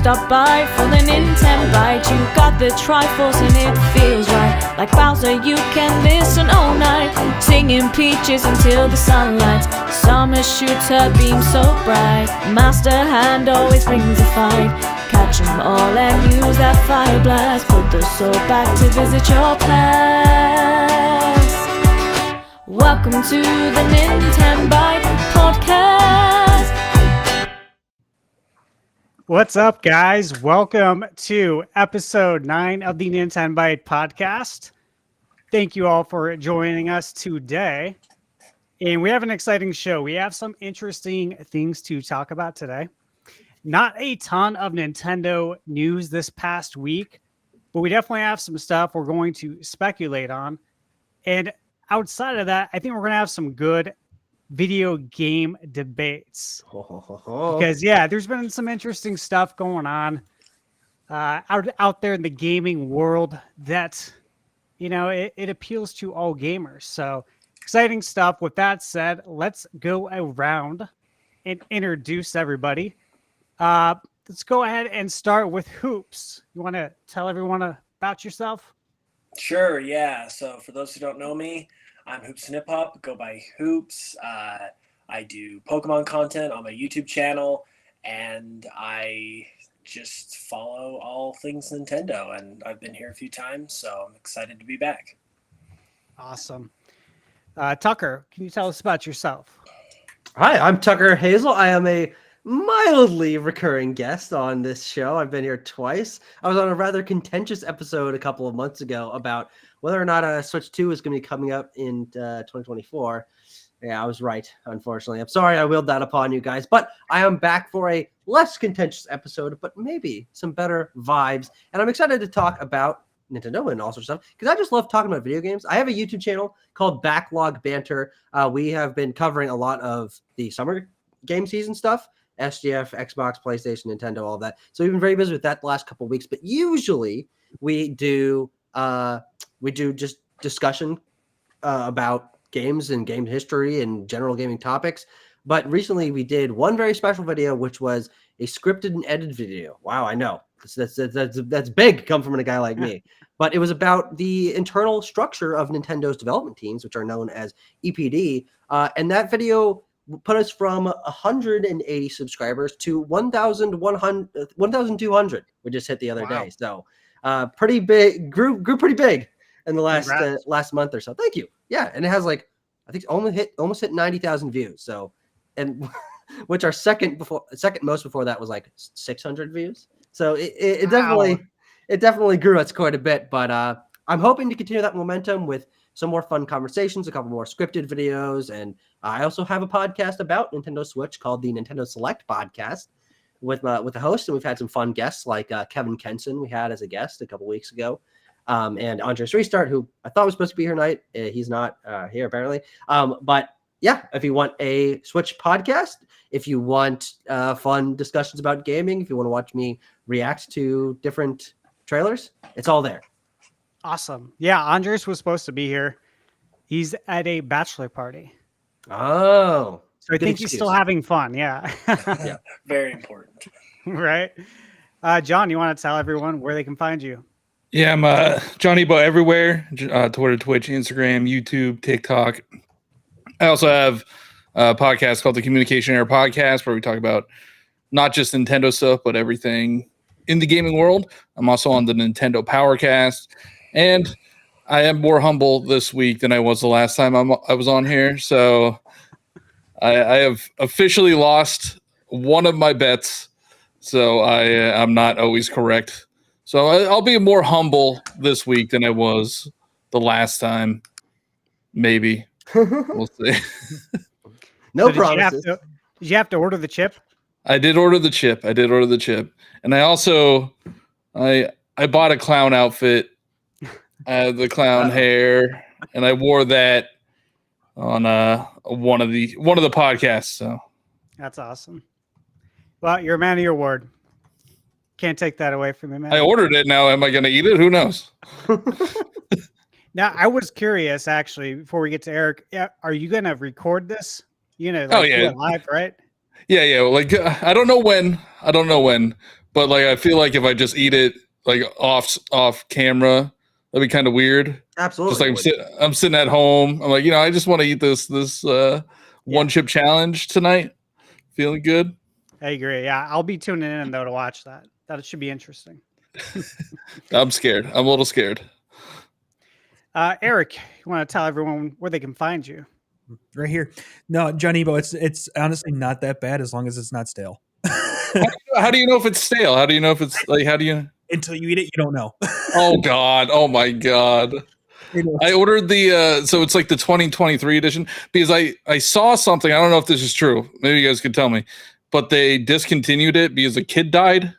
stop by for the Nintenbyte. You got the Triforce and it feels right. Like Bowser, you can listen all night, singing Peaches until the sun lights. Summer shoots her beam so bright. Master Hand always brings a fight. Catch 'em all and use that fire blast. Put the soul back to visit your past. Welcome to the Nintenbyte Podcast. What's up, guys? Welcome to episode 9 of the Nintenbyte Podcast. Thank you all for joining us today. And we have an exciting show. We have some interesting things to talk about today. Not a ton of Nintendo news this past week, but we definitely have some stuff we're going to speculate on. And outside of that, I think we're going to have some good video game debates. Because, yeah, there's been some interesting stuff going on out there in the gaming world that, you know, it appeals to all gamers. So, exciting stuff. With that said, let's go around and introduce everybody. Let's go ahead and start with Hoops. You want to tell everyone about yourself? Sure, yeah. So for those who don't know me, I'm Hoops and Hip Hop, go by Hoops. I do Pokemon content on my YouTube channel, and I just follow all things Nintendo, and I've been here a few times, so I'm excited to be back. Awesome. Tucker, can you tell us about yourself? Hi, I'm Tucker Hazel. I am a mildly recurring guest on this show. I've been here twice. I was on a rather contentious episode a couple of months ago about whether or not Switch 2 is going to be coming up in 2024. Yeah, I was right, unfortunately. I'm sorry I wheeled that upon you guys, but I am back for a less contentious episode, but maybe some better vibes. And I'm excited to talk about Nintendo and all sorts of stuff because I just love talking about video games. I have a YouTube channel called Backlog Banter. We have been covering a lot of the summer game season stuff. SGF, Xbox, PlayStation, Nintendo, all of that. So we've been very busy with that the last couple of weeks. But usually we do just discussion about games and game history and general gaming topics. But recently we did one very special video, which was a scripted and edited video. Wow, I know that's big come from a guy like me. But it was about the internal structure of Nintendo's development teams, which are known as EPD. And that video put us from 180 subscribers to 1,200. We just hit the other day. So pretty big, grew pretty big in the last month or so. Thank you. Yeah, and it has I think almost hit 90,000 views. So, and which our second most before that was 600 views. So it definitely grew us quite a bit. But I'm hoping to continue that momentum with some more fun conversations, a couple more scripted videos, and I also have a podcast about Nintendo Switch called the Nintendo Select Podcast with the host, and we've had some fun guests like Kevin Kenson we had as a guest a couple weeks ago, and Andres Restart, who I thought was supposed to be here tonight. He's not here apparently. But yeah, if you want a Switch podcast, if you want fun discussions about gaming, if you want to watch me react to different trailers, it's all there. Awesome. Yeah, Andres was supposed to be here. He's at a bachelor party. Oh. So I think he's still having fun. Yeah. Yeah. Very important. Right. John, you want to tell everyone where they can find you? Yeah, I'm Johnny Bo everywhere. Twitter, Twitch, Instagram, YouTube, TikTok. I also have a podcast called the Communication Error Podcast where we talk about not just Nintendo stuff, but everything in the gaming world. I'm also on the Nintendo Powercast. And I am more humble this week than I was the last time I was on here. So I have officially lost one of my bets. So I'm not always correct. So I'll be more humble this week than I was the last time. Maybe. We'll see. No promises. Did you have to order the chip? I did order the chip. And I also I bought a clown outfit. I had the clown hair, and I wore that on one of the podcasts. So that's awesome. Well, you're a man of your word. Can't take that away from you, man. I ordered it. Now, am I going to eat it? Who knows? Now, I was curious, actually, before we get to Eric. Yeah, are you going to record this? You know, like, do it live, right? Yeah. Like, I don't know when, but like I feel like if I just eat it like off camera, that'd be kind of weird. Absolutely. Just like I'm sitting at home. I'm like, I just want to eat this one chip challenge tonight. Feeling good. I agree. Yeah, I'll be tuning in though to watch that. That should be interesting. I'm scared. I'm a little scared. Eric, you want to tell everyone where they can find you? Right here. No, Johnny, but it's honestly not that bad as long as it's not stale. How do you know if it's stale? How do you know if it's like? How do you? Until you eat it, you don't know. Oh God! Oh my God! I ordered the so it's like the 2023 edition because I saw something. I don't know if this is true. Maybe you guys could tell me, but they discontinued it because a kid died.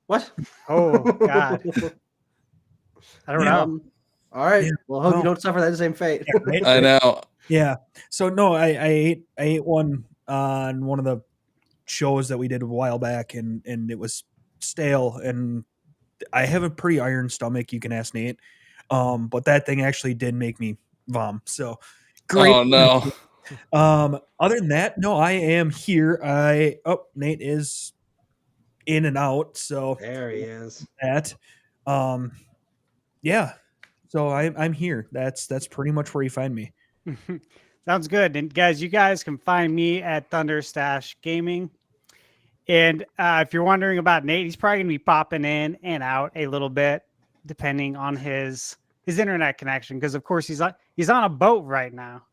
What? Oh God! I don't know. All right. Yeah, Well, hope no. you don't suffer that same fate. Yeah, right? I know. Yeah. So no, I ate one on one of the shows that we did a while back, and it was stale. And I have a pretty iron stomach. You can ask Nate. But that thing actually did make me vom. So great. Oh no. Other than that, no, I am here. Nate is in and out. So There he is. that, yeah. So I'm here. That's pretty much where you find me. Sounds good. And guys, you guys can find me at Thunderstash Gaming. And if you're wondering about Nate, he's probably gonna be popping in and out a little bit, depending on his internet connection. Because of course he's on a boat right now.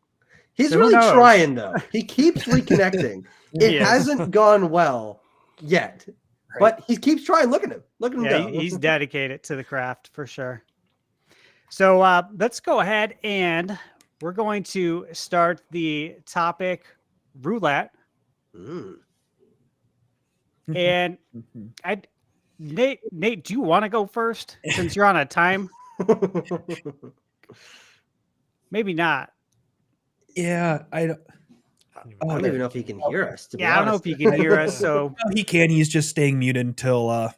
He's So who really knows? trying though. He keeps reconnecting. It He is. hasn't gone well yet, but he keeps trying. Look at him. Look at him Yeah, go. he's dedicated to the craft for sure. So let's go ahead and we're going to start the topic roulette. Mm. And Nate, do you want to go first since you're on a time? Maybe not. Yeah, I don't. I don't even know if he can hear us. To be Yeah, I don't know honest. if you can hear us. So No, he can. He's just staying muted until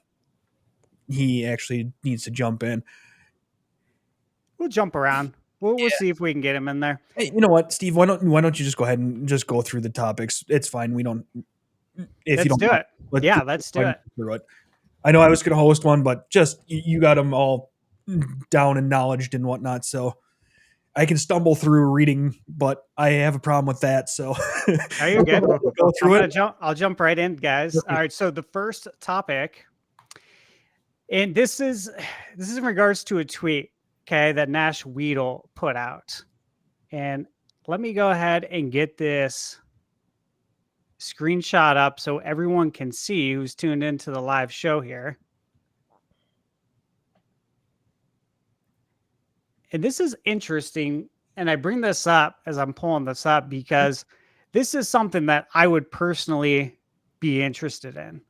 he actually needs to jump in. we'll jump around. We'll see if we can get him in there. Hey, you know what, Steve? Why don't you just go ahead and just go through the topics? It's fine. We don't. If you Let's don't do it. Let's Yeah, just let's do run it. through it. I know I was going to host one, but just you got them all down and knowledged and whatnot. So I can stumble through reading, but I have a problem with that. So Are you good? We'll go through it. I'll jump right in, guys. All right. So the first topic, and this is in regards to a tweet, okay, that Nash Weedle put out. And let me go ahead and get this screenshot up so everyone can see who's tuned into the live show here. And this is interesting. And I bring this up as I'm pulling this up because this is something that I would personally be interested in.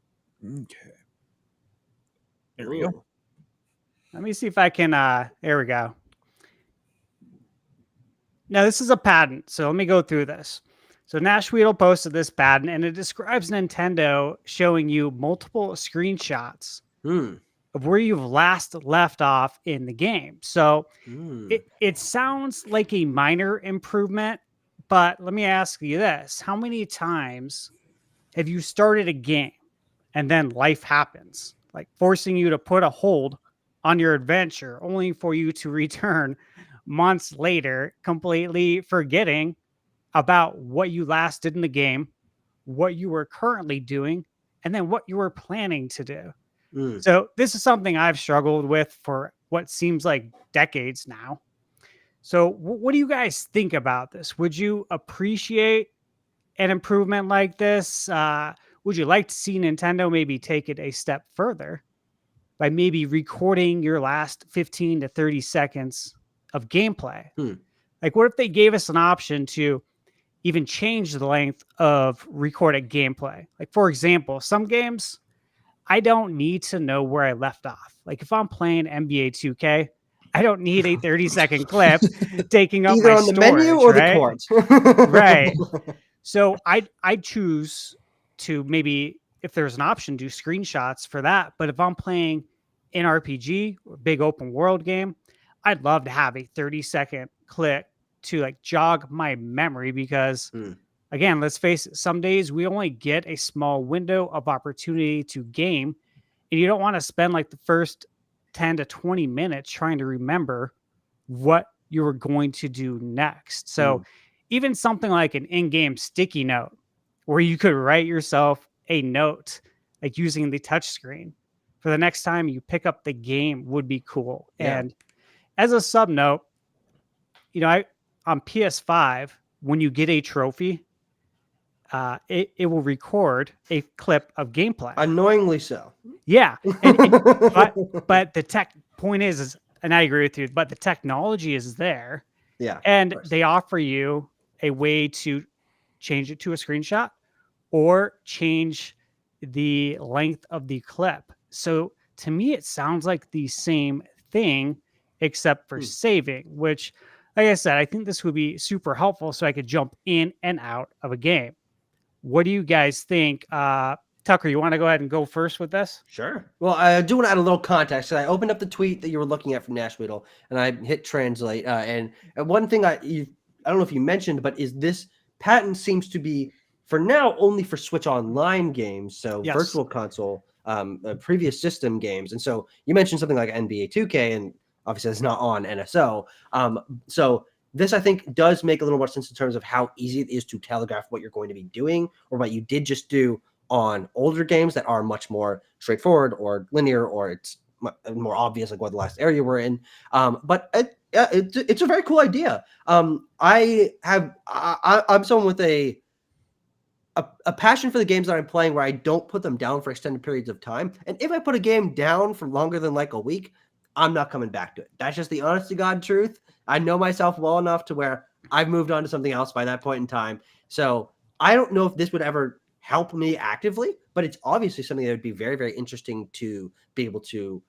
Okay. There we go. Let me see if I can, there we go. Now this is a patent. So let me go through this. So Nash Weedle posted this patent and it describes Nintendo showing you multiple screenshots of where you've last left off in the game. So it sounds like a minor improvement, but let me ask you this. How many times have you started a game and then life happens, like forcing you to put a hold on your adventure only for you to return months later, completely forgetting about what you last did in the game, what you were currently doing, and then what you were planning to do? So this is something I've struggled with for what seems like decades now. So what do you guys think about this? Would you appreciate an improvement like this? Would you like to see Nintendo maybe take it a step further by maybe recording your last 15 to 30 seconds of gameplay? Like, what if they gave us an option to even change the length of recorded gameplay? Like, for example, some games, I don't need to know where I left off. Like, if I'm playing NBA 2K, I don't need a 30-second clip taking up either my on the storage, menu or right? the court. Right. So I choose to maybe, if there's an option, do screenshots for that. But if I'm playing an RPG or big open world game, I'd love to have a 30-second clip to like jog my memory because again, let's face it, some days we only get a small window of opportunity to game and you don't want to spend like the first 10 to 20 minutes trying to remember what you were going to do next. So even something like an in-game sticky note where you could write yourself a note like using the touch screen for the next time you pick up the game would be cool. Yeah. And as a sub note, on PS5, when you get a trophy, it will record a clip of gameplay. Annoyingly so. Yeah. But the tech point is, and I agree with you, but the technology is there. Yeah. And they offer you a way to change it to a screenshot or change the length of the clip. So to me, it sounds like the same thing, except for saving, which, like I said, I think this would be super helpful so I could jump in and out of a game. What do you guys think? Tucker, you want to go ahead and go first with this? Sure. Well, I do want to add a little context. I opened up the tweet that you were looking at from Nash Weedle, and I hit translate. And one thing I don't know if you mentioned, but is this patent seems to be for now only for Switch Online games, so Yes. Virtual Console, previous system games. And so you mentioned something like NBA 2K, and obviously it's not on NSO. So this, I think, does make a little more sense in terms of how easy it is to telegraph what you're going to be doing or what you did just do on older games that are much more straightforward or linear, or it's more obvious, like what the last area we're in. But it's a very cool idea. I'm someone with a passion for the games that I'm playing where I don't put them down for extended periods of time. And if I put a game down for longer than like a week, I'm not coming back to it. That's just the honest to God truth. I know myself well enough to where I've moved on to something else by that point in time. So I don't know if this would ever help me actively, but it's obviously something that would be very, very interesting to be able to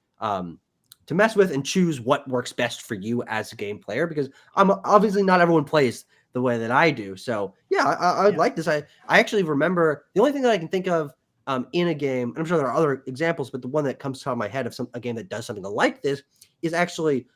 mess with and choose what works best for you as a game player, because obviously not everyone plays the way that I do. So yeah, I would like this. I actually remember the only thing that I can think of in a game, and I'm sure there are other examples, but the one that comes to my head of a game that does something like this is actually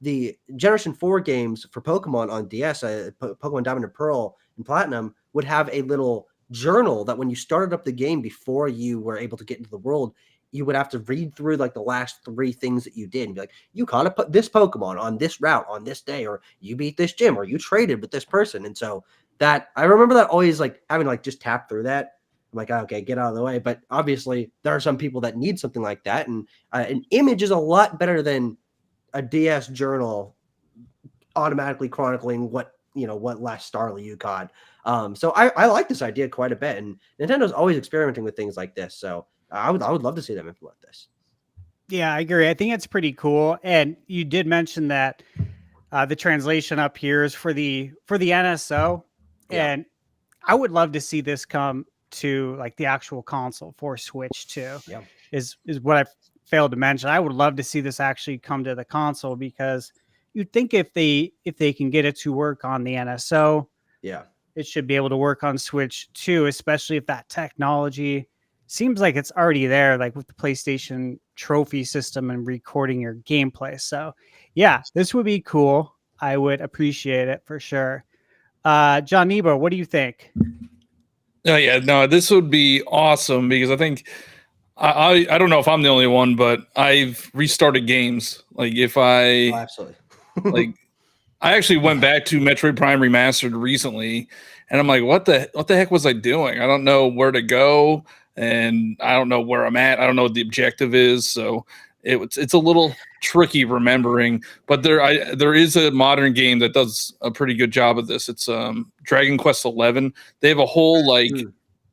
the Generation 4 games for Pokemon on DS, Pokemon Diamond and Pearl and Platinum, would have a little journal that when you started up the game before you were able to get into the world, you would have to read through like the last 3 things that you did and be like, you caught this Pokemon on this route on this day, or you beat this gym, or you traded with this person. And so that I remember that always like having to like just tap through that. I'm like, okay, get out of the way. But obviously there are some people that need something like that. And an image is a lot better than a DS journal automatically chronicling what last Starly you caught. So I like this idea quite a bit, and Nintendo's always experimenting with things like this. So I would love to see them implement this. Yeah, I agree. I think it's pretty cool. And you did mention that the translation up here is for the NSO, and I would love to see this come to like the actual console for Switch too. Yeah, is what I failed to mention. I would love to see this actually come to the console, because you'd think if they can get it to work on the NSO, it should be able to work on Switch too, especially if that technology seems like it's already there, like with the PlayStation trophy system and recording your gameplay. So yeah, this would be cool. I would appreciate it for sure. John Nebo, what do you think? Oh yeah, no, this would be awesome, because I think I don't know if I'm the only one, but I've restarted games. Like if absolutely. like I actually went back to Metroid Prime Remastered recently, and I'm like, what the heck was I doing? I don't know where to go, and I don't know where I'm at. I don't know what the objective is, so it's a little tricky remembering. But there is a modern game that does a pretty good job of this. It's Dragon Quest XI. They have a whole like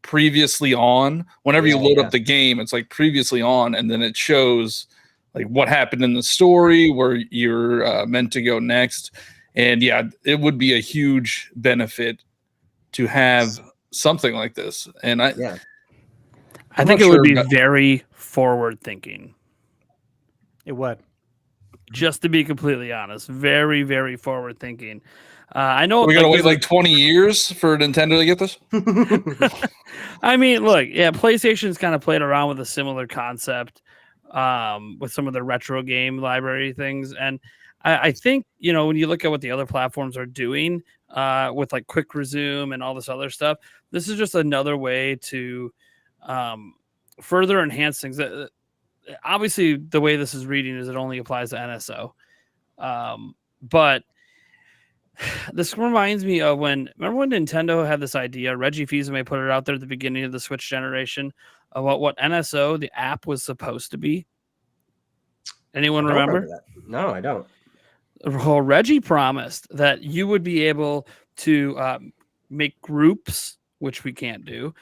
previously on. Whenever you load up the game, it's like previously on, and then it shows like what happened in the story, where you're meant to go next. And yeah, it would be a huge benefit to have something like this. And I think it would be very forward thinking. It would. Just to be completely honest, very, very forward thinking. I know we're gonna wait like 20 years for Nintendo to get this. I mean, look, yeah, PlayStation's kind of played around with a similar concept with some of the retro game library things, and I think when you look at what the other platforms are doing with like quick resume and all this other stuff, this is just another way to further enhance things. obviously the way this is reading is it only applies to NSO. But this reminds me of remember when Nintendo had this idea, Reggie Fils-Aimé put it out there at the beginning of the Switch generation about what NSO, the app, was supposed to be. Anyone remember? That. No, I don't. Well, Reggie promised that you would be able to make groups, which we can't do.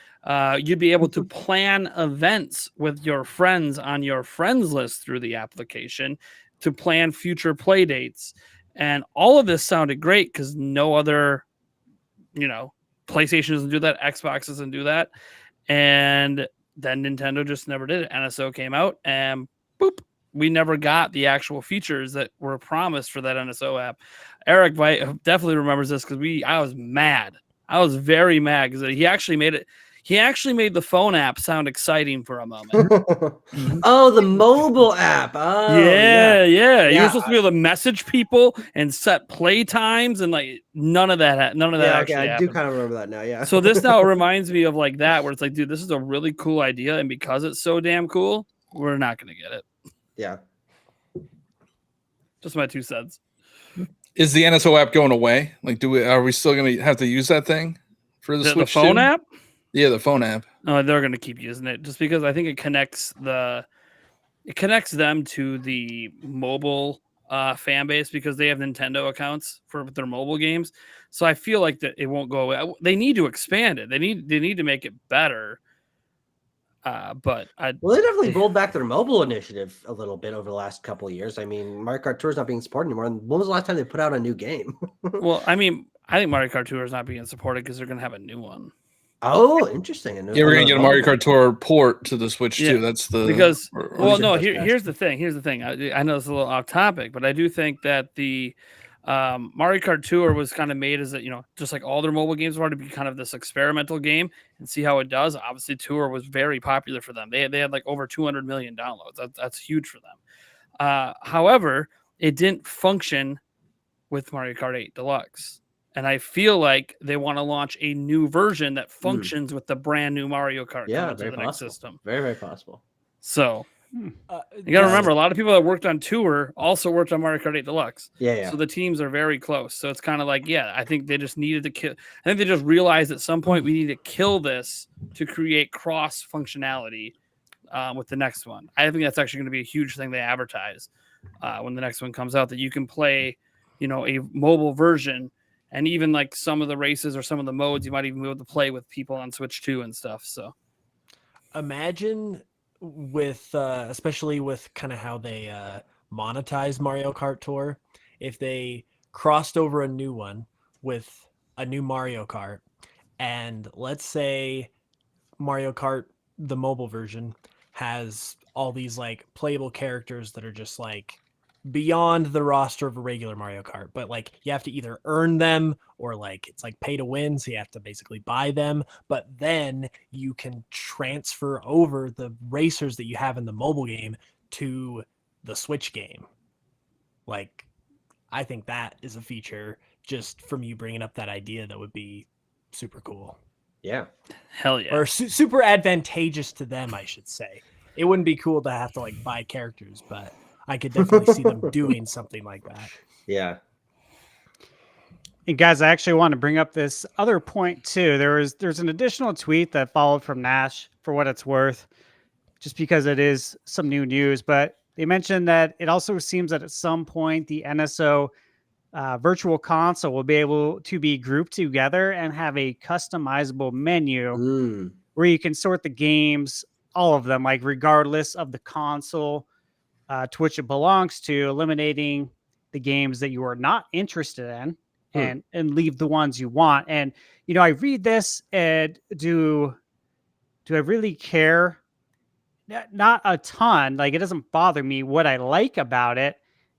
You'd be able to plan events with your friends on your friends list through the application to plan future play dates. And all of this sounded great because no other, PlayStation doesn't do that. Xbox doesn't do that. And then Nintendo just never did it. NSO came out and boop, we never got the actual features that were promised for that NSO app. Eric definitely remembers this because I was mad. I was very mad because he actually made it. He actually made the phone app sound exciting for a moment. Oh, the mobile app. Oh, yeah. He was supposed to be able to message people and set play times and none of that. None of that. Okay, I happened. do kind of remember that now. Yeah. So this now reminds me of that, where it's like, dude, this is a really cool idea, and because it's so damn cool, we're not going to get it. Yeah. Just my 2 cents. Is the NSO app going away? Are we still going to have to use that thing for the Switch? The phone app? Yeah, the phone app. No, they're going to keep using it just because I think it connects them to the mobile fan base because they have Nintendo accounts for their mobile games. So I feel like that it won't go away. They need to expand it. They need to make it better. They definitely rolled back their mobile initiative a little bit over the last couple of years. I mean, Mario Kart Tour is not being supported anymore. And when was the last time they put out a new game? Well, I mean, I think Mario Kart Tour is not being supported because they're going to have a new one. Oh, interesting. Yeah, we're going to get a Mario Kart Tour port to the Switch too. That's here's the thing. I know it's a little off topic, but I do think that the Mario Kart Tour was kind of made as just like all their mobile games were, to be kind of this experimental game and see how it does. Obviously, Tour was very popular for them. They had over 200 million downloads. That's huge for them. However, it didn't function with Mario Kart 8 Deluxe. And I feel like they want to launch a new version that functions with the brand new Mario Kart coming to the next system. Very, very possible. So you got to remember, a lot of people that worked on Tour also worked on Mario Kart 8 Deluxe. Yeah. So the teams are very close. So it's kind of like, I think they just needed to kill. I think they just realized at some point we need to kill this to create cross functionality with the next one. I think that's actually going to be a huge thing they advertise when the next one comes out, that you can play, a mobile version. And even some of the races or some of the modes, you might even be able to play with people on Switch 2 and stuff. So imagine with, especially with kind of how they monetize Mario Kart Tour, if they crossed over a new one with a new Mario Kart, and let's say Mario Kart, the mobile version, has all these playable characters that are just beyond the roster of a regular Mario Kart, but you have to either earn them or it's pay to win, so you have to basically buy them, but then you can transfer over the racers that you have in the mobile game to the Switch game. I think that is a feature, just from you bringing up that idea, that would be super cool. Yeah. Hell yeah. Or super advantageous to them, I should say. It wouldn't be cool to have to buy characters, but I could definitely see them doing something like that. Yeah. And guys, I actually want to bring up this other point too. There's an additional tweet that followed from Nash, for what it's worth, just because it is some new news. But they mentioned that it also seems that at some point the NSO virtual console will be able to be grouped together and have a customizable menu where you can sort the games, all of them, regardless of the console to which it belongs to, eliminating the games that you are not interested in and leave the ones you want. And, I read this and do I really care? Not a ton. It doesn't bother me. What I like about it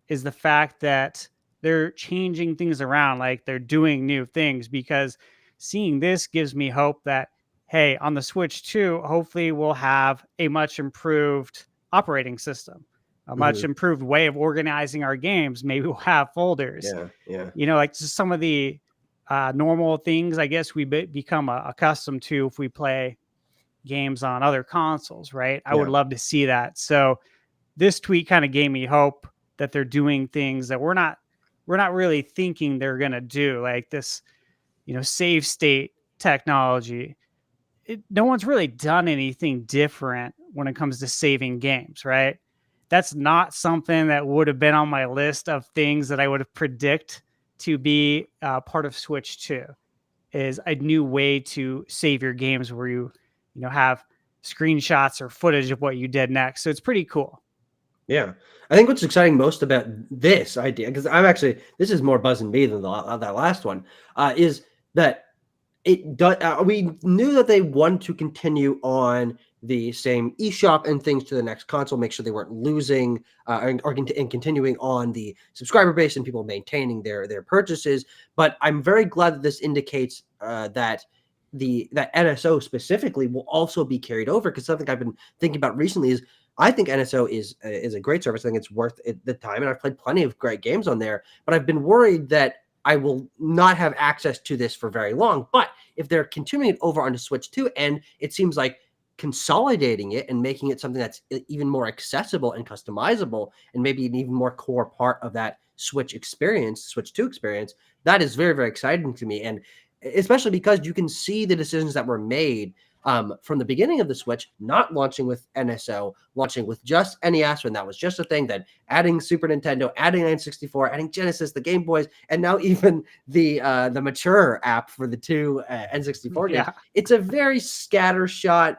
is the fact that they're changing things around. They're doing new things, because seeing this gives me hope that, hey, on the Switch 2, hopefully we'll have a much improved operating system, a much improved way of organizing our games. Maybe we'll have folders. Yeah. Just some of the normal things, I guess, we become accustomed to if we play games on other consoles, right? I would love to see that. So this tweet kind of gave me hope that they're doing things that we're not really thinking they're going to do, like this, save state technology. No one's really done anything different when it comes to saving games, right? That's not something that would have been on my list of things that I would have predict to be part of Switch 2, is a new way to save your games where you have screenshots or footage of what you did next. So it's pretty cool. Yeah. I think what's exciting most about this idea, because this is more buzzing me than that last one, is that it does. We knew that they want to continue on the same eShop and things to the next console, make sure they weren't losing and continuing on the subscriber base and people maintaining their purchases. But I'm very glad that this indicates that that NSO specifically will also be carried over, because something I've been thinking about recently is I think NSO is a great service. I think it's worth the time, and I've played plenty of great games on there. But I've been worried that I will not have access to this for very long. But if they're continuing it over onto Switch 2, and it seems like consolidating it and making it something that's even more accessible and customizable, and maybe an even more core part of that Switch 2 experience, that is very, very exciting to me. And especially because you can see the decisions that were made from the beginning of the Switch, not launching with NSO, launching with just NES when that was just a thing, then adding Super Nintendo, adding N64, adding Genesis, the Game Boys, and now even the mature app for the two N64 games. It's a very scattershot,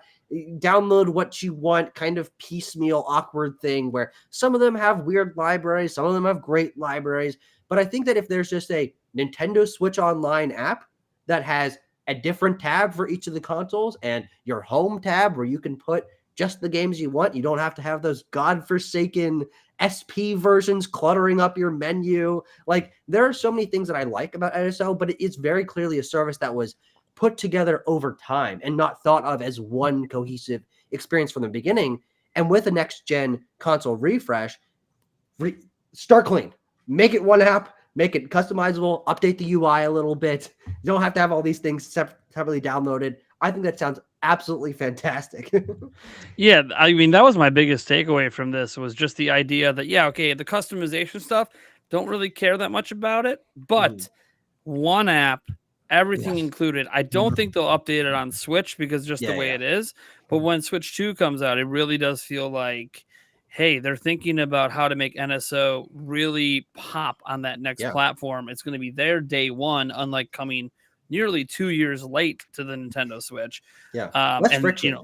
download what you want, kind of piecemeal, awkward thing where some of them have weird libraries, some of them have great libraries. But I think that if there's just a Nintendo Switch Online app that has a different tab for each of the consoles and your home tab where you can put just the games you want, you don't have to have those godforsaken SP versions cluttering up your menu. Like, there are so many things that I like about NSO, but it's very clearly a service that was put together over time and not thought of as one cohesive experience from the beginning. And with a next gen console refresh, start clean, make it one app, make it customizable, update the UI a little bit. You don't have to have all these things separately downloaded. I think that sounds absolutely fantastic. Yeah, I mean, that was my biggest takeaway from this, was just the idea that, the customization stuff, don't really care that much about it, but one app, everything included. I don't think they'll update it on Switch because just the way it is. But when Switch 2 comes out, it really does feel like, hey, they're thinking about how to make NSO really pop on that next platform. It's going to be their day one, unlike coming nearly 2 years late to the Nintendo Switch. Less friction.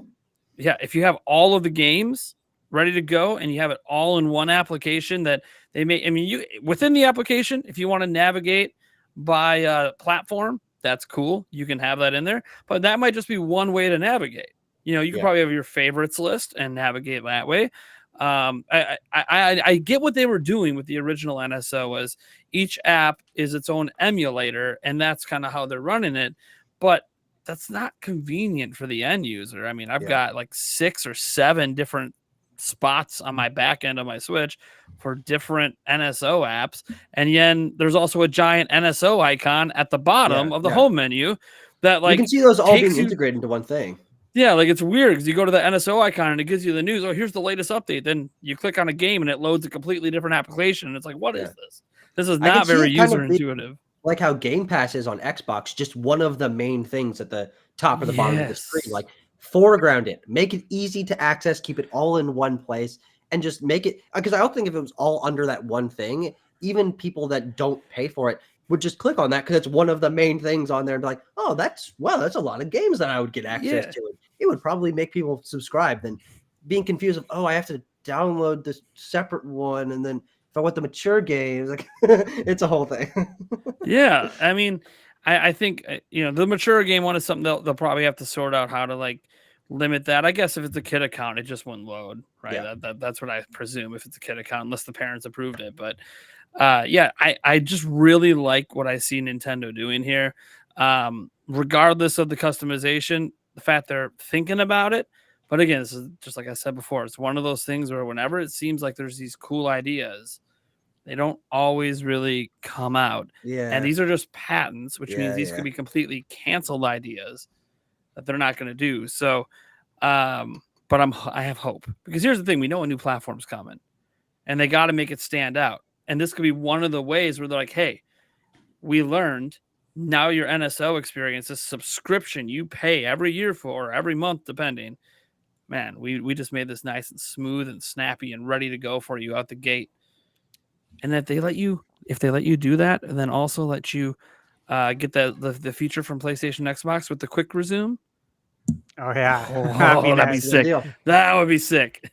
If you have all of the games ready to go and you have it all in one application that they may, you within the application, if you want to navigate by platform, that's cool. You can have that in there, but that might just be one way to navigate. You can probably have your favorites list and navigate that way. I get what they were doing with the original NSO, was each app is its own emulator, and that's kind of how they're running it, but that's not convenient for the end user. I mean, I've got like 6 or 7 different spots on my back end of my Switch for different NSO apps, and then there's also a giant NSO icon at the bottom of the home menu that, like, you can see those all being integrated into one thing. Yeah, like, it's weird because you go to the NSO icon and it gives you the news. Oh, here's the latest update. Then you click on a game and it loads a completely different application. And it's like, what is this? This is not very user intuitive. Like how Game Pass is on Xbox, just one of the main things at the top or the bottom of the screen. Like, foreground it, make it easy to access, keep it all in one place, and just make it, because I don't think if it was all under that one thing, even people that don't pay for it would just click on that because it's one of the main things on there and be like, oh, that's a lot of games that I would get access to. It would probably make people subscribe than being confused of, oh, I have to download this separate one, and then if I want the mature games, like, it's a whole thing. Yeah, I mean, I think the mature game one is something they'll probably have to sort out how to, like, limit that. I guess if it's a kid account, it just wouldn't load, right? That's what I presume, if it's a kid account, unless the parents approved it. But I just really like what I see Nintendo doing here. Regardless of the customization, the fact they're thinking about it. But again, this is just like I said before, it's one of those things where whenever it seems like there's these cool ideas, they don't always really come out. And these are just patents, which means these could be completely canceled ideas that they're not going to do. So, but but I have hope, because here's the thing: we know a new platform's coming, and they got to make it stand out. And this could be one of the ways where they're like, "Hey, we learned. Now your NSO experience, is subscription you pay every year for, or every month, depending. Man, we just made this nice and smooth and snappy and ready to go for you out the gate." And if they let you do that, and then also let you get the feature from PlayStation, Xbox with the quick resume. Oh yeah, That'd be nice. sick. Deal. That would be sick.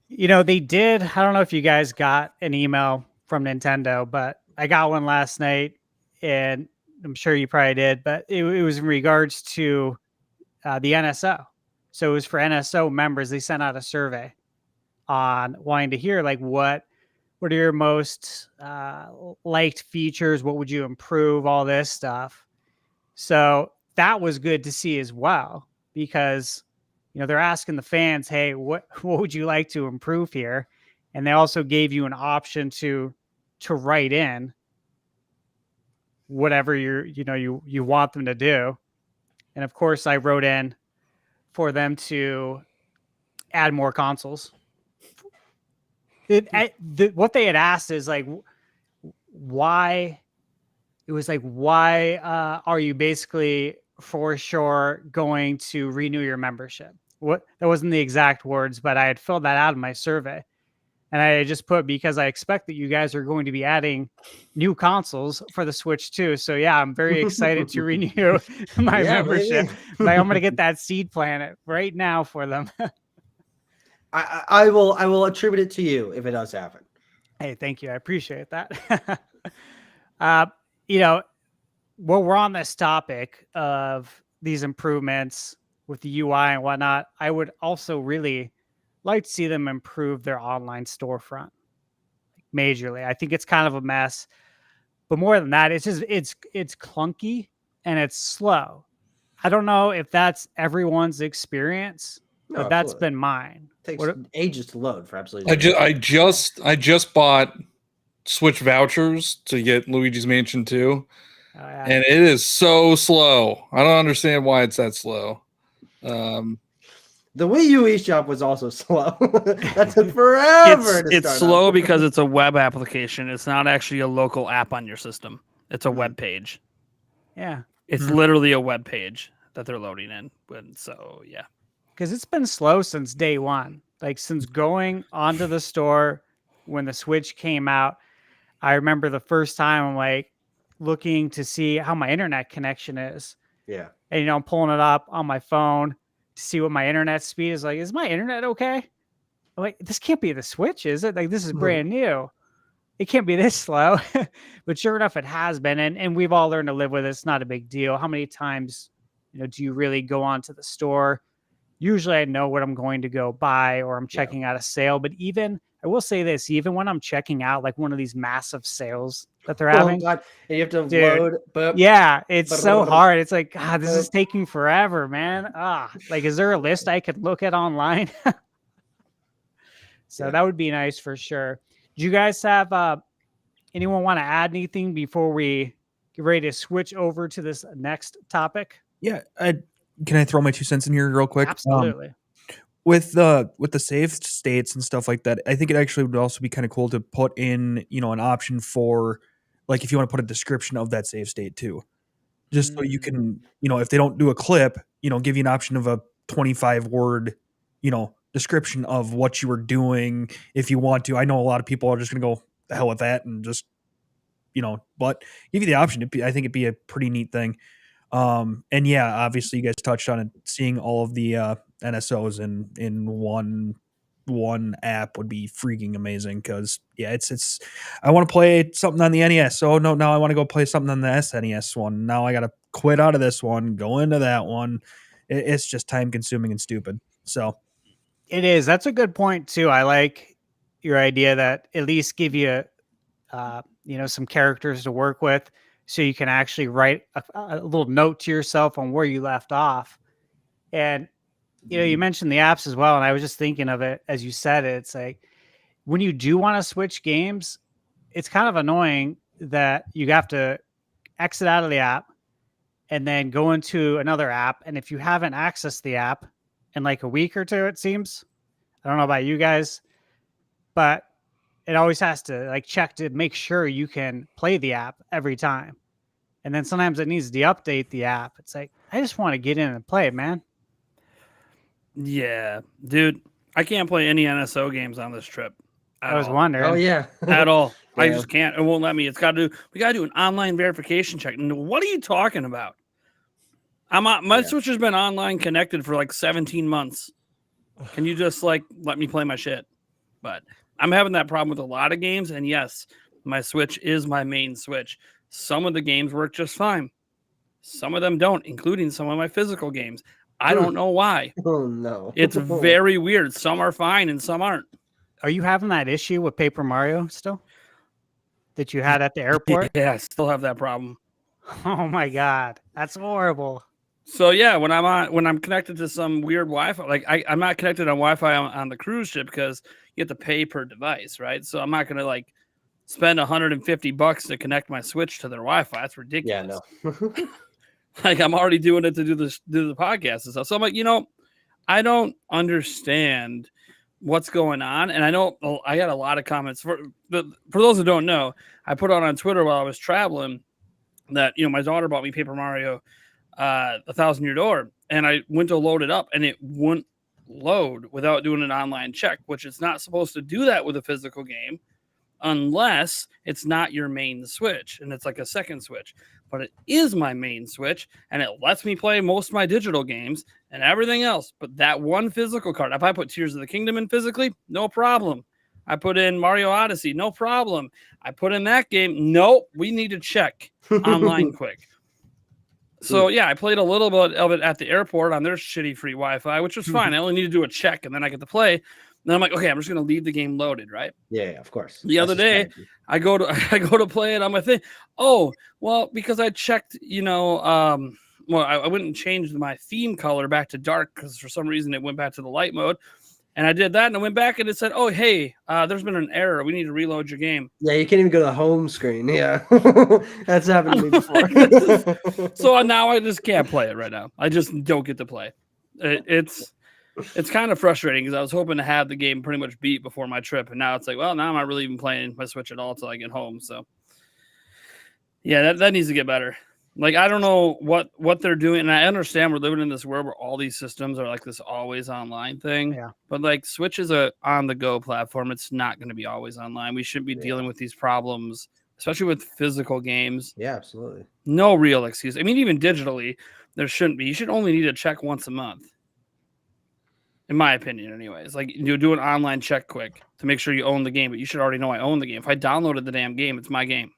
You know, they did. I don't know if you guys got an email from Nintendo, but I got one last night, and I'm sure you probably did. But it was in regards to the NSO. So it was for NSO members. They sent out a survey on wanting to hear like what are your most liked features? What would you improve? All this stuff. So that was good to see as well, because they're asking the fans, hey, what would you like to improve here? And they also gave you an option to write in whatever you want them to do. And of course, I wrote in for them to add more consoles. What they had asked is like, why? It was like, why are you basically for sure going to renew your membership? That wasn't the exact words, but I had filled that out in my survey. And I just put, because I expect that you guys are going to be adding new consoles for the Switch too. So yeah, I'm very excited to renew my membership. Like, I'm going to get that seed planet right now for them. I will attribute it to you if it does happen. Hey, thank you. I appreciate that. While we're on this topic of these improvements with the UI and whatnot, I would also really like to see them improve their online storefront majorly. I think it's kind of a mess, but more than that, it's clunky and it's slow. I don't know if that's everyone's experience, but that's been mine. It takes ages to load for absolutely. I just bought Switch vouchers to get Luigi's Mansion 2, and it is so slow. I don't understand why it's that slow. The Wii U eShop was also slow. That took forever. It's slow because it's a web application. It's not actually a local app on your system. It's a web page. Yeah. It's literally a web page that they're loading in. And so, yeah. Because it's been slow since day one. Like, since going onto the store when the Switch came out, I remember the first time I'm like looking to see how my internet connection is. Yeah. And, I'm pulling it up on my phone to see what my internet speed is like. Is my internet okay? I'm like, this can't be the Switch, is it? Like, this is brand new. It can't be this slow. But sure enough, it has been. And we've all learned to live with it. It's not a big deal. How many times, do you really go onto the store? Usually I know what I'm going to go buy, or I'm checking out a sale. But I will say this, even when I'm checking out like one of these massive sales that they're having. God. And you have to load. Yeah, it's so hard. It's like, God, this is taking forever, man. Like, is there a list I could look at online? So that would be nice for sure. Do you guys have anyone want to add anything before we get ready to switch over to this next topic? Yeah. Can I throw my 2 cents in here real quick? Absolutely. With the save states and stuff like that, I think it actually would also be kind of cool to put in, an option for, like, if you want to put a description of that save state too, just so you can, if they don't do a clip, give you an option of a 25-word, description of what you were doing if you want to. I know a lot of people are just going to go the hell with that and just, but give you the option. I think it'd be a pretty neat thing. And yeah, obviously you guys touched on it, seeing all of the NSOs in one app would be freaking amazing, because it's I want to play something on the NES, so no, now I want to go play something on the SNES one. Now I got to quit out of this one, go into that one. It's just time consuming and stupid. So it is. That's a good point too. I like your idea that at least give you some characters to work with, so you can actually write a little note to yourself on where you left off. And, you mentioned the apps as well. And I was just thinking of it as you said it. It's like, when you do want to switch games, it's kind of annoying that you have to exit out of the app and then go into another app. And if you haven't accessed the app in like a week or two, it seems. I don't know about you guys, but it always has to like check to make sure you can play the app every time. And then sometimes it needs to update the app. It's like, I just want to get in and play it, man. Yeah, dude, I can't play any NSO games on this trip. I was wondering. Oh yeah. At all. I Yeah. just can't. It won't let me. We got to do an online verification check. What are you talking about? My Switch has been online connected for like 17 months. Can you just like let me play my shit? But I'm having that problem with a lot of games. And yes, my Switch is my main Switch. Some of the games work just fine. Some of them don't, including some of my physical games. I don't know why. Oh no. It's very weird. Some are fine and some aren't. Are you having that issue with Paper Mario still that you had at the airport? Yeah, I still have that problem. Oh my God. That's horrible. So yeah, when I'm connected to some weird Wi-Fi, like I'm not connected on Wi-Fi on the cruise ship because you have to pay per device, right? So I'm not gonna like spend $150 to connect my Switch to their Wi-Fi. That's ridiculous. Yeah, no. Like I'm already doing it to do the podcast and stuff. So I'm like, I don't understand what's going on. And I know I got a lot of comments for those who don't know, I put out on Twitter while I was traveling that, my daughter bought me Paper Mario, 1,000 Year Door, and I went to load it up and it wouldn't load without doing an online check, which it's not supposed to do that with a physical game unless it's not your main Switch and it's like a second Switch. But it is my main Switch, and it lets me play most of my digital games and everything else. But that one physical card, if I put Tears of the Kingdom in physically, no problem. I put in Mario Odyssey, no problem. I put in that game, nope, we need to check online quick. So, yeah, I played a little bit of it at the airport on their shitty free Wi-Fi, which was fine. I only need to do a check, and then I get to play. And I'm like, okay, I'm just going to leave the game loaded, right? Yeah, of course. The other day, I go to play it on my thing. Oh, well, because I checked, I wouldn't change my theme color back to dark because for some reason it went back to the light mode. And I did that, and I went back, and it said, oh, hey, there's been an error. We need to reload your game. Yeah, you can't even go to the home screen. Yeah, that's happened to me before. So now I just can't play it right now. I just don't get to play. It's kind of frustrating because I was hoping to have the game pretty much beat before my trip, and now it's like, well, now I'm not really even playing my Switch at all until I get home. So, yeah, that needs to get better. Like, I don't know what they're doing, and I understand we're living in this world where all these systems are like this always online thing. Yeah. But like, Switch is a on-the-go platform. It's not going to be always online. We shouldn't be dealing with these problems, especially with physical games. Yeah, absolutely. No real excuse. I mean, even digitally, there shouldn't be. You should only need to check once a month. In my opinion, anyways. Like, you do an online check quick to make sure you own the game, but you should already know I own the game. If I downloaded the damn game, it's my game.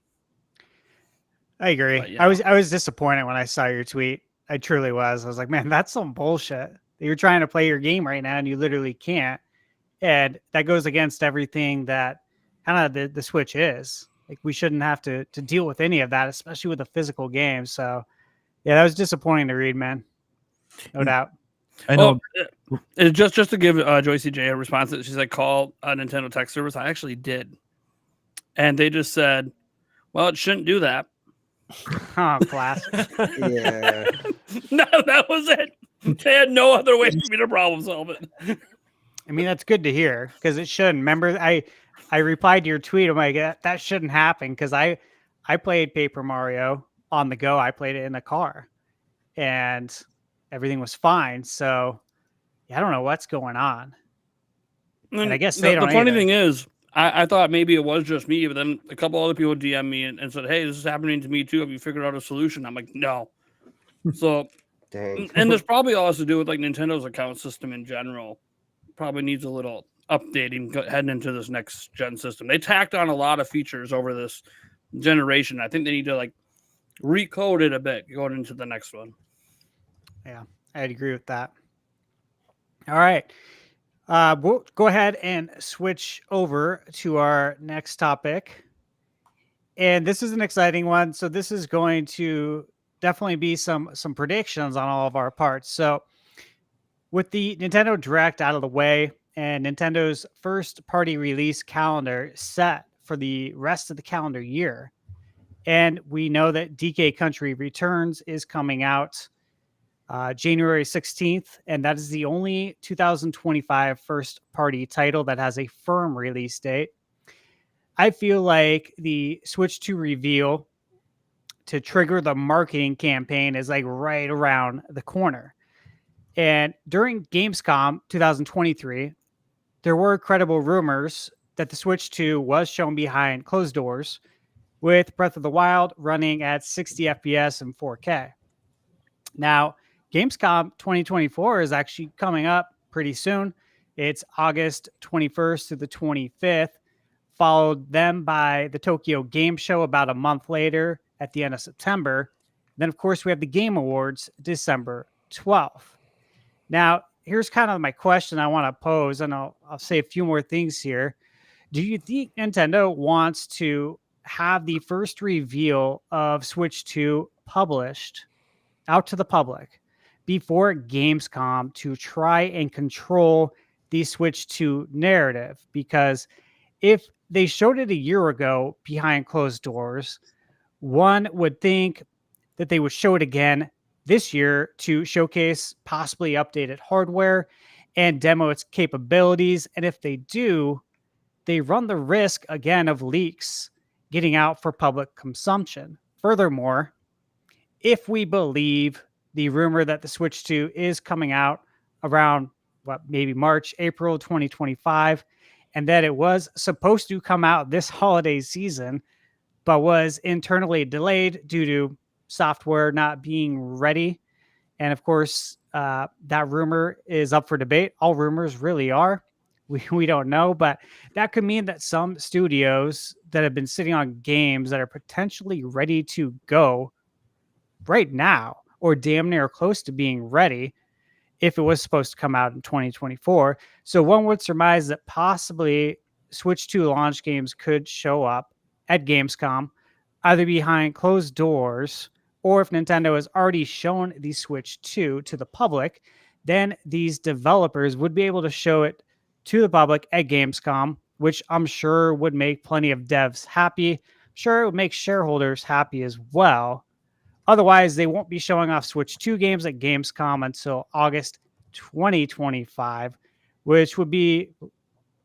I agree. But, yeah. I was disappointed when I saw your tweet. I truly was. I was like, man, that's some bullshit. You're trying to play your game right now and you literally can't. And that goes against everything that kind of the Switch is. Like, we shouldn't have to deal with any of that, especially with a physical game. So, yeah, that was disappointing to read, man. No doubt. I know. Just to give Joyce J a response, she's like, call a Nintendo tech service. I actually did. And they just said, well, it shouldn't do that. Oh, classic. Yeah. No, that was it. They had no other way for me to problem solve it. I mean, that's good to hear because it shouldn't. Remember, I replied to your tweet. I'm like, that shouldn't happen because I played Paper Mario on the go. I played it in the car and everything was fine. So yeah, I don't know what's going on. And I guess they don't. The funny either. thing is, I thought maybe it was just me, but then a couple other people DM me and said, hey, this is happening to me too. Have you figured out a solution? I'm like, no. So, Dang. and this probably all has to do with like Nintendo's account system in general. Probably needs a little updating heading into this next gen system. They tacked on a lot of features over this generation. I think they need to like recode it a bit going into the next one. Yeah, I'd agree with that. All right. We'll go ahead and switch over to our next topic. And this is an exciting one. So this is going to definitely be some predictions on all of our parts. So with the Nintendo Direct out of the way and Nintendo's first party release calendar set for the rest of the calendar year, and we know that DK Country Returns is coming out January 16th, and that is the only 2025 first-party title that has a firm release date. I feel like the Switch 2 reveal to trigger the marketing campaign is like right around the corner. And during Gamescom 2023, there were credible rumors that the Switch 2 was shown behind closed doors, with Breath of the Wild running at 60 FPS and 4K. Now, Gamescom 2024 is actually coming up pretty soon. It's August 21st to the 25th, followed then by the Tokyo Game Show about a month later at the end of September. Then, of course, we have the Game Awards December 12th. Now, here's kind of my question I want to pose, and I'll say a few more things here. Do you think Nintendo wants to have the first reveal of Switch 2 published out to the public before Gamescom to try and control the Switch 2 narrative? Because if they showed it a year ago behind closed doors, one would think that they would show it again this year to showcase possibly updated hardware and demo its capabilities. And if they do, they run the risk again of leaks getting out for public consumption. Furthermore, if we believe the rumor that the Switch 2 is coming out around maybe March, April 2025, and that it was supposed to come out this holiday season, but was internally delayed due to software not being ready. And of course, that rumor is up for debate. All rumors really are. We don't know, but that could mean that some studios that have been sitting on games that are potentially ready to go right now, or damn near close to being ready, if it was supposed to come out in 2024. So one would surmise that possibly Switch 2 launch games could show up at Gamescom, either behind closed doors, or if Nintendo has already shown the Switch 2 to the public, then these developers would be able to show it to the public at Gamescom, which I'm sure would make plenty of devs happy. I'm sure it would make shareholders happy as well. Otherwise, they won't be showing off Switch 2 games at Gamescom until August 2025, which would be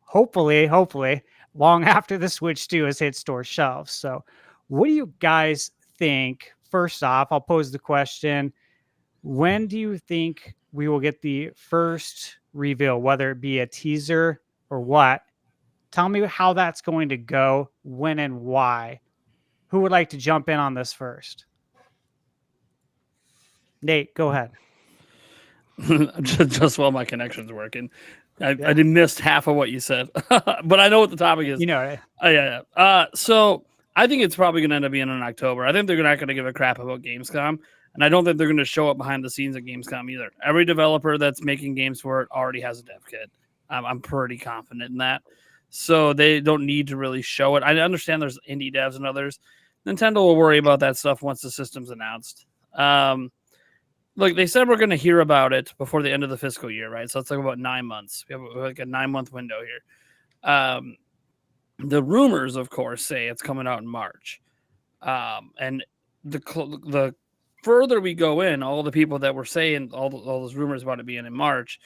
hopefully long after the Switch 2 has hit store shelves. So what do you guys think? First off, I'll pose the question, when do you think we will get the first reveal, whether it be a teaser or what? Tell me how that's going to go, when and why. Who would like to jump in on this first? Nate, go ahead. just while my connection's working. I did missed half of what you said, but I know what the topic is. You know, right? Yeah. So I think it's probably going to end up being in October. I think they're not going to give a crap about Gamescom, and I don't think they're going to show up behind the scenes at Gamescom either. Every developer that's making games for it already has a dev kit. I'm pretty confident in that. So they don't need to really show it. I understand there's indie devs and others. Nintendo will worry about that stuff once the system's announced. Look, they said we're going to hear about it before the end of the fiscal year, right? So it's like about 9 months. We have like a 9-month window here. The rumors, of course, say it's coming out in March. And the further we go in, all the people that were saying all those rumors about it being in March,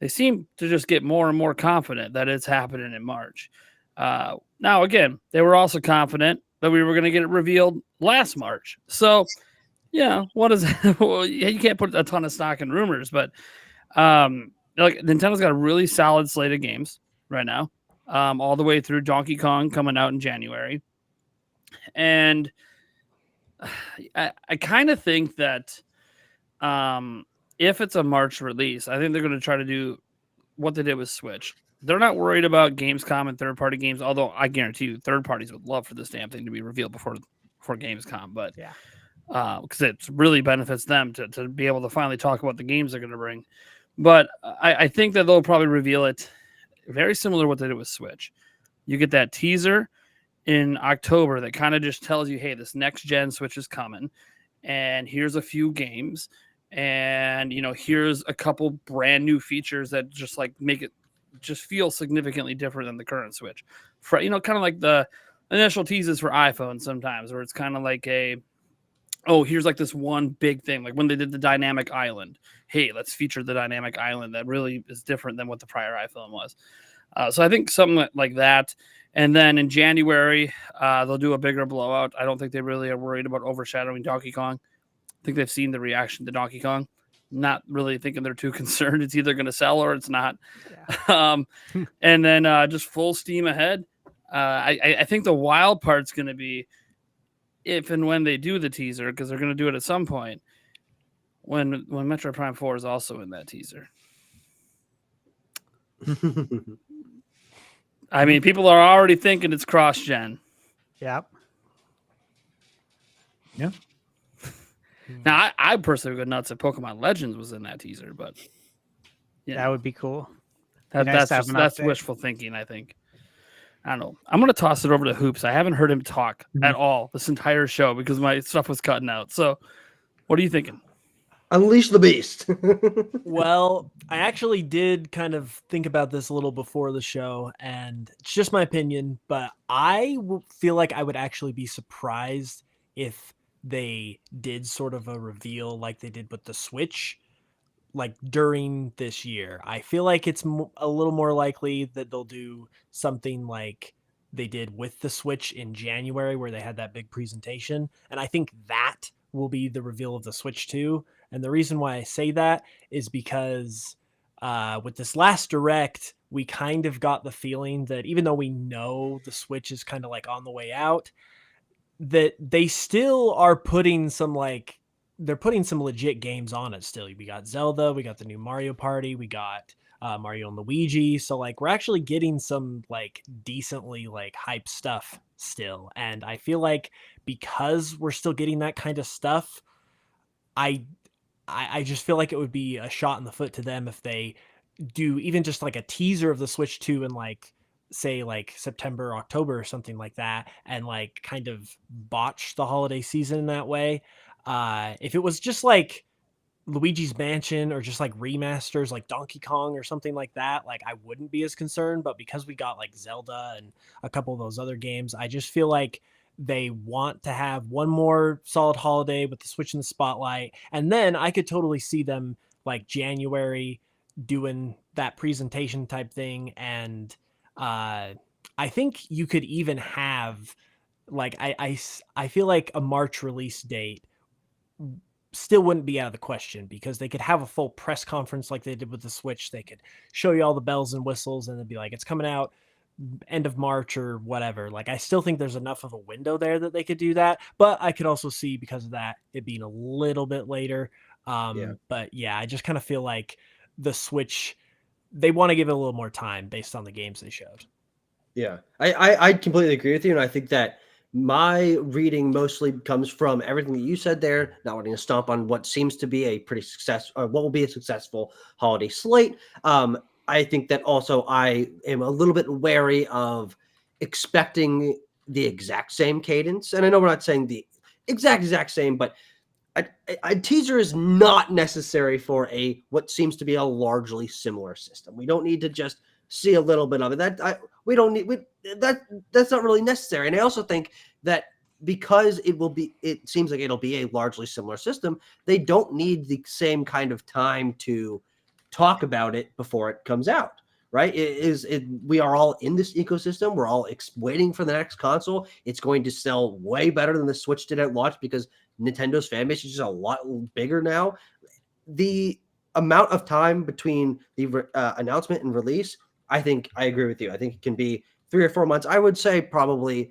they seem to just get more and more confident that it's happening in March. Now, again, they were also confident that we were going to get it revealed last March. So, yeah, what is well, you can't put a ton of stock in rumors, but like Nintendo's got a really solid slate of games right now, all the way through Donkey Kong coming out in January. And I kind of think that if it's a March release, I think they're going to try to do what they did with Switch. They're not worried about Gamescom and third-party games, although I guarantee you third parties would love for this damn thing to be revealed before Gamescom. But yeah. Because it really benefits them to be able to finally talk about the games they're going to bring. But I think that they'll probably reveal it very similar to what they did with Switch. You get that teaser in October that kind of just tells you, hey, this next gen Switch is coming, and here's a few games, and here's a couple brand new features that just like make it just feel significantly different than the current Switch. Kind of like the initial teases for iPhone sometimes, where it's kind of like a oh, here's like this one big thing, like when they did the dynamic island. Hey, let's feature the dynamic island that really is different than what the prior iFilm was. So I think something like that. And then in January, they'll do a bigger blowout. I don't think they really are worried about overshadowing Donkey Kong. I think they've seen the reaction to Donkey Kong. Not really thinking they're too concerned. It's either going to sell or it's not. Yeah. And then just full steam ahead. I think the wild part's going to be if and when they do the teaser, because they're going to do it at some point, when Metroid Prime 4 is also in that teaser. I mean, people are already thinking it's cross-gen. Yep. Yeah. Now, I personally would go nuts if Pokemon Legends was in that teaser, but that would be cool. That's wishful thinking, I think. I don't know. I'm going to toss it over to Hoops. I haven't heard him talk at all this entire show because my stuff was cutting out. So what are you thinking? Unleash the beast. Well, I actually did kind of think about this a little before the show, and it's just my opinion, but I feel like I would actually be surprised if they did sort of a reveal like they did with the Switch, like during this year. I feel like it's a little more likely that they'll do something like they did with the Switch in January, where they had that big presentation. And I think that will be the reveal of the Switch 2. And the reason why I say that is because with this last Direct, we kind of got the feeling that even though we know the Switch is kind of like on the way out, that they still are putting some they're putting some legit games on it still. We got Zelda, we got the new Mario Party, we got Mario and Luigi. So like we're actually getting some like decently like hype stuff still. And I feel like because we're still getting that kind of stuff, I just feel like it would be a shot in the foot to them if they do even just like a teaser of the Switch 2 in like say like September, October or something like that, and like kind of botch the holiday season in that way. If it was just like Luigi's Mansion or just like remasters like Donkey Kong or something like that, like I wouldn't be as concerned. But because we got like Zelda and a couple of those other games, I just feel like they want to have one more solid holiday with the Switch in the spotlight. And then I could totally see them like January doing that presentation type thing. And I think you could even have like, I feel like a March release date still wouldn't be out of the question, because they could have a full press conference like they did with the Switch. They could show you all the bells and whistles and they'd be like, it's coming out end of March or whatever. Like, I still think there's enough of a window there that they could do that, but I could also see because of that it being a little bit later. But yeah, I just kind of feel like the Switch, they want to give it a little more time based on the games they showed. Yeah, I completely agree with you. And I think that my reading mostly comes from everything that you said there, not wanting to stomp on what seems to be a pretty what will be a successful holiday slate. I think that also I am a little bit wary of expecting the exact same cadence. And I know we're not saying the exact same, but a teaser is not necessary for what seems to be a largely similar system. We don't need to just see a little bit of it. That's not really necessary. And I also think that because it seems like it'll be a largely similar system, they don't need the same kind of time to talk about it before it comes out, right? We are all in this ecosystem. We're all waiting for the next console. It's going to sell way better than the Switch did at launch because Nintendo's fan base is just a lot bigger now. The amount of time between the announcement and release, I think I agree with you. I think it can be 3 or 4 months. I would say probably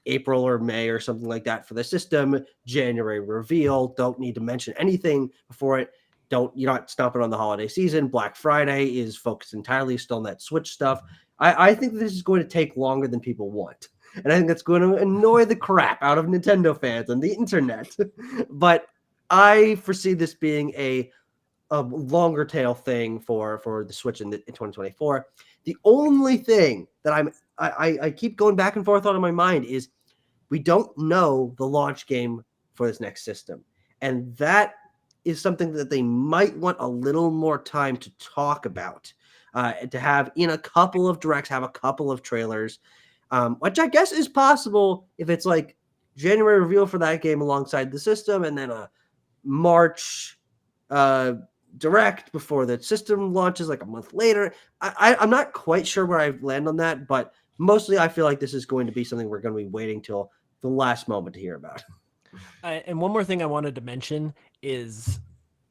April or May or something like that for the system. January reveal. Don't need to mention anything before it. You're not stomping on the holiday season. Black Friday is focused entirely still on that Switch stuff. I think this is going to take longer than people want. And I think that's going to annoy the crap out of Nintendo fans on the internet. But I foresee this being a longer tail thing for the Switch in 2024. The only thing that I keep going back and forth on in my mind is we don't know the launch game for this next system. And that is something that they might want a little more time to talk about, to have in a couple of directs, have a couple of trailers, which I guess is possible if it's like January reveal for that game alongside the system, and then a March direct before the system launches like a month later. I'm not quite sure where I land on that, but mostly I feel like this is going to be something we're going to be waiting till the last moment to hear about. And one more thing I wanted to mention is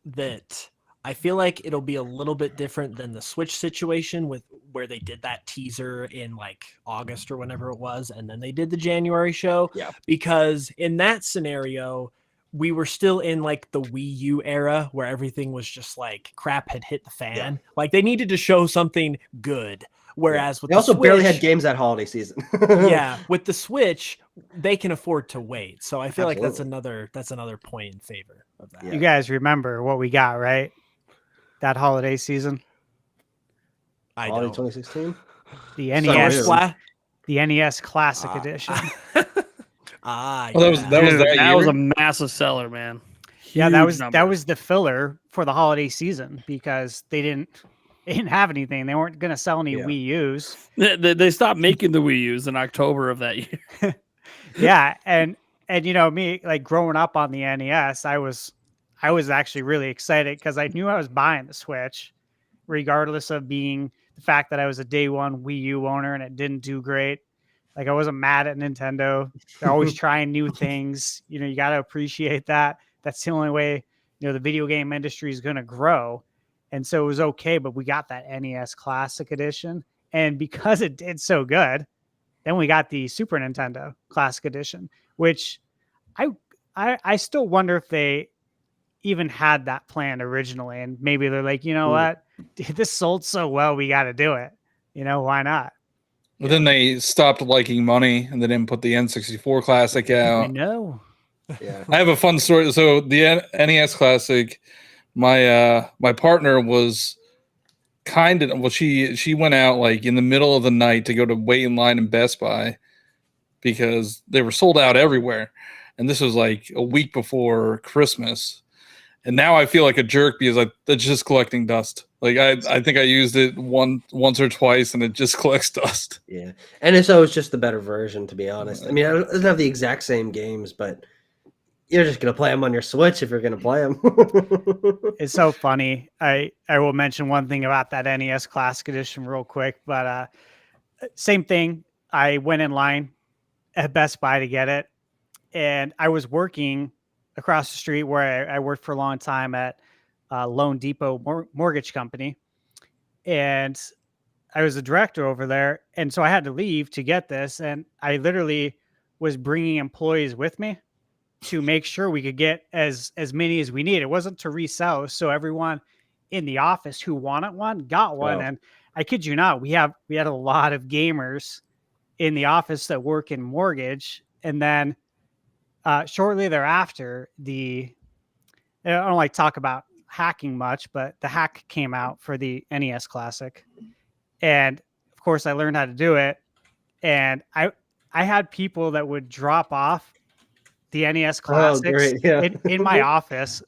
that I feel like it'll be a little bit different than the Switch situation with where they did that teaser in like August or whenever it was, and then they did the January show. Yeah. Because in that scenario, we were still in like the Wii U era where everything was just like crap had hit the fan. Yeah. Like they needed to show something good. Whereas with they the also Switch, barely had games that holiday season. yeah, with the Switch, they can afford to wait. So I feel like that's Absolutely. another point in favor of that. Yeah. You guys remember what we got, right? That holiday season, I Holiday don't. 2016. the Sorry, NES, really? the NES Classic Edition. Ah, Well, that was Dude, that that was year? a massive seller, man. Yeah, Huge that numbers. was the filler for the holiday season because they didn't have anything. They weren't going to sell any Yeah. Wii U's. They stopped making the Wii U's in October of that year. Yeah, and you know me, like growing up on the NES, I was actually really excited because I knew I was buying the Switch, regardless of being the fact that I was a day one Wii U owner and it didn't do great. Like I wasn't mad at Nintendo. They're always trying new things. You know, you got to appreciate that. That's the only way, you know, the video game industry is going to grow. And so it was okay, but we got that NES Classic Edition. And because it did so good, then we got the Super Nintendo Classic Edition, which I still wonder if they even had that plan originally. And maybe they're like, you know what? This sold so well, we got to do it. You know, why not? But then they stopped liking money and they didn't put the N64 Classic I out. know. Yeah. I have a fun story. So the NES Classic, my partner was kind of, well, she went out like in the middle of the night to go to wait in line in Best Buy because they were sold out everywhere. And this was like a week before Christmas. And now I feel like a jerk because it's just collecting dust. Like I think I used it once or twice and it just collects dust. Yeah. NSO is just the better version, to be honest. I mean, it doesn't have the exact same games, but you're just going to play them on your Switch if you're going to play them. It's so funny. I will mention one thing about that NES Classic Edition real quick, but same thing. I went in line at Best Buy to get it, and I was working across the street where I worked for a long time at Loan Depot Mortgage Company, and I was a director over there, and so I had to leave to get this, and I literally was bringing employees with me to make sure we could get as many as we need. It wasn't to resell, so everyone in the office who wanted one got one. Wow. And I kid you not, we had a lot of gamers in the office that work in mortgage. And then shortly thereafter, I don't like to talk about hacking much, but the hack came out for the NES Classic, and of course I learned how to do it. And I had people that would drop off the NES Classics great, yeah. in my office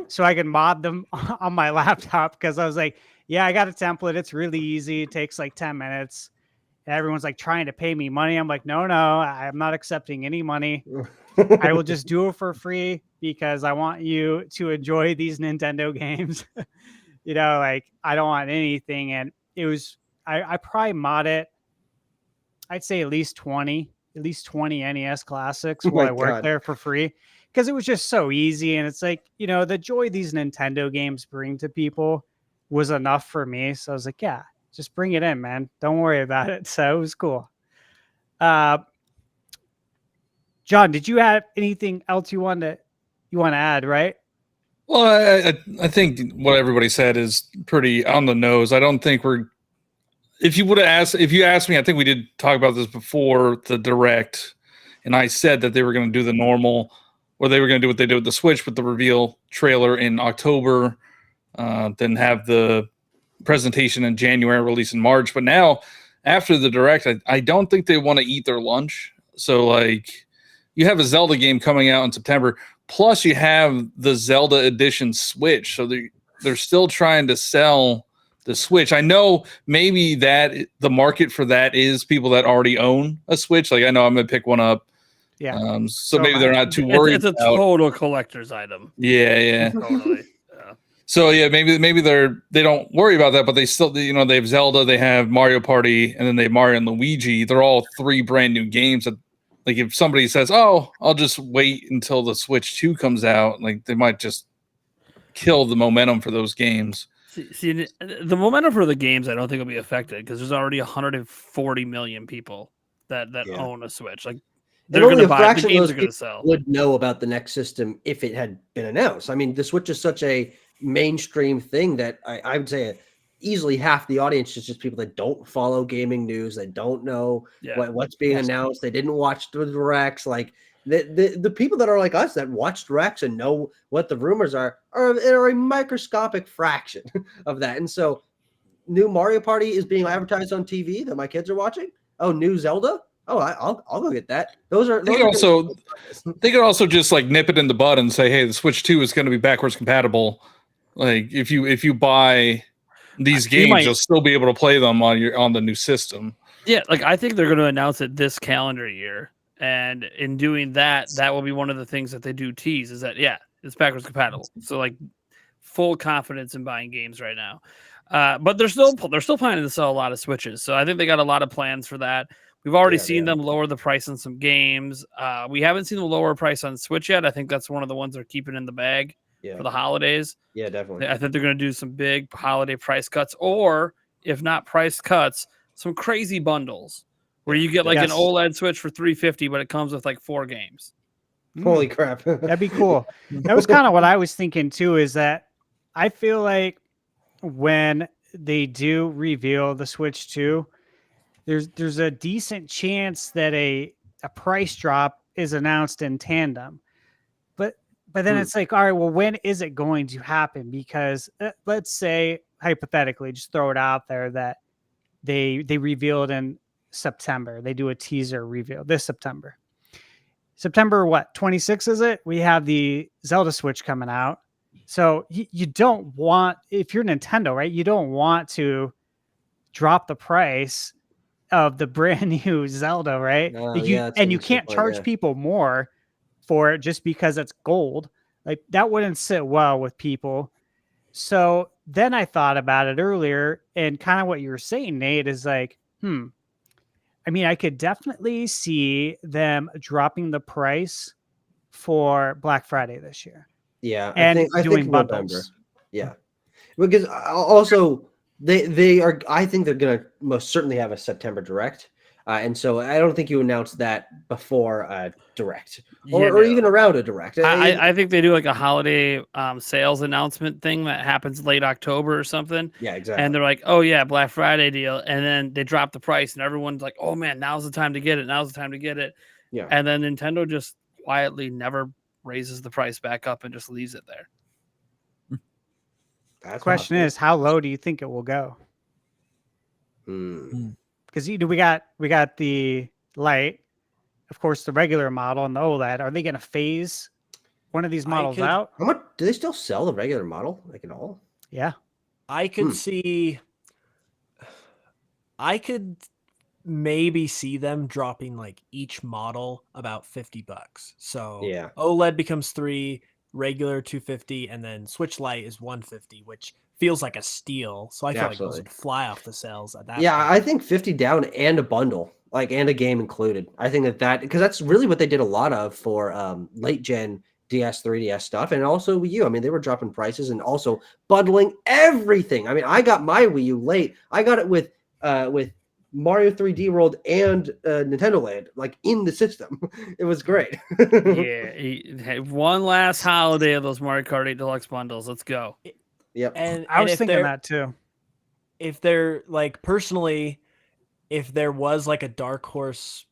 so I could mod them on my laptop because I was like, yeah, I got a template. It's really easy. It takes like 10 minutes. And everyone's like trying to pay me money. I'm like, no, I'm not accepting any money. I will just do it for free because I want you to enjoy these Nintendo games. You know, like I don't want anything. And it was, I probably mod it. I'd say at least 20 NES Classics while I worked there for free because it was just so easy. And it's like, you know, the joy these Nintendo games bring to people was enough for me. So I was like, yeah, just bring it in, man. Don't worry about it. So it was cool. John, did you have anything else you want to add, right? Well, I think what everybody said is pretty on the nose. I don't think if you asked me, I think we did talk about this before the direct, and I said that they were going to do the normal, or they were going to do what they did with the Switch with the reveal trailer in October, then have the presentation in January, release in March. But now, after the direct, I don't think they want to eat their lunch. So, like, you have a Zelda game coming out in September, plus you have the Zelda Edition Switch. So they're still trying to sell the Switch. I know maybe that the market for that is people that already own a Switch. Like I know I'm gonna pick one up Yeah. So So maybe they're not too It's, worried it's a about. total collector's item. Yeah. Totally. Yeah. So yeah, maybe they don't worry about that, but they still, they have Zelda, they have Mario Party, and then they have Mario and Luigi. They're all 3 brand new games that, like, if somebody says, "Oh, I'll just wait until the Switch 2 comes out," like, they might just kill the momentum for those games. See, the momentum for the games, I don't think will be affected because there's already 140 million people that own a Switch. Like, they're And only going to a buy the fraction of games those are going people to sell. would know about the next system if it had been announced. I mean, the Switch is such a mainstream thing that I would say easily half the audience is just people that don't follow gaming news, that don't know what's being announced. They didn't watch the directs. Like the people that are like us that watch directs and know what the rumors are a microscopic fraction of that. And so, new Mario Party is being advertised on TV that my kids are watching. Oh, new Zelda. Oh, I'll go get that. They could also just like nip it in the bud and say, "Hey, the Switch 2 is going to be backwards compatible. Like, if you buy these games, you'll still be able to play them on the new system." Yeah, like, I think they're going to announce it this calendar year, and in doing that, that will be one of the things that they do tease is that it's backwards compatible. So, like, full confidence in buying games right now. But they're still planning to sell a lot of Switches, so I think they got a lot of plans for that. We've already seen them lower the price on some games. We haven't seen them lower price on Switch yet. I think that's one of the ones they're keeping in the bag for the holidays. Yeah, definitely. I think they're going to do some big holiday price cuts, or if not price cuts, some crazy bundles where you get like an OLED Switch for $350, but it comes with like 4 games. Holy crap. That'd be cool. That was kind of what I was thinking too, is that I feel like when they do reveal the Switch 2, there's a decent chance that a price drop is announced in tandem. But then it's like, all right, well, when is it going to happen? Because let's say, hypothetically, just throw it out there that they revealed in September. They do a teaser reveal this September. September what? 26 is it? We have the Zelda Switch coming out. So you don't want, if you're Nintendo, right? You don't want to drop the price of the brand new Zelda, right? You can't charge people more for it just because it's gold. Like, that wouldn't sit well with people. So then I thought about it earlier, and kind of what you were saying, Nate, is like, I mean, I could definitely see them dropping the price for Black Friday this year. Yeah, and I doing think bundles. November. Yeah, because also they are. I think they're going to most certainly have a September direct, and so I don't think you announce that before a direct or even around a direct. I think they do like a holiday sales announcement thing that happens late October or something. Yeah, exactly. And they're like, "Oh yeah, Black Friday deal," and then they drop the price, and everyone's like, "Oh man, now's the time to get it! Now's the time to get it!" Yeah, and then Nintendo just quietly never raises the price back up and just leaves it there. The question is, how low do you think it will go? Because we got the Lite, of course, the regular model and the OLED. Are they going to phase one of these models out? How much do they still sell the regular model, like, at all? Yeah, I could see. I could maybe see them dropping like each model about $50. So OLED becomes $3, regular $250, and then Switch Lite is $150, which feels like a steal. So I feel like those would fly off the sales at that point. I think 50 down and a bundle, like, and a game included. I think that because that's really what they did a lot of for late gen DS, 3DS stuff, and also Wii U. I mean, they were dropping prices and also bundling everything. I mean, I got my Wii U late. I got it with Mario 3D World and Nintendo Land, like, in the system. It was great. One last holiday of those Mario Kart 8 Deluxe bundles. Let's go. Yep. And I was thinking that too. If they're like, personally, if there was like a dark horse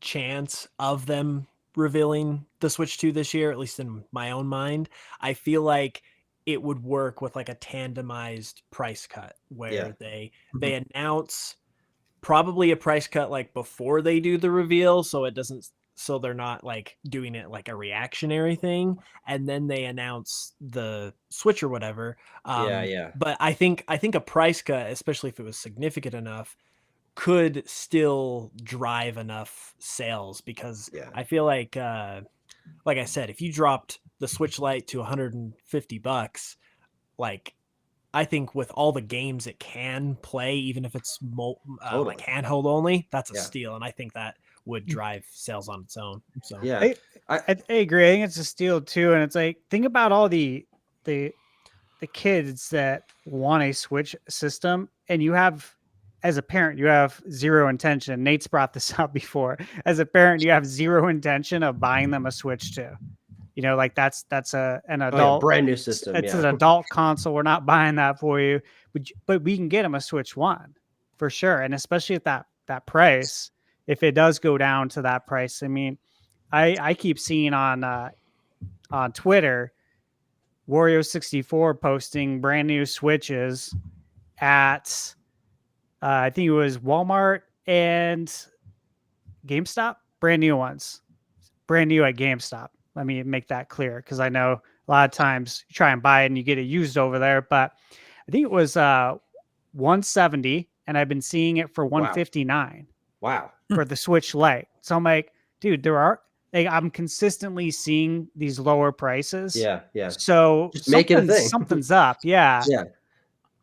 chance of them revealing the Switch 2 this year, at least in my own mind, I feel like it would work with like a tandemized price cut where they announce probably a price cut like before they do the reveal, so they're not like doing it like a reactionary thing, and then they announce the Switch or whatever. But I think a price cut, especially if it was significant enough, could still drive enough sales, because Yeah. I feel like I said, if you dropped the Switch Lite to $150, like I think with all the games it can play, even if it's like handheld only, that's a steal, and I think that would drive sales on its own. So Yeah, I agree. I think it's a steal too, and it's like think about all the kids that want a Switch system, and you have, as a parent, you have zero intention. Nate's brought this up before. As a parent, you have zero intention of buying them a Switch too. You know, like that's an adult brand new system. It's an adult console. We're not buying that for you, but we can get them a Switch One for sure, and especially at that price. If it does go down to that price, I mean, I keep seeing on Twitter, Wario64 posting brand new Switches at I think it was Walmart and GameStop, brand new ones, brand new at GameStop. Let me make that clear, because I know a lot of times you try and buy it and you get it used over there, but I think it was 170, and I've been seeing it for 159. Wow. For the Switch Lite. So I'm like, dude, I'm consistently seeing these lower prices. Yeah. So just make it a thing. Something's up. Yeah. Yeah.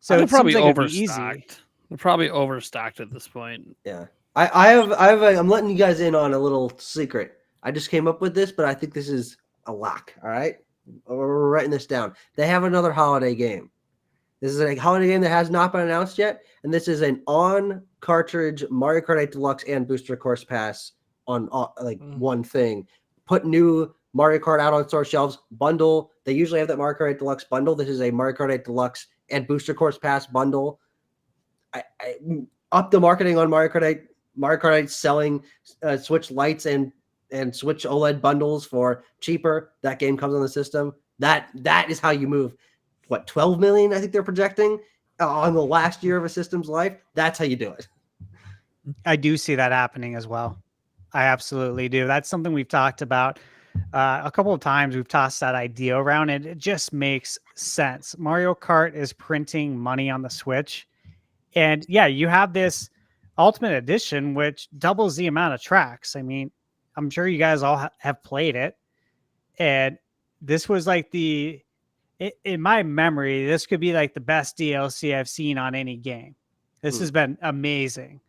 So they're it probably seems like it'd be overstocked. easy. They're probably overstocked at this point. Yeah. I'm letting you guys in on a little secret. I just came up with this, but I think this is a lock. All right. We're writing this down. They have another holiday game. This is a holiday game that has not been announced yet. And this is an on-cartridge Mario Kart 8 Deluxe and Booster Course Pass on one thing. Put new Mario Kart out on store shelves. Bundle. They usually have that Mario Kart 8 Deluxe bundle. This is a Mario Kart 8 Deluxe and Booster Course Pass bundle. I up the marketing on Mario Kart 8. Mario Kart 8 selling Switch Lights and Switch OLED bundles for cheaper. That game comes on the system. That is how you move. What, 12 million? I think they're projecting on the last year of a system's life. That's how you do it. I do see that happening as well. I absolutely do. That's something we've talked about a couple of times. We've tossed that idea around, and it just makes sense. Mario Kart is printing money on the Switch, and yeah, you have this Ultimate Edition, which doubles the amount of tracks. I mean, I'm sure you guys all have played it, and this was like in my memory, this could be like the best DLC I've seen on any game. This has been amazing.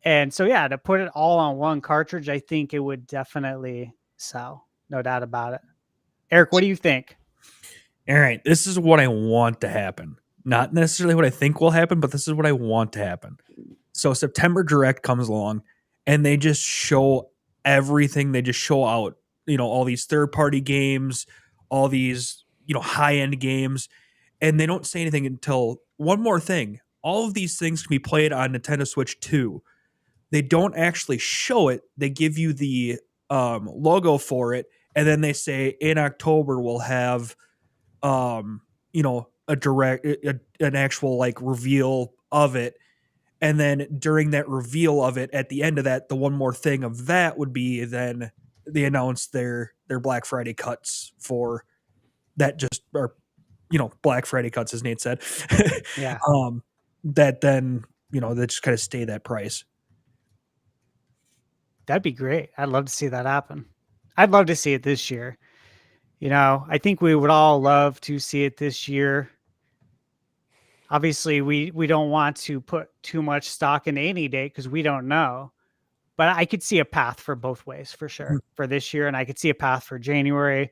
And so, yeah, to put it all on one cartridge, I think it would definitely sell. No doubt about it. Eric, what do you think? All right. This is what I want to happen. Not necessarily what I think will happen, but this is what I want to happen. So September Direct comes along and they just show everything. They just show out, all these third-party games, all these, high-end games, and they don't say anything until one more thing. All of these things can be played on Nintendo Switch 2. They don't actually show it. They give you the logo for it, and then they say in October we'll have, an actual like reveal of it. And then during that reveal of it, at the end of that, the one more thing of that would be then they announce their Black Friday cuts for that Black Friday cuts, as Nate said. Yeah. That then, they just kind of stay that price. That'd be great. I'd love to see that happen. I'd love to see it this year. I think we would all love to see it this year. Obviously, we don't want to put too much stock in any date because we don't know. But I could see a path for both ways for sure for this year, and I could see a path for January.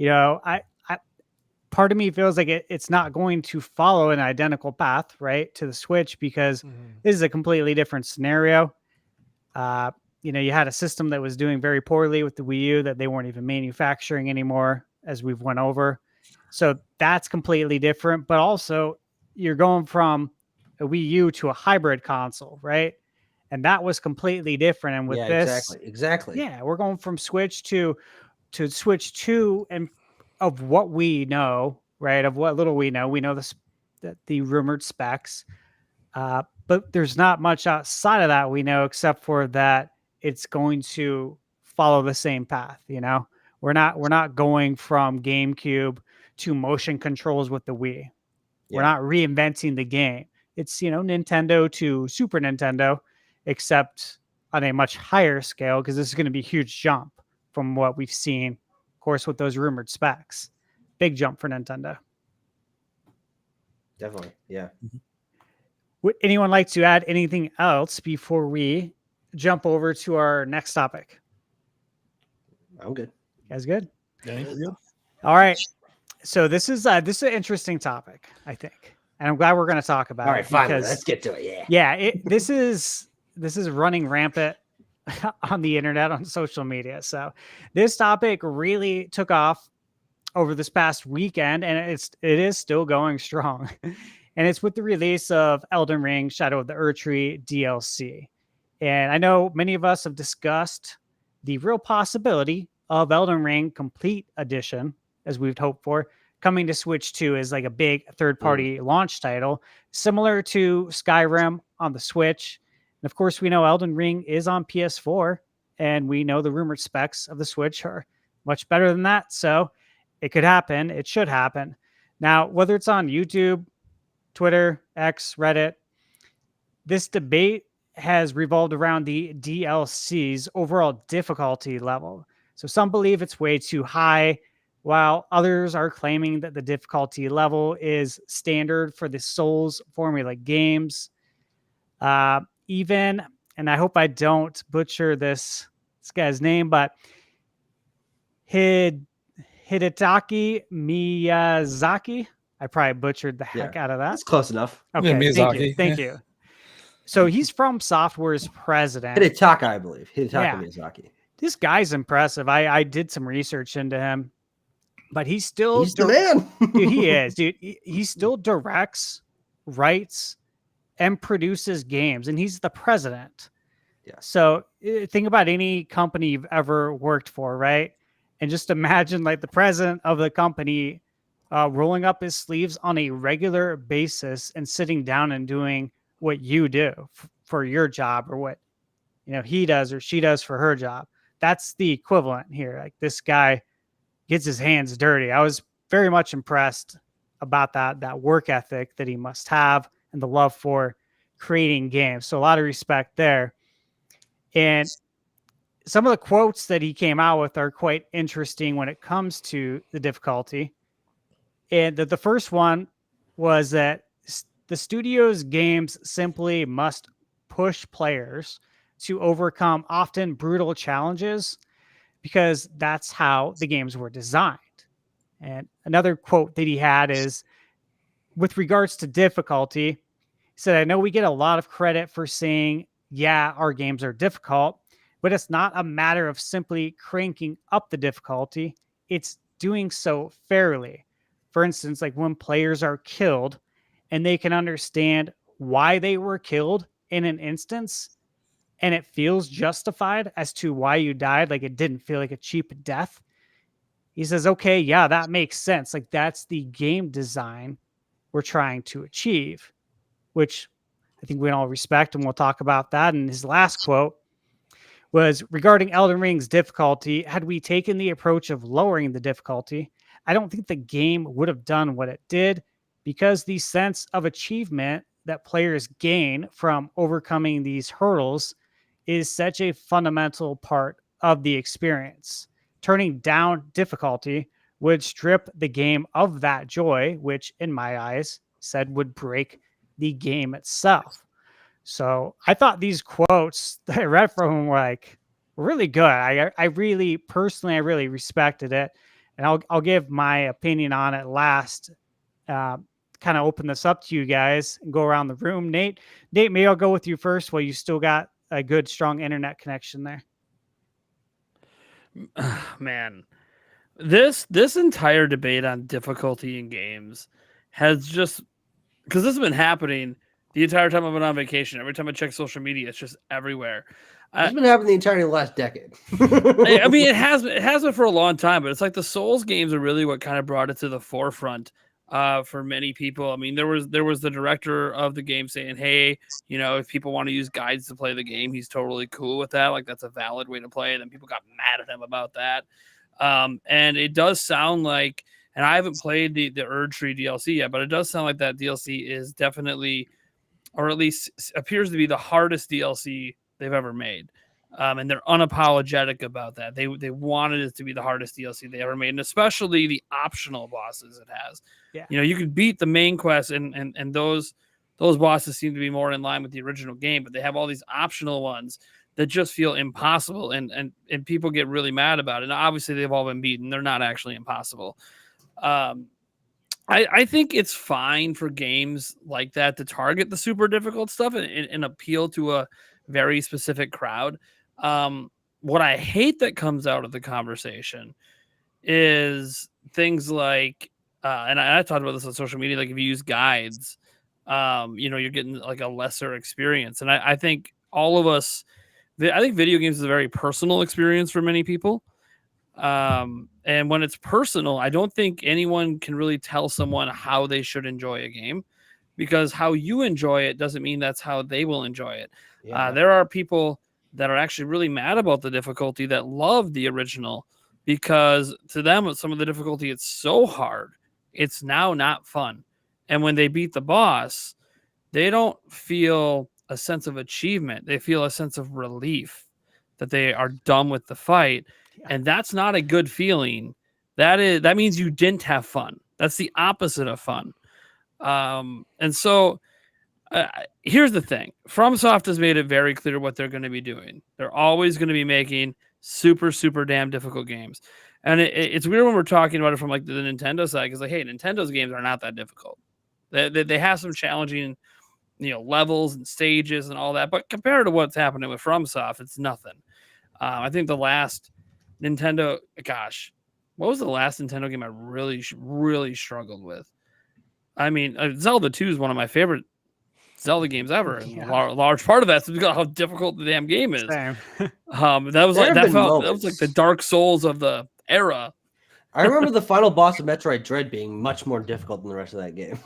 I part of me feels like it's not going to follow an identical path, right, to the Switch, because this is a completely different scenario. You had a system that was doing very poorly with the Wii U that they weren't even manufacturing anymore, as we've went over. So that's completely different. But also, you're going from a Wii U to a hybrid console, right? And that was completely different. And with this, exactly. Yeah, we're going from Switch to Switch 2, and of what we know, right? Of what little we know the rumored specs. But there's not much outside of that we know, except for that it's going to follow the same path. We're not going from GameCube to motion controls with the Wii. We're not reinventing the game. It's Nintendo to Super Nintendo, except on a much higher scale, because this is going to be a huge jump from what we've seen, of course, with those rumored specs. Big jump for Nintendo. Definitely. Yeah. Would anyone like to add anything else before we jump over to our next topic? I'm good. You guys good? I think we're good. All right. So this is an interesting topic, I think, and I'm glad we're going to talk about All it. right, finally, because, let's get to it. Yeah. this is running rampant on the internet, on social media. So this topic really took off over this past weekend, and it is still going strong. And it's with the release of Elden Ring Shadow of the Erdtree DLC. And I know many of us have discussed the real possibility of Elden Ring Complete Edition, as we've hoped for, coming to Switch 2 as like a big third-party launch title, similar to Skyrim on the Switch. And of course, we know Elden Ring is on PS4, and we know the rumored specs of the Switch are much better than that. So it could happen. It should happen. Now, whether it's on YouTube, Twitter, X, Reddit, this debate has revolved around the DLC's overall difficulty level. So some believe it's way too high, while others are claiming that the difficulty level is standard for the Souls formula games. Even, and I hope I don't butcher this guy's name, but Hidetaki Miyazaki. I probably butchered the heck out of that. That's close enough. Okay, Yeah, Miyazaki. Thank you. So he's From Software's president. Hidetaka, I believe. Hidetaka Yeah. Miyazaki. This guy's impressive. I did some research into him, but he's He's the man. Dude, he is, dude. He still directs, writes, and produces games, and he's the president. Yeah. So think about any company you've ever worked for, right? And just imagine like the president of the company rolling up his sleeves on a regular basis and sitting down and doing what you do for your job, or what he does or she does for her job. That's the equivalent here. Like, this guy gets his hands dirty. I was very much impressed about that work ethic that he must have, and the love for creating games. So a lot of respect there. And some of the quotes that he came out with are quite interesting when it comes to the difficulty. And the first one was that the studio's games simply must push players to overcome often brutal challenges, because that's how the games were designed. And another quote that he had is, with regards to difficulty, he said, "I know we get a lot of credit for saying, yeah, our games are difficult, but it's not a matter of simply cranking up the difficulty. It's doing so fairly. For instance, like when players are killed and they can understand why they were killed in an instance, and it feels justified as to why you died, like it didn't feel like a cheap death." He says, okay, yeah, that makes sense. Like, that's the game design we're trying to achieve, which I think we all respect, and we'll talk about that. And his last quote was regarding Elden Ring's difficulty. Had we taken the approach of lowering the difficulty, I don't think the game would have done what it did, because the sense of achievement that players gain from overcoming these hurdles is such a fundamental part of the experience. Turning down difficulty would strip the game of that joy, which in my eyes said would break the game itself. So I thought these quotes that I read from him were really good. I really respected it. And I'll give my opinion on it last. Kind of open this up to you guys and go around the room. Nate, maybe I'll go with you first while you still got a good, strong internet connection there. Man, this entire debate on difficulty in games has just, because this has been happening the entire time I've been on vacation. Every time I check social media, it's just everywhere. It's been happening the entirety of the last decade. I mean, it has been for a long time, but it's like the Souls games are really what kind of brought it to the forefront for many people. I mean, there was the director of the game saying, hey, if people want to use guides to play the game, he's totally cool with that. Like, that's a valid way to play it. And people got mad at him about that. And it does sound like, and I haven't played the Erdtree DLC yet, but it does sound like that DLC is definitely or at least appears to be the hardest DLC they've ever made. And they're unapologetic about that. They wanted it to be the hardest DLC they ever made, and especially the optional bosses it has. Yeah. You know, you could beat the main quest, and those bosses seem to be more in line with the original game, but they have all these optional ones that just feel impossible, and people get really mad about it. And obviously, they've all been beaten. They're not actually impossible. I think it's fine for games like that to target the super difficult stuff and appeal to a very specific crowd. What I hate that comes out of the conversation is things like, and I talked about this on social media, like if you use guides, you're getting like a lesser experience. And I think all of us, I think video games is a very personal experience for many people. And when it's personal, I don't think anyone can really tell someone how they should enjoy a game, because how you enjoy it doesn't mean that's how they will enjoy it. Yeah. There are people that are actually really mad about the difficulty that love the original, because to them, with some of the difficulty, it's so hard, it's now not fun. And when they beat the boss, they don't feel a sense of achievement. They feel a sense of relief that they are done with the fight. Yeah. And that's not a good feeling. That means you didn't have fun. That's the opposite of fun. And so here's the thing. FromSoft has made it very clear what they're going to be doing. They're always going to be making super, super damn difficult games. And it's weird when we're talking about it from like the Nintendo side, because like, hey, Nintendo's games are not that difficult. They have some challenging, levels and stages and all that, but compared to what's happening with FromSoft, it's nothing. I think the last Nintendo, what was the last Nintendo game I really, really struggled with? I mean, Zelda 2 is one of my favorite Zelda games ever. Yeah. A large part of that's because of how difficult the damn game is. Same. That was like the Dark Souls of the era. I remember the final boss of Metroid Dread being much more difficult than the rest of that game.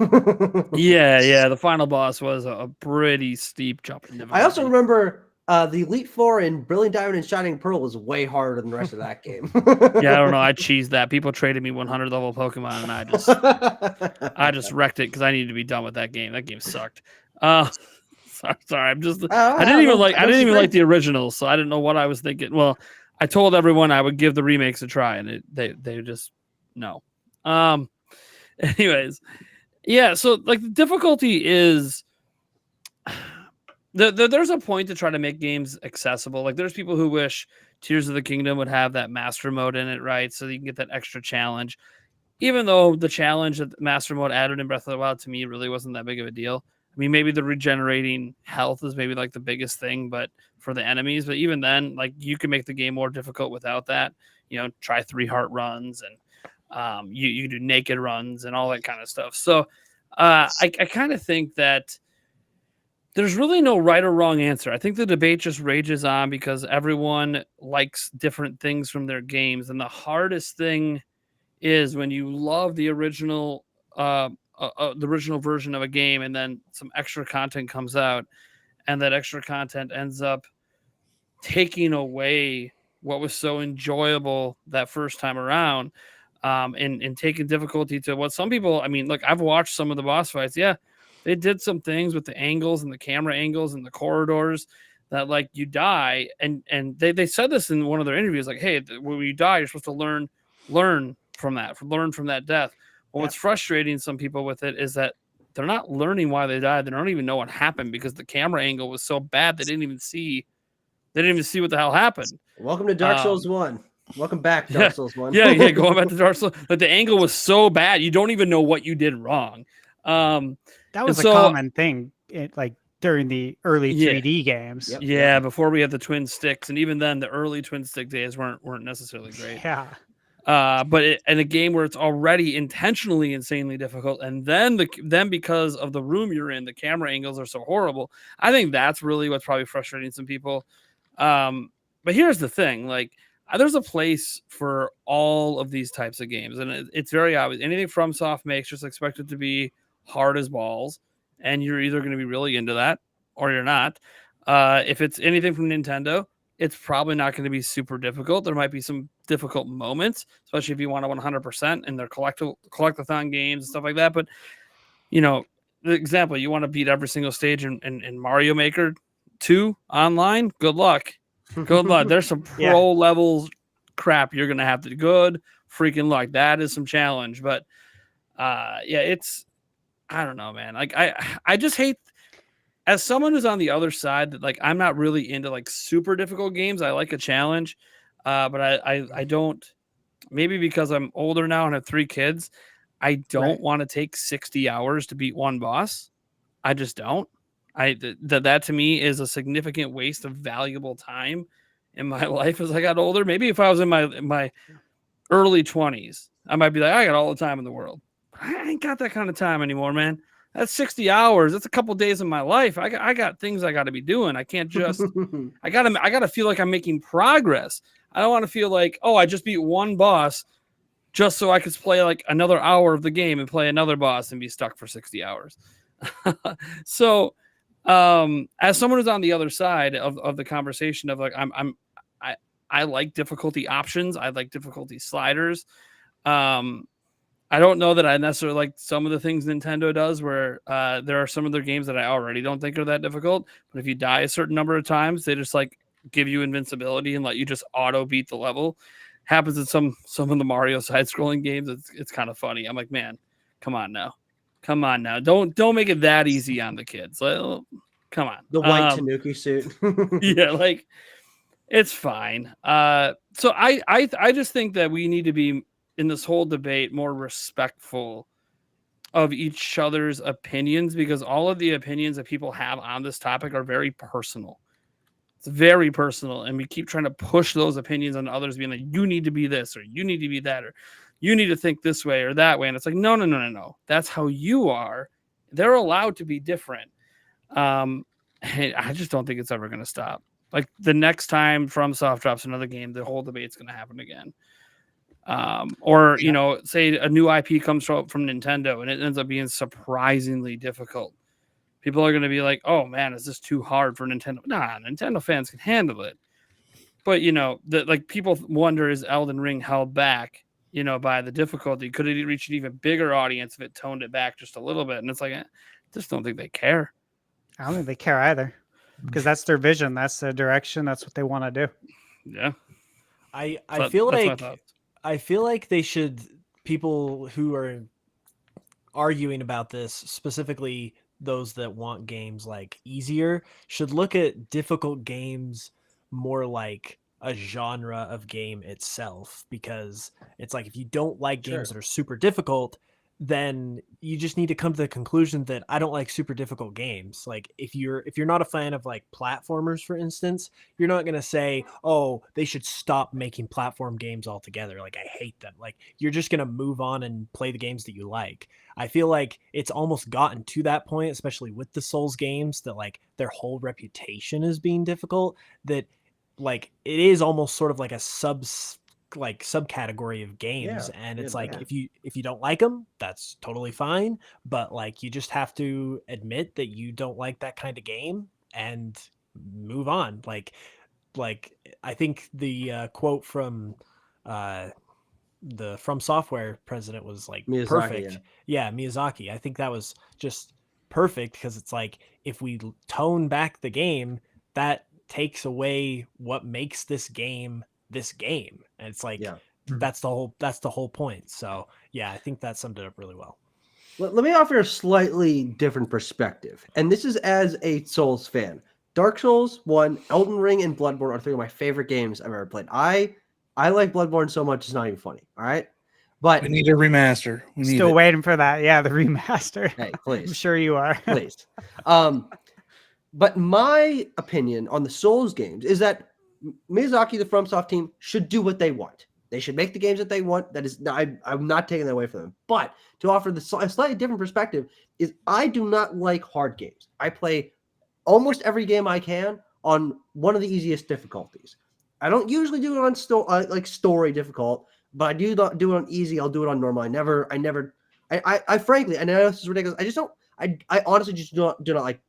Yeah. The final boss was a pretty steep jump in difficulty. I also remember the Elite Four in Brilliant Diamond and Shining Pearl was way harder than the rest of that game. Yeah, I don't know. I cheesed that. People traded me 100 level Pokemon, and I just wrecked it because I needed to be done with that game. That game sucked. Sorry. I didn't even like the originals, so I didn't know what I was thinking. Well, I told everyone I would give the remakes a try, and they just no. Anyways, yeah. So like the difficulty is, there's a point to try to make games accessible. Like there's people who wish Tears of the Kingdom would have that master mode in it, right? So you can get that extra challenge. Even though the challenge that master mode added in Breath of the Wild to me really wasn't that big of a deal. I mean, maybe the regenerating health is maybe like the biggest thing, but for the enemies, but even then, like you can make the game more difficult without that. Try 3 heart runs, and you do naked runs and all that kind of stuff. So I kind of think that there's really no right or wrong answer. I think the debate just rages on because everyone likes different things from their games, and the hardest thing is when you love the original version of a game, and then some extra content comes out, and that extra content ends up taking away what was so enjoyable that first time around, and taking difficulty to what some people, I mean, look, I've watched some of the boss fights. Yeah, they did some things with the angles and the camera angles and the corridors that like you die. And they said this in one of their interviews, like, hey, when you die, you're supposed to learn from that death. Well, what's frustrating some people with it is that they're not learning why they died. They don't even know what happened because the camera angle was so bad they didn't even see what the hell happened. Welcome to Dark Souls 1. Welcome back, Dark Souls 1. Yeah, going back to Dark Souls. But the angle was so bad, you don't even know what you did wrong. That was a common thing like during the early 3D games. Yep. Yeah, before we had the twin sticks, and even then the early twin stick days weren't necessarily great. Yeah. But in a game where it's already intentionally insanely difficult, and then because of the room you're in, the camera angles are so horrible. I think that's really what's probably frustrating some people. But here's the thing: like, there's a place for all of these types of games, and it's very obvious. Anything FromSoft makes, just expect it to be hard as balls, and you're either going to be really into that or you're not. If it's anything from Nintendo, it's probably not going to be super difficult. There might be some difficult moments, especially if you want to 100% and they're collectathon games and stuff like that. But, the example, you want to beat every single stage in Mario Maker 2 online, good luck. Good luck. There's some pro level crap you're gonna have to good freaking luck. That is some challenge. But it's I don't know, man. Like I just hate, as someone who's on the other side, that like I'm not really into like super difficult games. I like a challenge. But I don't, maybe because I'm older now and have 3 kids, I don't want to take 60 hours to beat one boss. I just don't. That to me is a significant waste of valuable time in my life as I got older. Maybe if I was in my early 20s, I might be like, I got all the time in the world. I ain't got that kind of time anymore, man. That's 60 hours. That's a couple of days of my life. I got things I got to be doing. I can't just, I gotta feel like I'm making progress. I don't want to feel like, oh, I just beat one boss just so I could play like another hour of the game and play another boss and be stuck for 60 hours. So, as someone who's on the other side of the conversation of like, I like difficulty options. I like difficulty sliders. I don't know that I necessarily like some of the things Nintendo does where there are some of their games that I already don't think are that difficult. But if you die a certain number of times, they just like give you invincibility and let you just auto beat the level. Happens in some of the Mario side-scrolling games. It's kind of funny. I'm like, man, come on now. Don't make it that easy on the kids. Like, come on. The white Tanuki suit. Yeah, like it's fine. So I just think that we need to be in this whole debate more respectful of each other's opinions, because all of the opinions that people have on this topic are very personal. It's very personal, and we keep trying to push those opinions on others, being like, you need to be this, or you need to be that, or you need to think this way or that way. And it's like, no. That's how you are. They're allowed to be different. I just don't think it's ever going to stop. Like the next time FromSoft drops another game, the whole debate's going to happen again. You know, say a new IP comes from Nintendo and it ends up being surprisingly difficult. People are going to be like, oh man, is this too hard for Nintendo? Nah, Nintendo fans can handle it. But, you know, people wonder, is Elden Ring held back, you know, by the difficulty? Could it reach an even bigger audience if it toned it back just a little bit? And it's like, I just don't think they care. I don't think they care either, because that's their vision. That's their direction. That's what they want to do. Yeah. I feel like they should, people who are arguing about this, specifically those that want games like easier, should look at difficult games more like a genre of game itself, because it's like, if you don't like games that are super difficult, then you just need to come to the conclusion that I don't like super difficult games. Like if you're not a fan of like platformers, for instance, you're not going to say, oh, they should stop making platform games altogether. Like, I hate them. Like, you're just going to move on and play the games that you like. I feel like it's almost gotten to that point, especially with the Souls games, that like their whole reputation is being difficult, that like it is almost sort of like a subcategory of games. And it's like, if you don't like them, that's totally fine, but like you just have to admit that you don't like that kind of game and move on. Like I think the quote from the From Software president was like Miyazaki, perfect. Yeah, Miyazaki. I think that was just perfect, because it's like, if we tone back the game, that takes away what makes this game. And it's like, that's the whole point. So yeah, I think that summed it up really well. Let me offer a slightly different perspective, and this is as a Souls fan. Dark Souls 1, Elden Ring, and Bloodborne are 3 of my favorite games I've ever played. I like Bloodborne so much, it's not even funny. All right, but we need a remaster. Still waiting for that. Yeah, the remaster. Hey, please. I'm sure you are. Please. But my opinion on the Souls games is that Miyazaki, the FromSoft team, should do what they want. They should make the games that they want. That is, I'm not taking that away from them. But to offer a slightly different perspective is, I do not like hard games. I play almost every game I can on one of the easiest difficulties. I don't usually do it on story difficult, but I do not do it on easy. I'll do it on normal. I frankly, and I know this is ridiculous, I honestly just do not like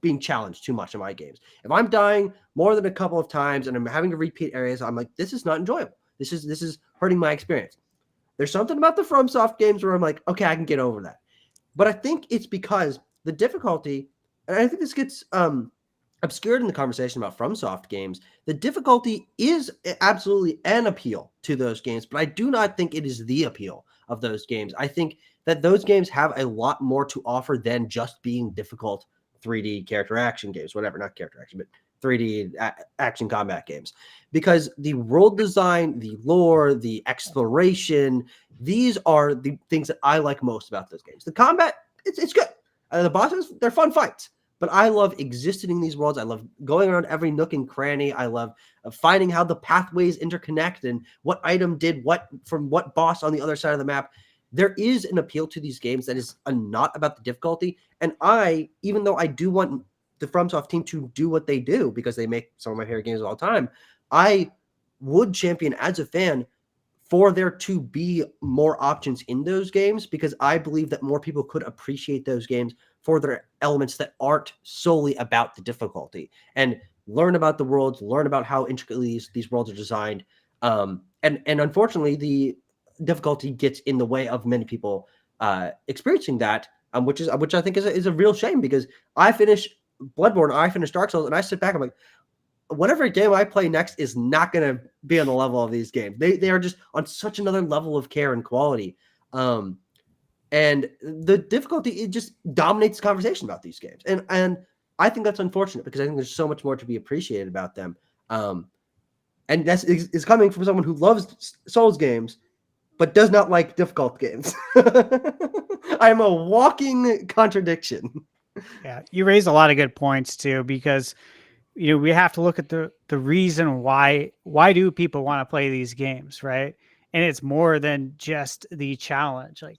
being challenged too much in my games. If I'm dying more than a couple of times and I'm having to repeat areas, I'm like, this is not enjoyable. This is hurting my experience. There's something about the FromSoft games where I'm like, okay, I can get over that. But I think it's because the difficulty, and I think this gets obscured in the conversation about FromSoft games, the difficulty is absolutely an appeal to those games, but I do not think it is the appeal of those games. I think that those games have a lot more to offer than just being difficult 3D character action games, whatever, not character action, but 3D action combat games, because the world design, the lore, the exploration, these are the things that I like most about those games. The combat, it's good. The bosses, they're fun fights. But I love existing in these worlds. I love going around every nook and cranny. I love finding how the pathways interconnect and what item did what from what boss on the other side of the map. There is an appeal to these games that is not about the difficulty. And even though I do want the FromSoft team to do what they do because they make some of my favorite games of all time, I would champion as a fan for there to be more options in those games, because I believe that more people could appreciate those games for their elements that aren't solely about the difficulty, and learn about the worlds, learn about how intricately these worlds are designed. And unfortunately, the difficulty gets in the way of many people experiencing that, which I think is a real shame, because I finish Bloodborne, I finish Dark Souls, and I sit back, I'm like, whatever game I play next is not going to be on the level of these games. They are just on such another level of care and quality. And the difficulty, it just dominates the conversation about these games. And I think that's unfortunate, because I think there's so much more to be appreciated about them. And that's is coming from someone who loves Souls games, but does not like difficult games. I'm a walking contradiction. Yeah, you raised a lot of good points too, because we have to look at the reason why do people want to play these games, right? And it's more than just the challenge. Like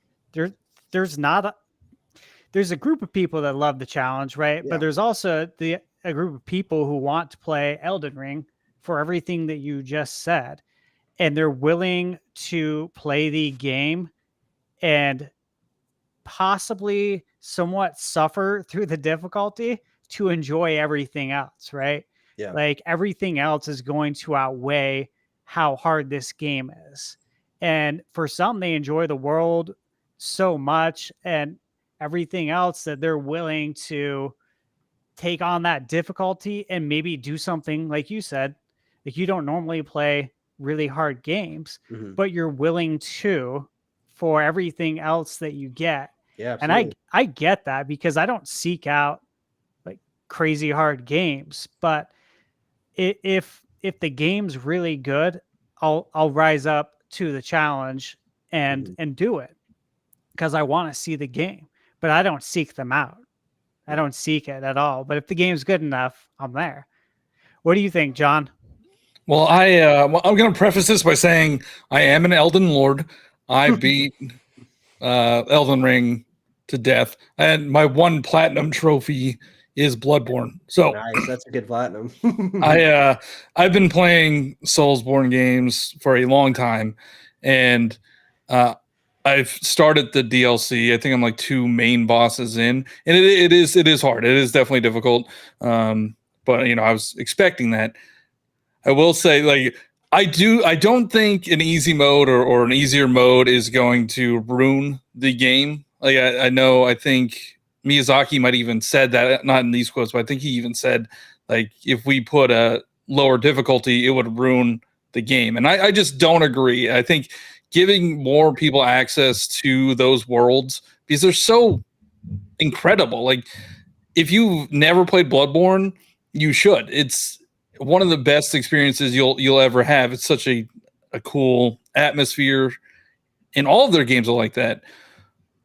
there's a group of people that love the challenge, right? Yeah. But there's also a group of people who want to play Elden Ring for everything that you just said, and they're willing to play the game and possibly somewhat suffer through the difficulty to enjoy everything else, right? Yeah. Like everything else is going to outweigh how hard this game is. And for some, they enjoy the world so much and everything else that they're willing to take on that difficulty and maybe do something, like you said, like you don't normally play really hard games, but you're willing to for everything else that you get. Yeah, absolutely. And I get that, because I don't seek out crazy hard games, but if the game's really good, I'll rise up to the challenge and do it, because I want to see the game, but I don't seek them out. I don't seek it at all. But if the game's good enough, I'm there. What do you think, John? Well, I'm going to preface this by saying I am an Elden Lord. I beat Elden Ring to death, and my one platinum trophy is Bloodborne. So nice, that's a good platinum. I've been playing Soulsborne games for a long time, and I've started the DLC. I think I'm like 2 main bosses in, and it is hard. It is definitely difficult. But I was expecting that. I will say, like, I don't think an easy mode or an easier mode is going to ruin the game. Like I think Miyazaki might even said that, not in these quotes, but I think he even said, like, if we put a lower difficulty, it would ruin the game. And I just don't agree. I think giving more people access to those worlds, because they're so incredible. Like, if you've never played Bloodborne, you should. It's one of the best experiences you'll ever have. It's such a cool atmosphere, and all of their games are like that.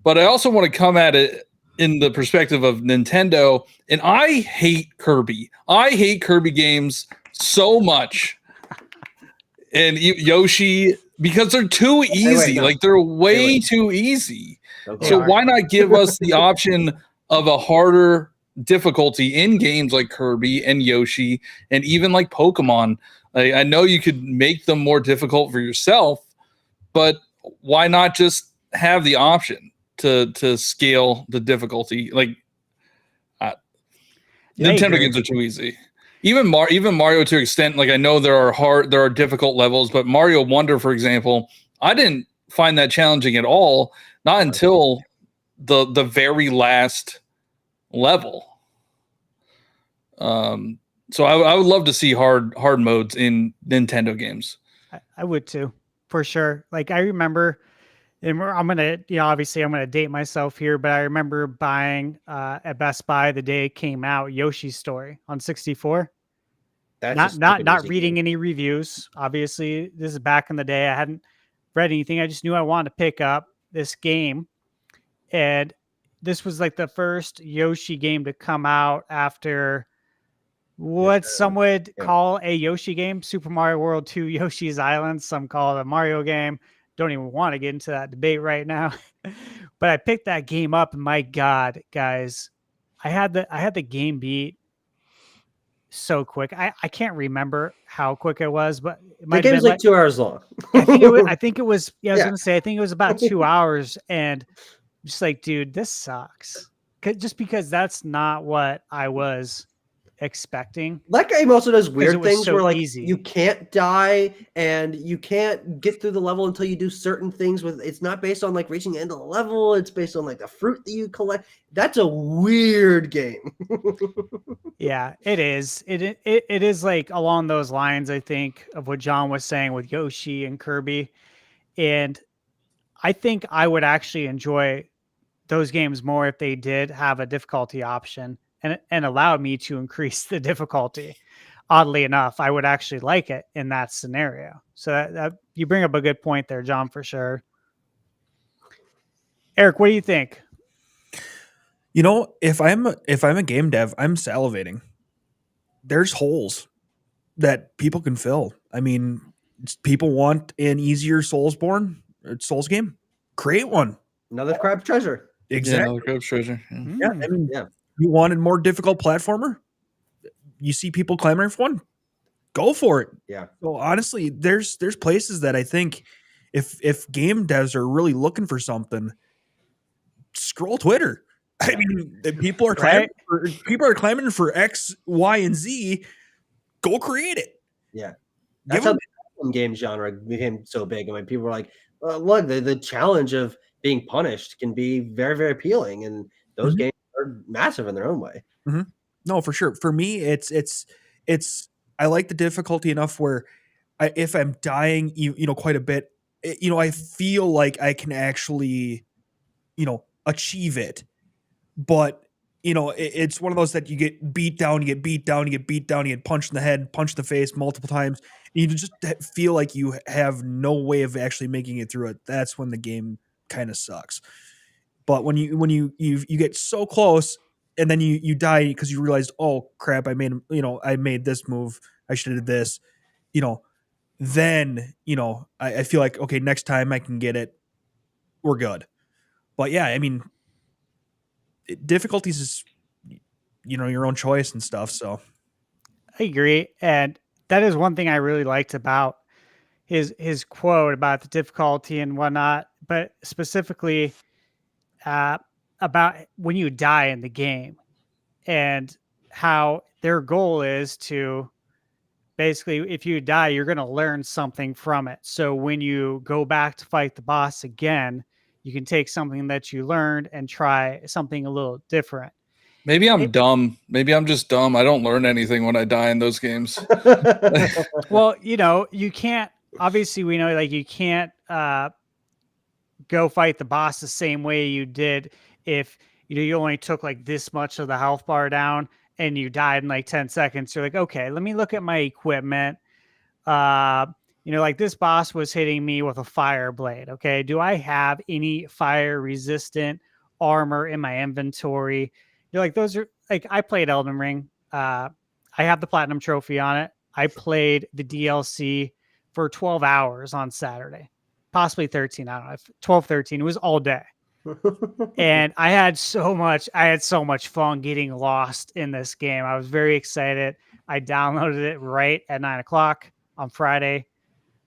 But I also want to come at it in the perspective of Nintendo, and I hate Kirby. I hate Kirby games so much. And Yoshi, because they're too easy. Like, they're way too easy. So why not give us the option of a harder difficulty in games like Kirby and Yoshi, and even like Pokemon? I know you could make them more difficult for yourself, but why not just have the option to scale the difficulty? Like, Nintendo games are too easy. Even Mario, to an extent. Like, I know there are difficult levels, but Mario Wonder, for example, I didn't find that challenging at all. Not until the very last level. So I would love to see hard modes in Nintendo games. I would too, for sure. Like I remember, and I'm gonna, obviously I'm gonna date myself here, but I remember buying at Best Buy the day it came out, Yoshi's Story on 64. That's Not reading any reviews. Obviously, this is back in the day. I hadn't read anything. I just knew I wanted to pick up this game, and this was like the first Yoshi game to come out after what some would call a Yoshi game, Super Mario World 2 Yoshi's Island. Some call it a Mario game. Don't even want to get into that debate right now. But I picked that game up, and my God, guys, I had the game beat so quick. I can't remember how quick it was, but it The might have game's been like 2 hours long. I think it was. Yeah, I was gonna say. I think it was about 2 hours, and just like, dude, this sucks. Just because that's not what I was expecting. That game also does weird was things so where like easy. you can't die and you can't get through the level until you do certain things. With it's not based on like reaching the end of the level. It's based on like the fruit that you collect. That's a weird game. Yeah, it is. It is like along those lines, I think, of what John was saying with Yoshi and Kirby. And I think I would actually enjoy those games more if they did have a difficulty option and allowed me to increase the difficulty. Oddly enough, I would actually like it in that scenario. So that you bring up a good point there, John, for sure. Eric, what do you think? If I'm a game dev, I'm salivating. There's holes that people can fill. I mean, people want an easier Souls game. Create one. Another crab treasure. Exactly. Yeah, another Crab's Treasure. Yeah. Yeah. I mean, Yeah. you wanted more difficult platformer? You see people clamoring for one? Go for it. Yeah. So honestly, there's places that I think if game devs are really looking for something, scroll Twitter. I mean, people are clamoring for X, Y, and Z. Go create it. Yeah. That's how the platform game genre became so big. I mean, people were like, look, the challenge of being punished can be very, very appealing. And those games are massive in their own way. Mm-hmm. No, for sure. For me, it's I like the difficulty enough where if I'm dying, quite a bit, I feel like I can actually, achieve it. But it's one of those that you get beat down, you get punched in the head, punched in the face multiple times. And you just feel like you have no way of actually making it through it. That's when the game kind of sucks. But when you get so close and then you die because you realized, oh crap, I made this move, I should have did this, then I feel like, okay, next time I can get it, we're good. But yeah, I mean, difficulties is your own choice and stuff. So I agree, and that is one thing I really liked about his quote about the difficulty and whatnot, but specifically about when you die in the game and how their goal is to basically, if you die, you're going to learn something from it. So when you go back to fight the boss again, you can take something that you learned and try something a little different. Maybe I'm dumb. Maybe I'm just dumb. I don't learn anything when I die in those games. Well, you can't, obviously we know, like, you can't go fight the boss the same way you did if you only took like this much of the health bar down and you died in like 10 seconds. You're like, okay, let me look at my equipment. Like this boss was hitting me with a fire blade. Okay, do I have any fire resistant armor in my inventory? You're like, those are like, I played Elden Ring. I have the platinum trophy on it. I played the DLC for 12 hours on Saturday, possibly 13. I don't know, 12, 13. It was all day. And I had so much fun getting lost in this game. I was very excited. I downloaded it right at 9:00 on Friday.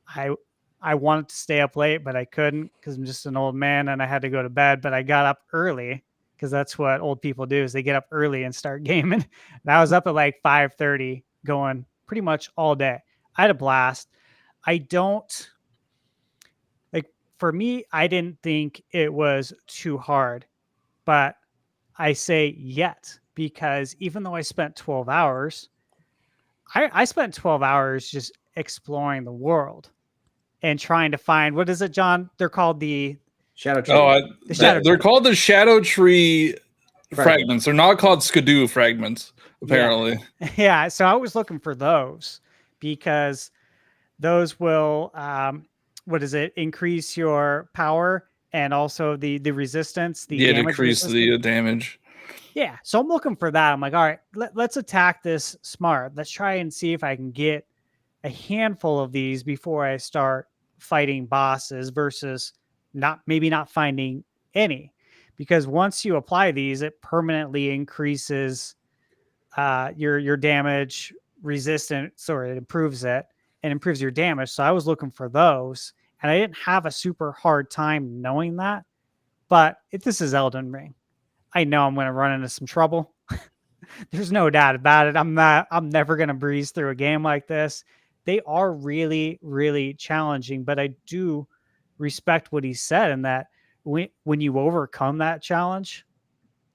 I wanted to stay up late, but I couldn't because I'm just an old man and I had to go to bed. But I got up early because that's what old people do, is they get up early and start gaming. And I was up at like 5:30 going pretty much all day. I had a blast. For me, I didn't think it was too hard, but I say yet, because even though I spent 12 hours, I spent 12 hours just exploring the world and trying to find, what is it, John? They're called the Shadow Tree. the shadow. They're called the Shadow Tree Fragments. fragments. They're not called Skidoo fragments, apparently. Yeah, so I was looking for those because those will increase your power and also the resistance, the damage decrease resistance. the damage. Yeah, so I'm looking for that. I'm like, all right, let's attack this smart. Let's try and see if I can get a handful of these before I start fighting bosses versus not finding any. Because once you apply these, it permanently increases your damage resistance, or it improves it and improves your damage. So I was looking for those, and I didn't have a super hard time knowing that. But if this is Elden Ring, I know I'm going to run into some trouble. There's no doubt about it. I'm never going to breeze through a game like this. They are really, really challenging, but I do respect what he said in that when you overcome that challenge,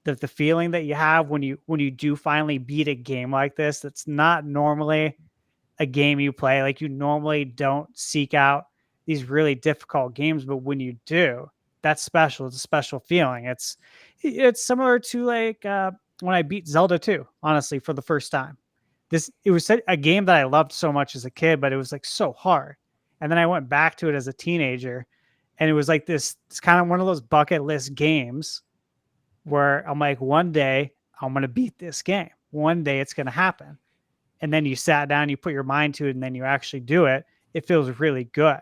the feeling that you have when you do finally beat a game like this, that's not normally a game you play. Like, you normally don't seek out these really difficult games, but when you do, that's special. It's a special feeling. It's similar to like when I beat Zelda 2, honestly, for the first time. It was a game that I loved so much as a kid, but it was like so hard. And then I went back to it as a teenager, and it was like it's kind of one of those bucket list games where I'm like, one day I'm going to beat this game. One day it's going to happen. And then you sat down, you put your mind to it, and then you actually do it. It feels really good.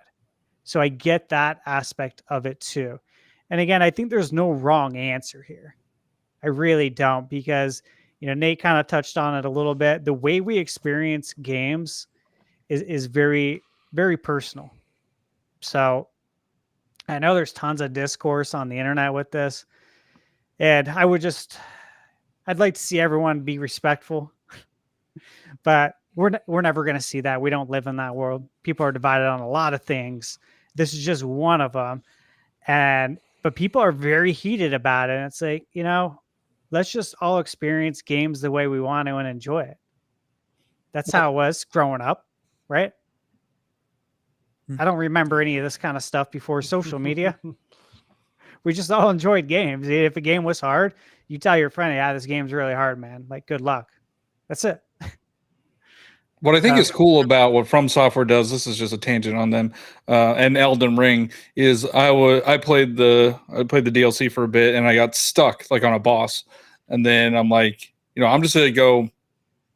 So I get that aspect of it too. And again, I think there's no wrong answer here. I really don't, because, Nate kind of touched on it a little bit. The way we experience games is very, very personal. So I know there's tons of discourse on the internet with this, and I'd like to see everyone be respectful, but we're never going to see that. We don't live in that world. People are divided on a lot of things. This is just one of them. But people are very heated about it. And it's like, let's just all experience games the way we want to and enjoy it. That's how it was growing up, right? I don't remember any of this kind of stuff before social media. We just all enjoyed games. If a game was hard, you tell your friend, yeah, this game's really hard, man. Like, good luck. That's it. What I think is cool about what From Software does, this is just a tangent on them, and Elden Ring, is I played the DLC for a bit, and I got stuck like on a boss, and then I'm like, I'm just gonna go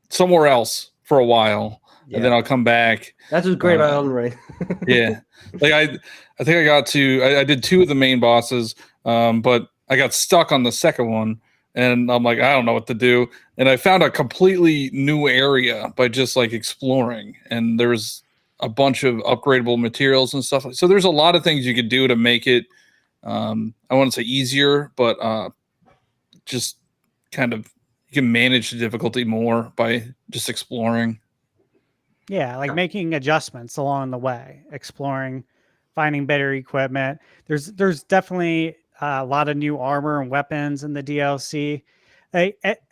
somewhere else for a while, and then I'll come back. That's what's great about Elden Ring. Yeah, like I think I did 2 of the main bosses, but I got stuck on the second one. And I'm like, I don't know what to do. And I found a completely new area by just like exploring. And there's a bunch of upgradable materials and stuff. So there's a lot of things you could do to make it, I want to say easier, but just kind of, you can manage the difficulty more by just exploring. Yeah, like making adjustments along the way, exploring, finding better equipment. There's definitely a lot of new armor and weapons in the DLC.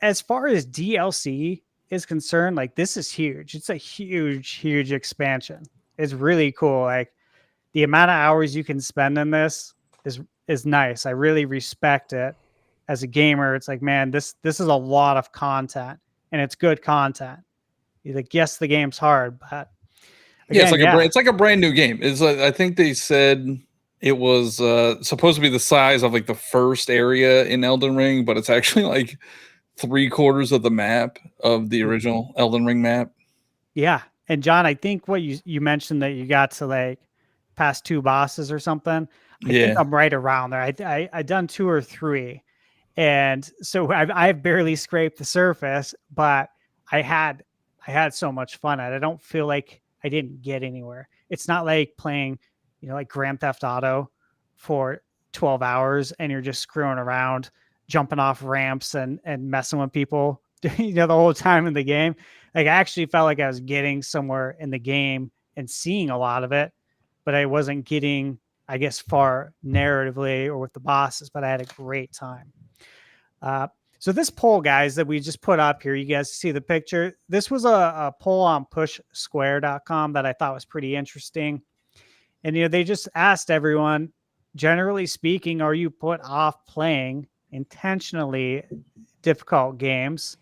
As far as DLC is concerned, like, this is huge. It's a huge, huge expansion. It's really cool. Like, the amount of hours you can spend in this is nice. I really respect it. As a gamer, it's like, man, this is a lot of content, and it's good content. You're like, yes, the game's hard, but again, it's like a brand new game. It's I think they said it was supposed to be the size of like the first area in Elden Ring, but it's actually like 3/4 of the map of the original Elden Ring map. Yeah. And John, I think what you mentioned that you got to like past 2 bosses or something. I think I'm right around there. I done 2 or 3. And so I've barely scraped the surface, but I had so much fun at it. I don't feel like I didn't get anywhere. It's not like playing, like Grand Theft Auto for 12 hours and you're just screwing around, jumping off ramps and messing with people, the whole time in the game. Like, I actually felt like I was getting somewhere in the game and seeing a lot of it, but I wasn't getting, I guess, far narratively or with the bosses, but I had a great time. So this poll, guys, that we just put up here, you guys see the picture. This was a poll on pushsquare.com that I thought was pretty interesting. And, they just asked everyone, generally speaking, are you put off playing intentionally difficult games?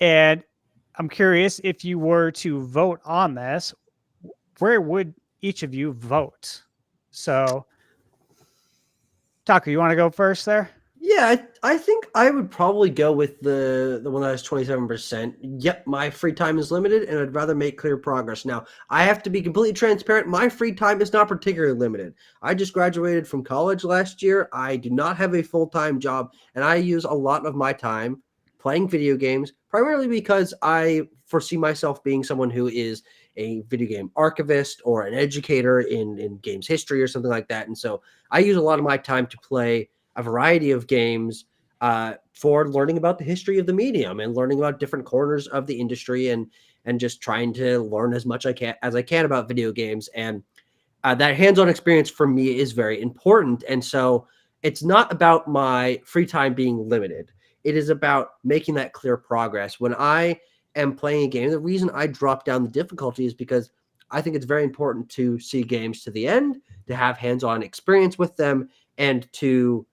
And I'm curious, if you were to vote on this, where would each of you vote? So, Tucker, you want to go first there? Yeah, I think I would probably go with the one that has 27%. Yep, my free time is limited, and I'd rather make clear progress. Now, I have to be completely transparent. My free time is not particularly limited. I just graduated from college last year. I do not have a full-time job, and I use a lot of my time playing video games, primarily because I foresee myself being someone who is a video game archivist or an educator in games history or something like that. And so I use a lot of my time to play a variety of games for learning about the history of the medium and learning about different corners of the industry and just trying to learn as much as I can about video games. And that hands-on experience for me is very important. And so it's not about my free time being limited. It is about making that clear progress. When I am playing a game, the reason I drop down the difficulty is because I think it's very important to see games to the end, to have hands-on experience with them, and to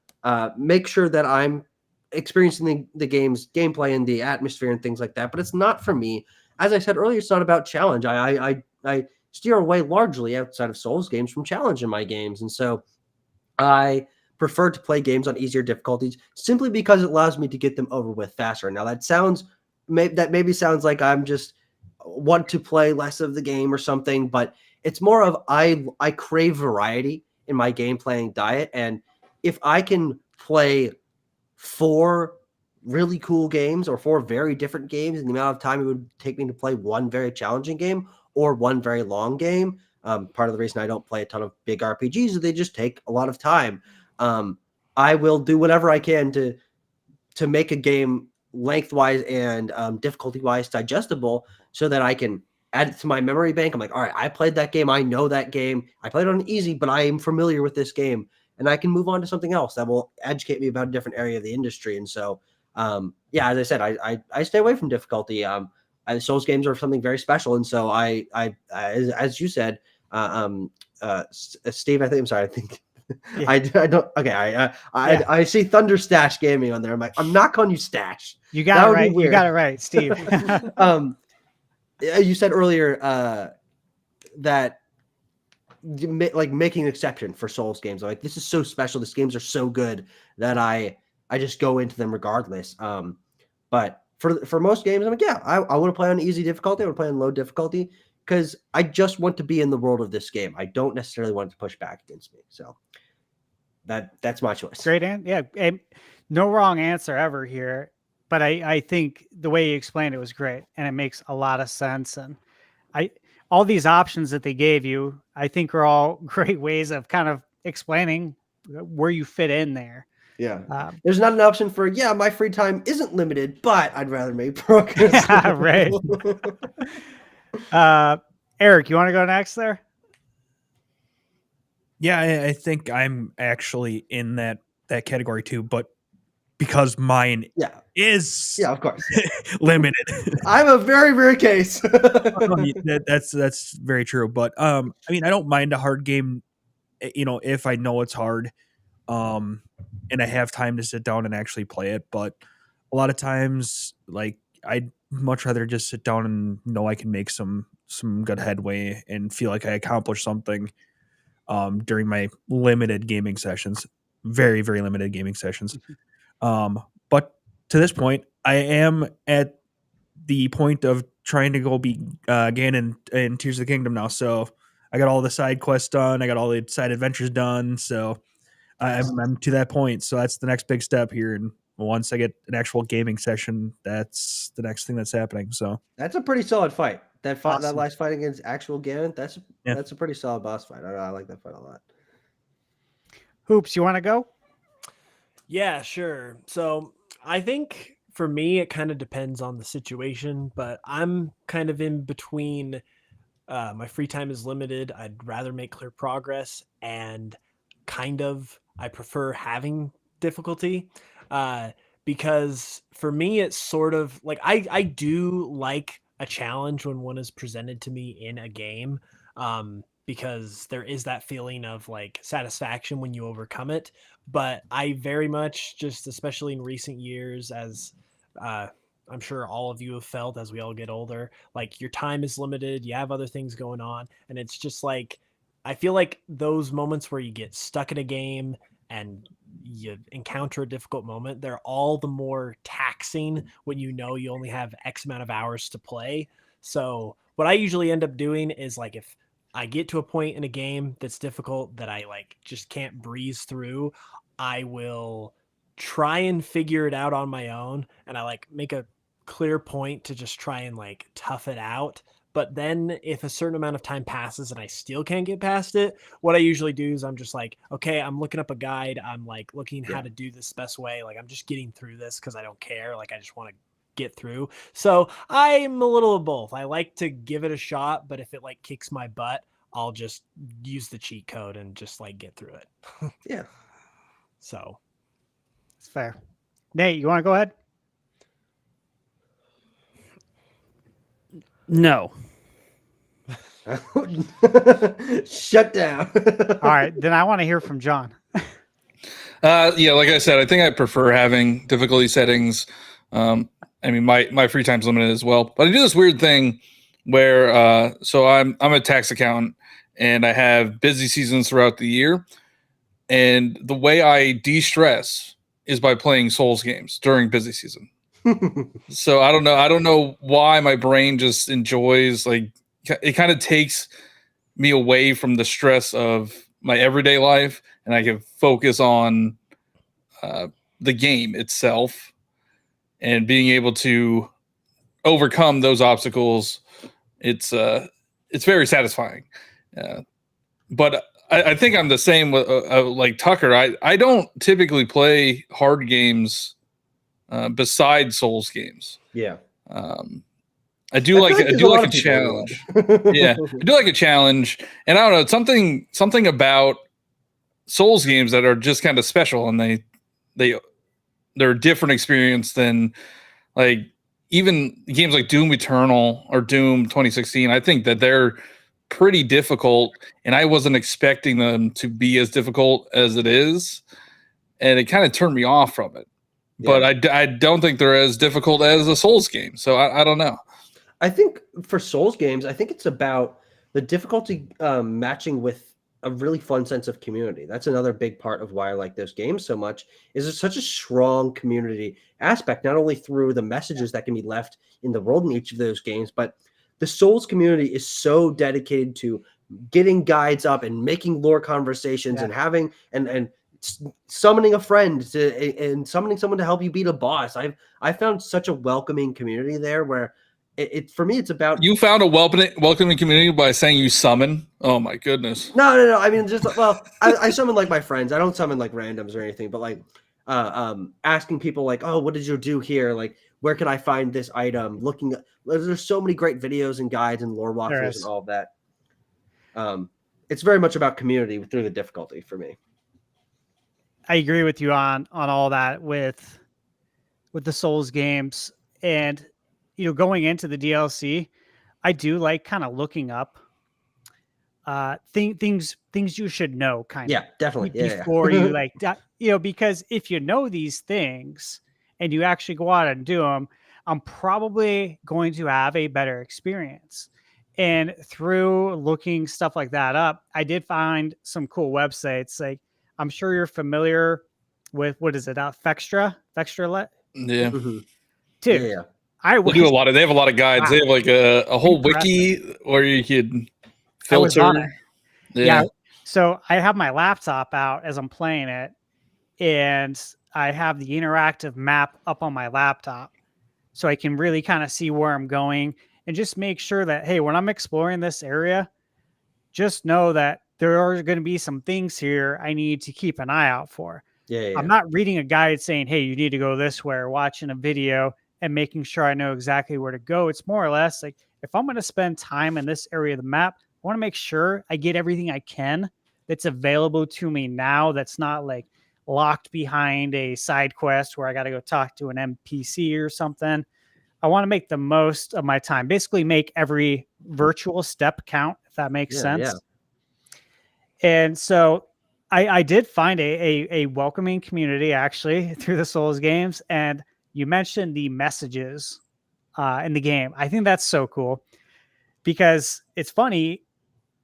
make sure that I'm experiencing the game's gameplay and the atmosphere and things like that. But it's not for me. As I said earlier, it's not about challenge. I steer away largely outside of Souls games from challenge in my games. And so I prefer to play games on easier difficulties simply because it allows me to get them over with faster. Now that maybe sounds like I'm just want to play less of the game or something, but it's more of I crave variety in my game playing diet. And if I can play 4 really cool games or 4 very different games in the amount of time it would take me to play one very challenging game or one very long game, part of the reason I don't play a ton of big RPGs is they just take a lot of time. I will do whatever I can to make a game lengthwise and difficulty-wise digestible so that I can add it to my memory bank. I'm like, all right, I played that game. I know that game. I played it on easy, but I am familiar with this game. And I can move on to something else that will educate me about a different area of the industry. And so, yeah, as I said, I stay away from difficulty. Souls games are something very special. And so as you said, Steve, I think yeah. I don't. Okay, I see Thunder Stash Gaming on there. I'm like, I'm not calling you Stash. You got it right. You got it right, Steve. You said earlier that like making an exception for Souls games. I'm like, this is so special. These games are so good that I just go into them regardless. But for most games, I'm like, yeah, I want to play on easy difficulty. I want to play on low difficulty because I just want to be in the world of this game. I don't necessarily want it to push back against me. So that's my choice. Great. Yeah. No wrong answer ever here. But I think the way you explained it was great. And it makes a lot of sense. And all these options that they gave you, I think are all great ways of kind of explaining where you fit in there. Yeah. There's not an option for, my free time isn't limited, but I'd rather make progress. Right. Eric, you want to go next there? Yeah, I think I'm actually in that category too, but because mine is of course limited. I'm a very rare case. That's very true. But I mean, I don't mind a hard game, if I know it's hard, and I have time to sit down and actually play it. But a lot of times, like, I'd much rather just sit down and know I can make some good headway and feel like I accomplished something during my limited gaming sessions, very, very limited gaming sessions. But to this point, I am at the point of trying to go be Ganon in Tears of the Kingdom now. So I got all the side quests done. I got all the side adventures done. So I'm to that point. So that's the next big step here. And once I get an actual gaming session, that's the next thing that's happening. So that's a pretty solid fight. That Awesome. That last fight against actual Ganon, that's a pretty solid boss fight. I like that fight a lot. Hoops, you want to go? Yeah, sure. So I think for me, it kind of depends on the situation, but I'm kind of in between. My free time is limited. I'd rather make clear progress, and I prefer having difficulty because for me, it's sort of like I do like a challenge when one is presented to me in a game, because there is that feeling of like satisfaction when you overcome it. But I very much just, especially in recent years, as I'm sure all of you have felt as we all get older, like your time is limited, you have other things going on, and it's just like I feel like those moments where you get stuck in a game and you encounter a difficult moment, they're all the more taxing when you know you only have X amount of hours to play. So what I usually end up doing is like if I get to a point in a game that's difficult that I like just can't breeze through, I will try and figure it out on my own, and I like make a clear point to just try and like tough it out. But then if a certain amount of time passes and I still can't get past it, what I usually do is I'm just like, okay, I'm looking up a guide. I'm like looking how to do this best way. Like I'm just getting through this because I don't care. Like I just want to get through. So I'm a little of both. I like to give it a shot, but if it like kicks my butt, I'll just use the cheat code and just like get through it. Yeah. So It's fair. Nate, you want to go ahead? No. Shut down. All right, then I want to hear from John. Yeah, like I said, I think I prefer having difficulty settings. I mean, my free time's limited as well, but I do this weird thing where so I'm a tax accountant and I have busy seasons throughout the year, and the way I de-stress is by playing Souls games during busy season. So I don't know why my brain just enjoys, like, it kind of takes me away from the stress of my everyday life, and I can focus on the game itself and being able to overcome those obstacles. It's very satisfying. But I think I'm the same with like Tucker. I don't typically play hard games besides Souls games. Yeah. I do like a challenge. Yeah, I do like a challenge, and I don't know, something about Souls games that are just kind of special, and they're a different experience than like even games like Doom Eternal or Doom 2016. I think that they're pretty difficult, and I wasn't expecting them to be as difficult as it is, and it kind of turned me off from it. Yeah. But I don't think they're as difficult as a Souls game, so I don't know. I think for Souls games, I think it's about the difficulty matching with a really fun sense of community. That's another big part of why I like those games so much, is there's such a strong community aspect, not only through the messages that can be left in the world in each of those games, but the Souls community is so dedicated to getting guides up and making lore conversations and having and summoning a friend and summoning someone to help you beat a boss. I found such a welcoming community there where it for me, it's about. You found a welcoming community by saying you summon. Oh my goodness. No. I mean, just I summon like my friends. I don't summon like randoms or anything, but like asking people like, oh, what did you do here? Like, where can I find this item? There's so many great videos and guides and lore walkthroughs and all of that. It's very much about community through the difficulty for me. I agree with you on all that with the Souls games, and going into the DLC, I do like kind of looking up things you should know definitely before you like because if you know these things and you actually go out and do them, I'm probably going to have a better experience. And through looking stuff like that up, I did find some cool websites. Like, I'm sure you're familiar with, what is it? Fextra? Yeah. Mm-hmm. Dude, Yeah. They have a lot of guides. Wow. They have like a whole wiki where you could filter. Yeah. So I have my laptop out as I'm playing it, and I have the interactive map up on my laptop, so I can really kind of see where I'm going and just make sure that, hey, when I'm exploring this area, just know that there are going to be some things here I need to keep an eye out for. Yeah. I'm not reading a guide saying, hey, you need to go this way, or watching a video and making sure I know exactly where to go. It's more or less like, if I'm going to spend time in this area of the map, I want to make sure I get everything I can that's available to me now. That's not like locked behind a side quest where I got to go talk to an NPC or something. I want to make the most of my time, basically make every virtual step count, if that makes sense. Yeah. And so I did find a welcoming community actually through the Souls games. And you mentioned the messages in the game. I think that's so cool because it's funny.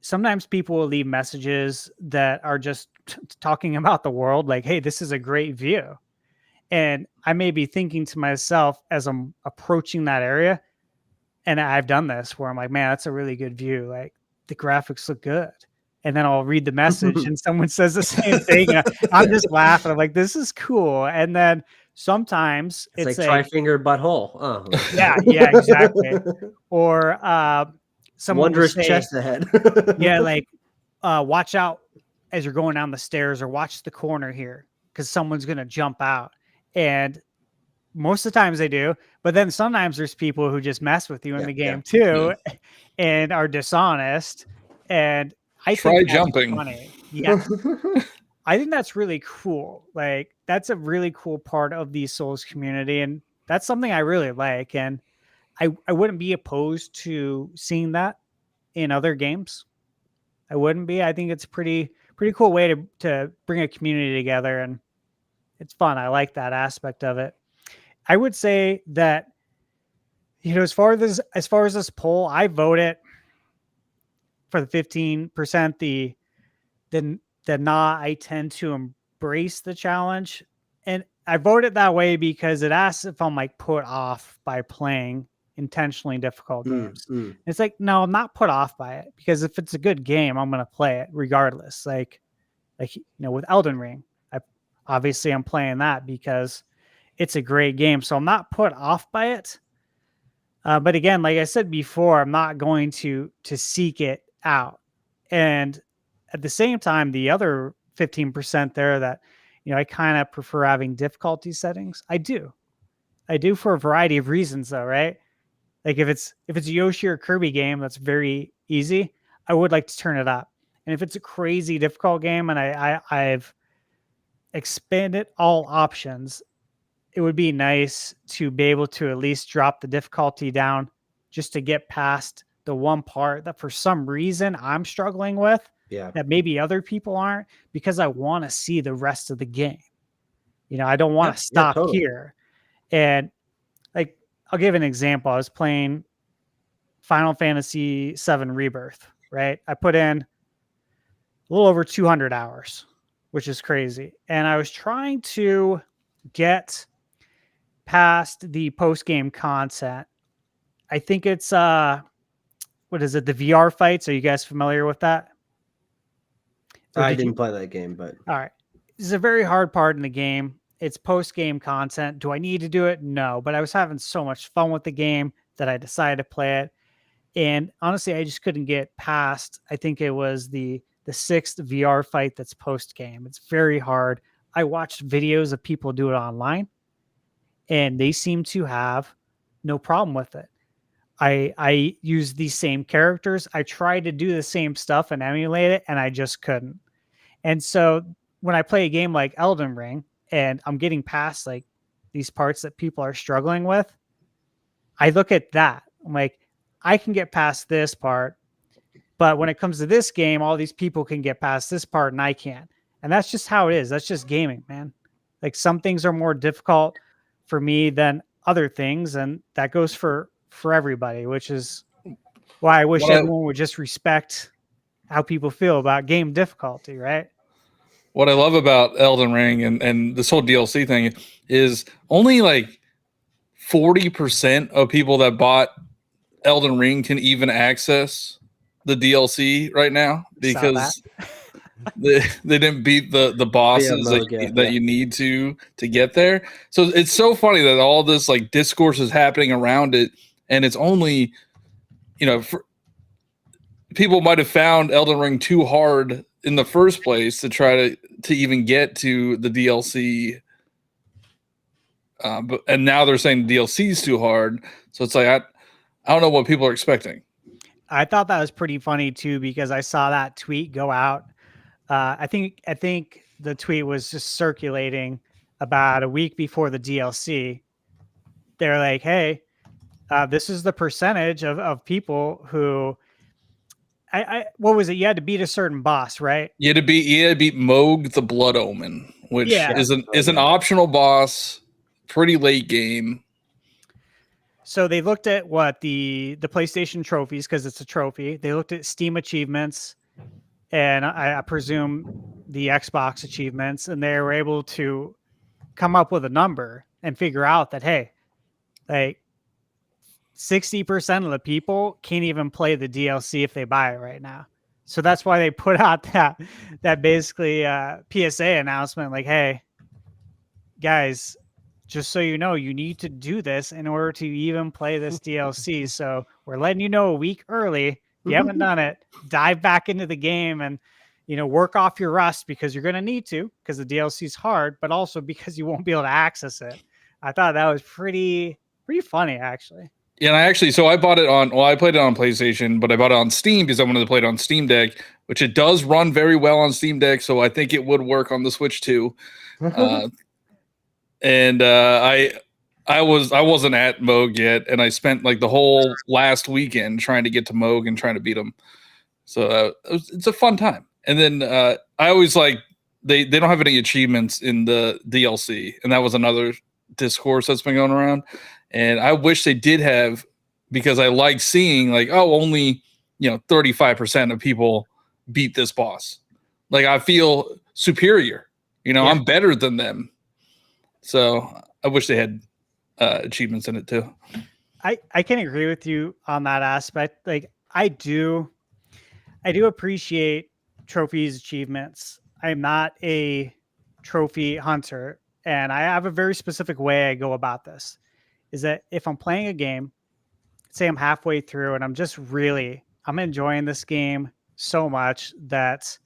Sometimes people will leave messages that are just talking about the world, like, hey, this is a great view. And I may be thinking to myself as I'm approaching that area, and I've done this where I'm like, man, that's a really good view. Like the graphics look good. And then I'll read the message and someone says the same thing. And I'm just laughing. I'm like, this is cool. And then sometimes It's like tri-fingered butthole. Oh. Yeah, exactly. Or someone wondrous will say, chest ahead. yeah, like watch out as you're going down the stairs, or watch the corner here because someone's going to jump out. And most of the times they do, but then sometimes there's people who just mess with you in the game too and are dishonest. And I Try think that's jumping. funny. Yeah. I think that's really cool. Like that's a really cool part of the Souls community. And that's something I really like. And I wouldn't be opposed to seeing that in other games. I wouldn't be. I think it's pretty cool way to bring a community together, and it's fun. I like that aspect of it. I would say that, you know, as far as this poll, I voted for the 15%. The nah, I tend to embrace the challenge, and I voted that way because it asks if I'm like put off by playing intentionally difficult games. It's like, no, I'm not put off by it because if it's a good game, I'm going to play it regardless. Like, you know, with Elden Ring, I'm playing that because it's a great game. So I'm not put off by it. But again, like I said before, I'm not going to seek it out. And at the same time, the other 15% there that, you know, I kind of prefer having difficulty settings. I do for a variety of reasons though, right? Like if it's a Yoshi or Kirby game that's very easy, I would like to turn it up. And if it's a crazy difficult game and I've expanded all options, it would be nice to be able to at least drop the difficulty down just to get past the one part that for some reason I'm struggling with that maybe other people aren't, because I want to see the rest of the game. You know, I don't want to stop here. And like, I'll give an example. I was playing Final Fantasy VII Rebirth, right? I put in a little over 200 hours, which is crazy. And I was trying to get past the post-game content. I think it's, what is it? The VR fights. Are you guys familiar with that? I didn't play that game, but. All right. This is a very hard part in the game. It's post-game content. Do I need to do it? No, but I was having so much fun with the game that I decided to play it. And honestly, I just couldn't get past, I think it was the 6th VR fight that's post-game. It's very hard. I watched videos of people do it online, and they seem to have no problem with it. I use these same characters. I tried to do the same stuff and emulate it, and I just couldn't. And so when I play a game like Elden Ring, and I'm getting past like these parts that people are struggling with, I look at that. I'm like, I can get past this part, but when it comes to this game, all these people can get past this part and I can't. And that's just how it is. That's just gaming, man. Like some things are more difficult for me than other things. And that goes for everybody, which is why I wish everyone would just respect how people feel about game difficulty, right? What I love about Elden Ring and this whole DLC thing is only like 40% of people that bought Elden Ring can even access the DLC right now because they didn't beat the bosses that you need to get there. So it's so funny that all this like discourse is happening around it, and it's only, you know, people might have found Elden Ring too hard in the first place to try to even get to the DLC. And now they're saying the DLC is too hard. So it's like, I don't know what people are expecting. I thought that was pretty funny too, because I saw that tweet go out. I think the tweet was just circulating about a week before the DLC. They're like, hey, this is the percentage of people who what was it? You had to beat a certain boss, right? You had to beat Moog the Blood Omen, which Yeah. is an optional boss, pretty late game. So they looked at what the PlayStation trophies, because it's a trophy. They looked at Steam achievements, and I presume the Xbox achievements, and they were able to come up with a number and figure out that, hey, like 60% of the people can't even play the DLC if they buy it right now. So that's why they put out that basically PSA announcement, like, hey, guys, just so you know, you need to do this in order to even play this DLC. So we're letting you know a week early. If you haven't done it, dive back into the game and, work off your rust, because you're going to need to, because the DLC is hard, but also because you won't be able to access it. I thought that was pretty funny, actually. Yeah, and I bought it I played it on PlayStation, but I bought it on Steam because I wanted to play it on Steam Deck, which it does run very well on Steam Deck. So I think it would work on the Switch too. And I wasn't at Moog yet, and I spent like the whole last weekend trying to get to Moog and trying to beat him. So it's a fun time. And then I always like they don't have any achievements in the DLC, and that was another discourse that's been going around. And I wish they did have, because I like seeing like, oh, only 35% of people beat this boss. Like I feel superior. I'm better than them. So I wish they had achievements in it too. I can agree with you on that aspect. Like I do appreciate trophies, achievements. I'm not a trophy hunter, and I have a very specific way I go about this. Is that if I'm playing a game, say I'm halfway through and I'm enjoying this game so much that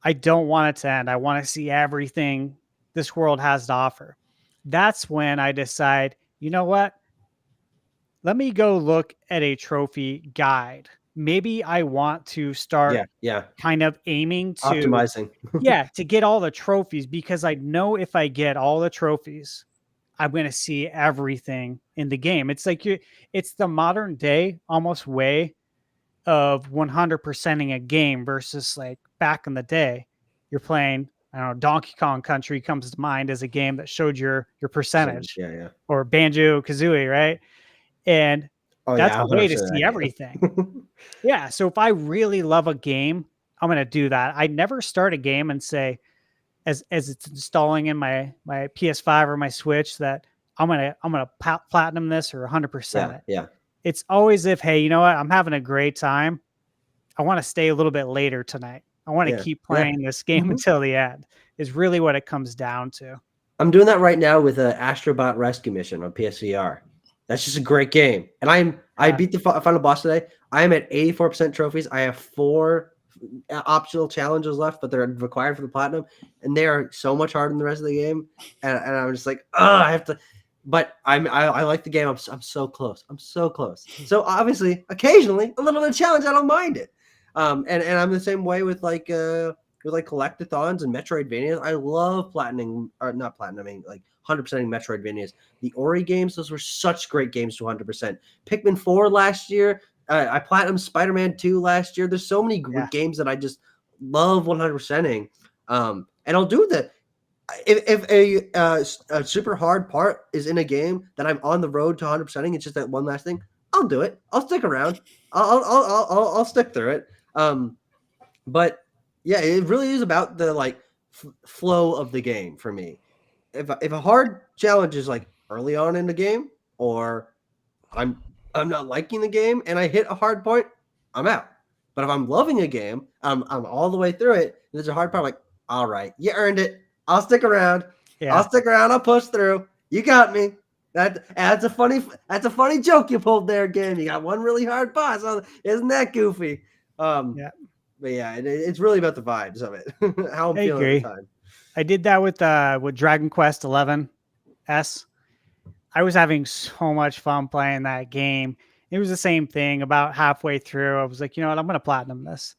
I don't want it to end. I want to see everything this world has to offer. That's when I decide, you know what? Let me go look at a trophy guide. Maybe I want to start kind of aiming to optimizing. to get all the trophies, because I know if I get all the trophies, I'm going to see everything in the game. It's like it's the modern day almost way of 100%ing a game versus like back in the day. You're playing, I don't know, Donkey Kong Country comes to mind as a game that showed your percentage. Or Banjo Kazooie, right? And that's a way to see everything. Yeah. So if I really love a game, I'm going to do that. I never start a game and say, as it's installing in my PS5 or my Switch, that I'm gonna platinum this or 100% it. Yeah. It's always if, hey, you know what? I'm having a great time. I want to stay a little bit later tonight. I want to keep playing this game until the end. Is really what it comes down to. I'm doing that right now with an Astrobot Rescue Mission on PSVR. That's just a great game, and I beat the final boss today. I am at 84% trophies. I have 4 optional challenges left, but they're required for the platinum, and they are so much harder than the rest of the game. And I'm just like, I have to. But I like the game. I'm so close. I'm so close. So obviously, occasionally, a little bit of challenge, I don't mind it. And I'm the same way with like collectathons and Metroidvanias. I love not platinuming, like 100%ing Metroidvanias. The Ori games, those were such great games to 100%. Pikmin 4 last year. I platinumed Spider-Man 2 last year. There's so many great games that I just love 100%ing. And I'll do that. If a super hard part is in a game that I'm on the road to 100%ing, it's just that one last thing, I'll do it. I'll stick around. I'll stick through it. But yeah, it really is about the flow of the game for me. If a hard challenge is like early on in the game, or I'm not liking the game and I hit a hard point, I'm out. But if I'm loving a game, I'm all the way through it, and there's a hard part, I'm like, all right, you earned it. I'll stick around. Yeah. I'll stick around. I'll push through. You got me. That's a funny joke you pulled there, game. You got one really hard boss. Isn't that goofy? But yeah, it's really about the vibes of it. How I'm feeling at the time. I did that with Dragon Quest XI S. I was having so much fun playing that game. It was the same thing. About halfway through, I was like, you know what? I'm going to platinum this.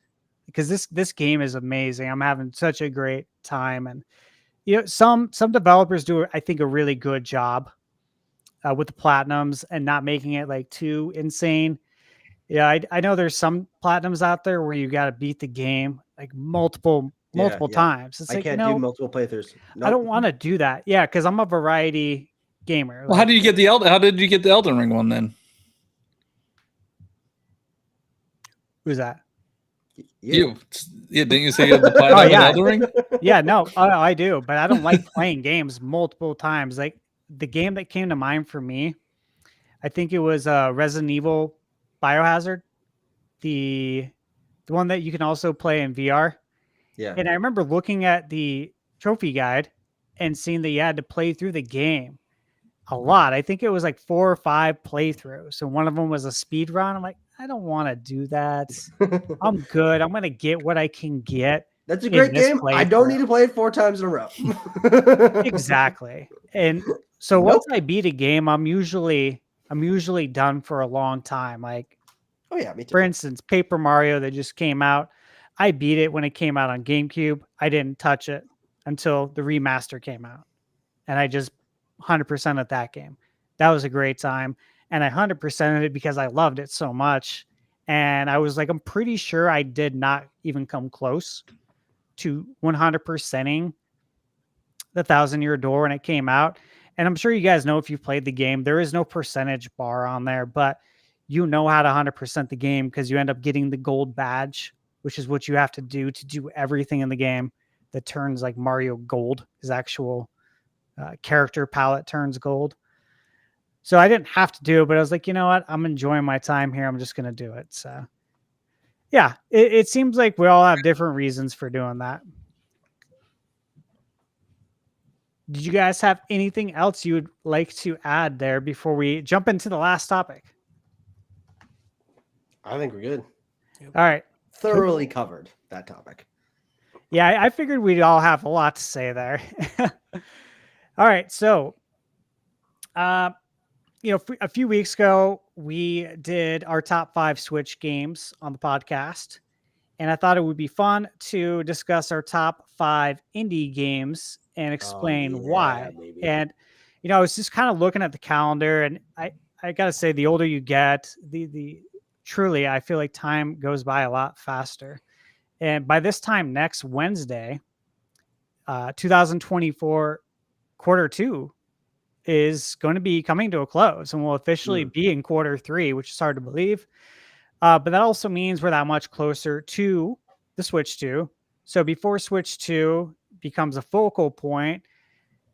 because this game is amazing. I'm having such a great time, and some developers do, I think, a really good job with the platinums and not making it like too insane. Yeah, I know there's some platinums out there where you got to beat the game like multiple times. It's I like, can't do multiple playthroughs. I don't want to do that. Yeah, because I'm a variety gamer. Well, how did you get the Elden Ring one then? Who's that? You. Yeah, didn't you say you had the platinum in Elden Ring? Yeah, no, I do, but I don't like playing games multiple times. Like the game that came to mind for me, I think it was Resident Evil Biohazard, the one that you can also play in VR. Yeah. And I remember looking at the trophy guide and seeing that you had to play through the game a lot. I think it was like 4 or 5 playthroughs. And one of them was a speed run. I'm like, I don't want to do that. I'm good. I'm going to get what I can get. That's a great game. I don't need to play it 4 times in a row. Exactly. And so once I beat a game, I'm usually done for a long time. Like, oh yeah, me too. For instance, Paper Mario that just came out. I beat it when it came out on GameCube. I didn't touch it until the remaster came out. And I just 100% at that game. That was a great time. And I 100%ed it because I loved it so much. And I was like, I'm pretty sure I did not even come close to 100%ing the 1,000-Year Door when it came out. And I'm sure you guys know if you've played the game, there is no percentage bar on there, but you know how to 100% the game because you end up getting the gold badge, which is what you have to do everything in the game that turns like Mario gold. His actual character palette turns gold. So I didn't have to do it, but I was like, you know what? I'm enjoying my time here. I'm just going to do it. So yeah, it seems like we all have different reasons for doing that. Did you guys have anything else you would like to add there before we jump into the last topic? I think we're good. All right. Thoroughly covered that topic. Yeah, I figured we'd all have a lot to say there. All right. So, a few weeks ago, we did our top 5 Switch games on the podcast. And I thought it would be fun to discuss our top 5 indie games and explain why. Maybe. And, I was just kind of looking at the calendar, and I got to say, the older you get, the truly, I feel like time goes by a lot faster. And by this time next Wednesday, 2024 quarter 2 is going to be coming to a close, and will officially be in quarter 3, which is hard to believe. But that also means we're that much closer to the Switch 2. So before Switch 2 becomes a focal point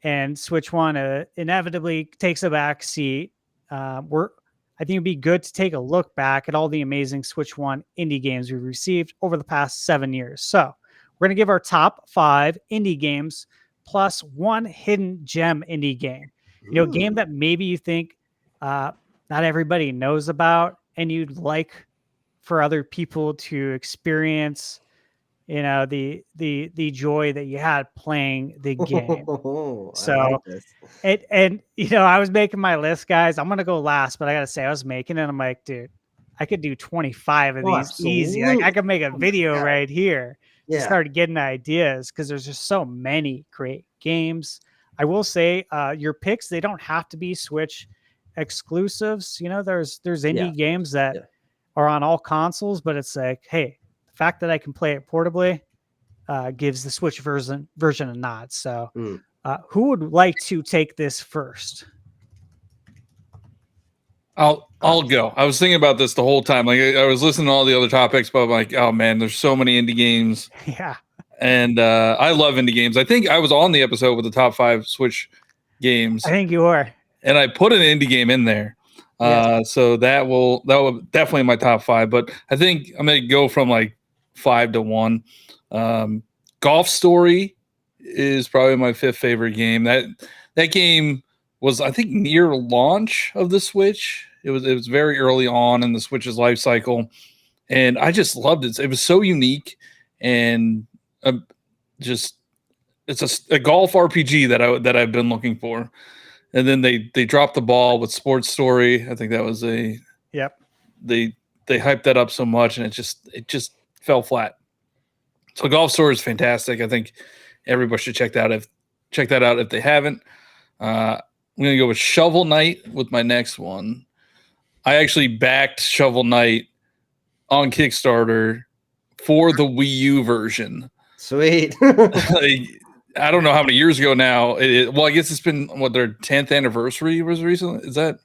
and Switch 1 inevitably takes a back seat, I think it'd be good to take a look back at all the amazing Switch 1 indie games we've received over the past 7 years. So we're going to give our top 5 indie games plus 1 hidden gem indie game. A game that maybe you think not everybody knows about and you'd like for other people to experience, the joy that you had playing the game. I was making my list, guys. I'm gonna go last, but I gotta say, I was making it. I'm like, dude, I could do 25 of these absolutely. easy. Like, I could make a video right here. Yeah. Started getting ideas because there's just so many great games. I will say, your picks, they don't have to be Switch exclusives. There's indie games that are on all consoles, but it's like, hey, the fact that I can play it portably gives the Switch version a nod. So who would like to take this first? I'll go. I was thinking about this the whole time. Like, I was listening to all the other topics, but I'm like, oh man, there's so many indie games. Yeah. And I love indie games. I think I was on the episode with the top 5 Switch games. I think you were. And I put an indie game in there. So that will definitely in my top 5. But I think I'm going to go from like 5 to 1. Golf Story is probably my 5th favorite game. That game was, I think, near launch of the Switch. It was very early on in the Switch's life cycle, and I just loved it. It was so unique, and it's a golf RPG that I've been looking for. And then they dropped the ball with Sports Story. I think that was Yep. They hyped that up so much, and it just fell flat. So Golf Story is fantastic. I think everybody should check that out if they haven't. I'm gonna go with Shovel Knight with my next one. I actually backed Shovel Knight on Kickstarter for the Wii U version. Sweet. I don't know how many years ago now. Well, I guess it's been their 10th anniversary was recently. Is that?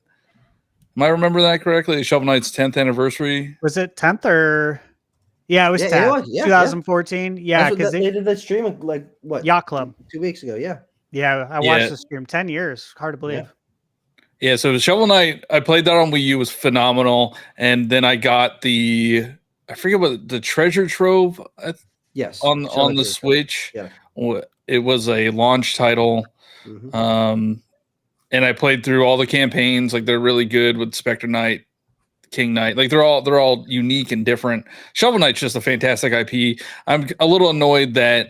Am I remember that correctly? Shovel Knight's 10th anniversary. Was it 10th or? Yeah, it was 10th. It was, 2014. Yeah, because they did that stream like what? Yacht Club 2 weeks ago. Yeah. Yeah, I watched the stream. 10 years. Hard to believe. Yeah, so Shovel Knight, I played that on Wii U, was phenomenal, and then I got I forget what the Treasure Trove. Yes. On the Switch. Yeah. It was a launch title. Mm-hmm. And I played through all the campaigns. Like they're really good with Spectre Knight, King Knight. Like they're all unique and different. Shovel Knight's just a fantastic IP. I'm a little annoyed that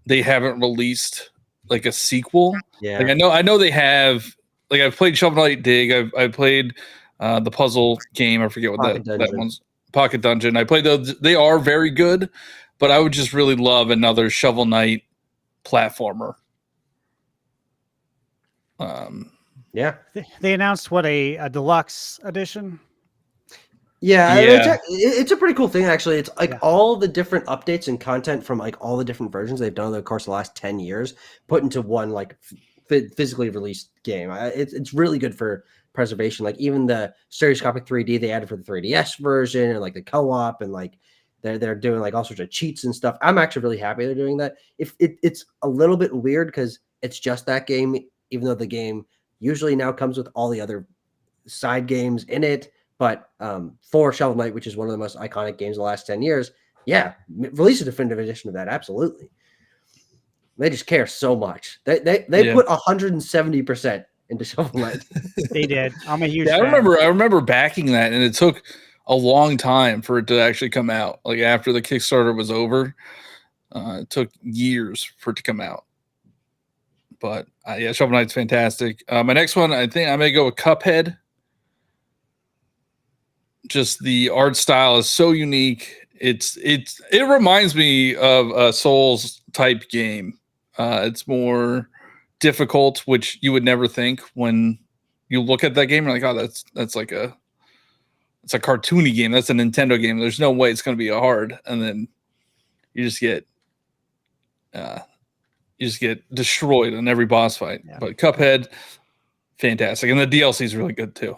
they haven't released like a sequel. Yeah. Like I know they have. Like I've played Shovel Knight Dig. I've played the puzzle game. I forget what that one's. Pocket Dungeon. I played those. They are very good, but I would just really love another Shovel Knight platformer. Yeah. They announced a deluxe edition. Yeah. It's a pretty cool thing actually. It's like all the different updates and content from like all the different versions they've done over the course of the last 10 years put into one like physically released game. It's really good for preservation. Like even the stereoscopic 3D they added for the 3DS version and like the co-op and like they're doing like all sorts of cheats and stuff. I'm actually really happy they're doing that. It's a little bit weird because it's just that game, even though the game usually now comes with all the other side games in it. But for Shovel Knight, which is one of the most iconic games of the last 10 years, release a definitive edition of that. Absolutely. They just care so much. They put 170% into Shovel Knight. They did. I'm a huge fan. I remember backing that, and it took a long time for it to actually come out. Like after the Kickstarter was over, it took years for it to come out. But Shovel Knight's fantastic. My next one, I think I'm gonna go with Cuphead. Just the art style is so unique. It reminds me of a Souls type game. It's more difficult, which you would never think when you look at that game. You're like, oh, that's like it's a cartoony game. That's a Nintendo game. There's no way it's going to be hard. And then you just get destroyed in every boss fight. Yeah. But Cuphead, fantastic, and the DLC is really good too.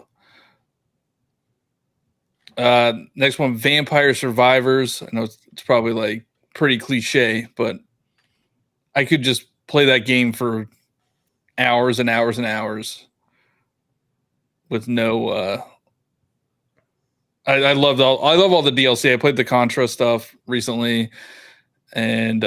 Next one, Vampire Survivors. I know it's probably like pretty cliche, but I could just play that game for hours and hours and hours with no. I love all the DLC. I played the Contra stuff recently, and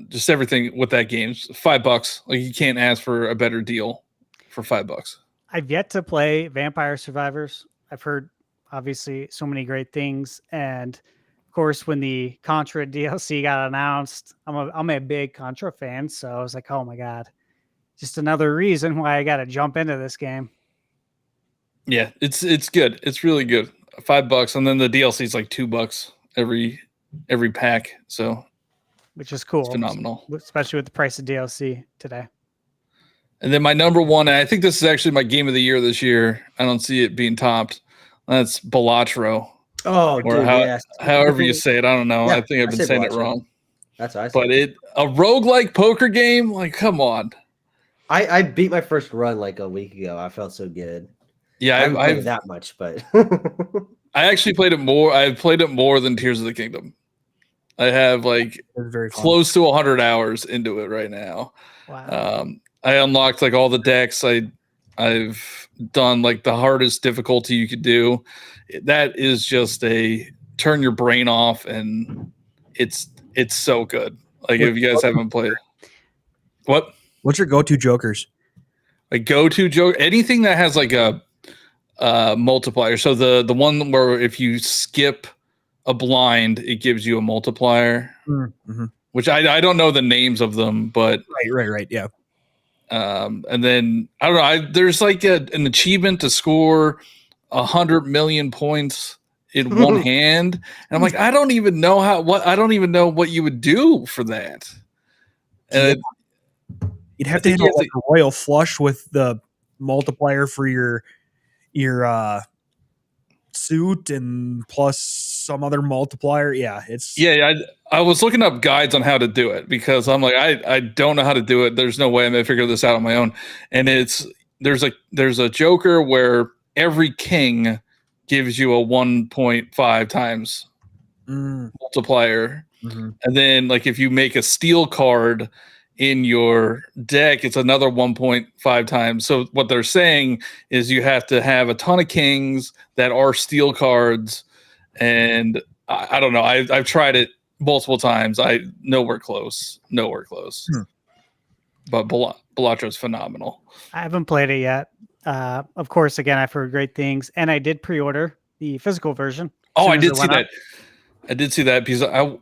just everything with that game. $5. Like you can't ask for a better deal for $5. I've yet to play Vampire Survivors. I've heard obviously so many great things, and of course when the Contra DLC got announced, I'm a big Contra fan, so I was like, oh my god, just another reason why I got to jump into this game. Yeah, it's good. It's really good. $5, and then the DLC is like $2 every pack. So, which is cool. It's phenomenal, especially with the price of DLC today. And then my number one, and I think this is actually my game of the year this year. I don't see it being topped. That's Balatro. Oh, or dude, however you say it. I don't know. Yeah, I think I've been saying it wrong. That's what I said. But a roguelike poker game, like, come on. I beat my first run like a week ago. I felt so good. Yeah, I haven't played it that much, but I actually played it more. I've played it more than Tears of the Kingdom. I have like close to 100 hours into it right now. Wow. I unlocked like all the decks. I've done like the hardest difficulty you could do. That is just a turn your brain off, and it's so good. Like if you guys haven't played it. What's your go-to jokers? Like go-to joke, anything that has like a multiplier. So the one where if you skip a blind, it gives you a multiplier. Mm-hmm. Which I don't know the names of them, but right, yeah. And then I don't know. There's like an achievement to score 100 million points in one hand, and I'm like, I don't even know what you would do for that. And You'd have to hit like a royal flush with the multiplier for your suit and plus some other multiplier. Yeah, I was looking up guides on how to do it because I'm like, I don't know how to do it. There's no way I'm gonna figure this out on my own. And there's a joker where every king gives you a 1.5 times multiplier. Mm-hmm. And then like if you make a steel card in your deck, it's another 1.5 times. So what they're saying is you have to have a ton of kings that are steel cards. And I don't know. I've tried it multiple times. Nowhere close. But Balatra's phenomenal. I haven't played it yet. Of course, again, I've heard great things, and I did pre-order the physical version. Oh, I did see that. I did see that because I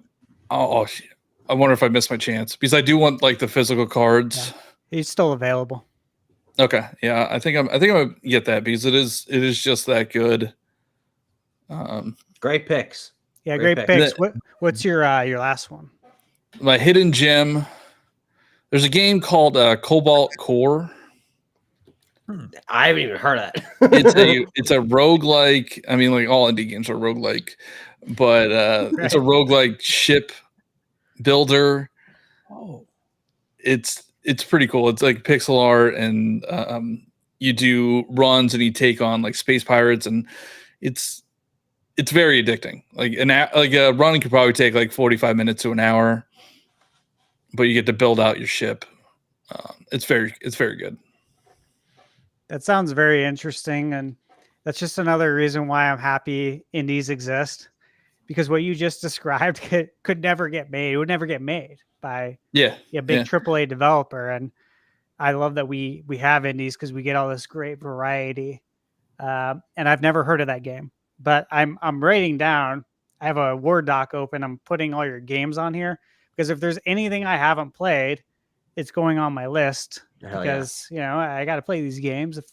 wonder if I missed my chance because I do want like the physical cards. Yeah. It's still available. Okay, yeah, I think I'm gonna get that because it is just that good. Great picks. Yeah, great picks. What's your last one? My hidden gem. There's a game called Cobalt Core. I haven't even heard of that. It's a roguelike. I mean, like all indie games are roguelike, but it's a roguelike ship builder. Oh, It's pretty cool. It's like pixel art, and you do runs and you take on like space pirates, and it's very addicting. Like a run could probably take like 45 minutes to an hour, but you get to build out your ship. It's very good. That sounds very interesting, and that's just another reason why I'm happy indies exist, because what you just described could never get made. It would never get made by a big AAA developer, and I love that we have indies because we get all this great variety. And I've never heard of that game, but I'm writing down. I have a Word doc open. I'm putting all your games on here because if there's anything I haven't played, it's going on my list. Because I got to play these games. If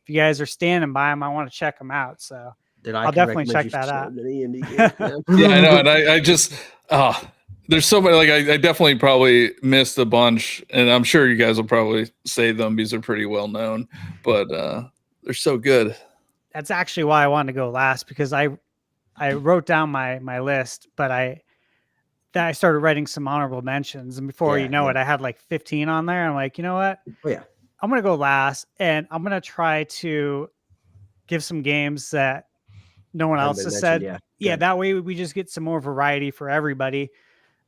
you guys are standing by them, I want to check them out. So I'll definitely check that out. Yeah, I know, and I just there's so many. Like I definitely probably missed a bunch, and I'm sure you guys will probably say them because they're pretty well known. But they're so good. That's actually why I wanted to go last, because I wrote down my list, but then I started writing some honorable mentions, and before it, I had like 15 on there. I'm like, you know what? Oh yeah, I'm gonna go last, and I'm gonna try to give some games that no one else has said. Yeah, that way we just get some more variety for everybody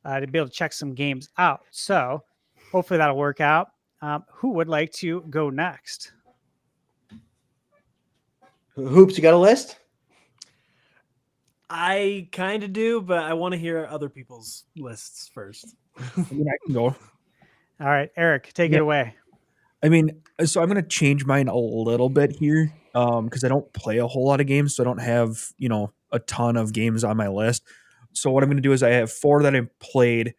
to be able to check some games out. So hopefully that'll work out. Who would like to go next? Hoops, you got a list? I kind of do, but I want to hear other people's lists first. I mean, I can go. All right, Eric, take it away. I mean, so I'm going to change mine a little bit here because I don't play a whole lot of games, so I don't have, a ton of games on my list. So what I'm going to do is I have 4 that I've played,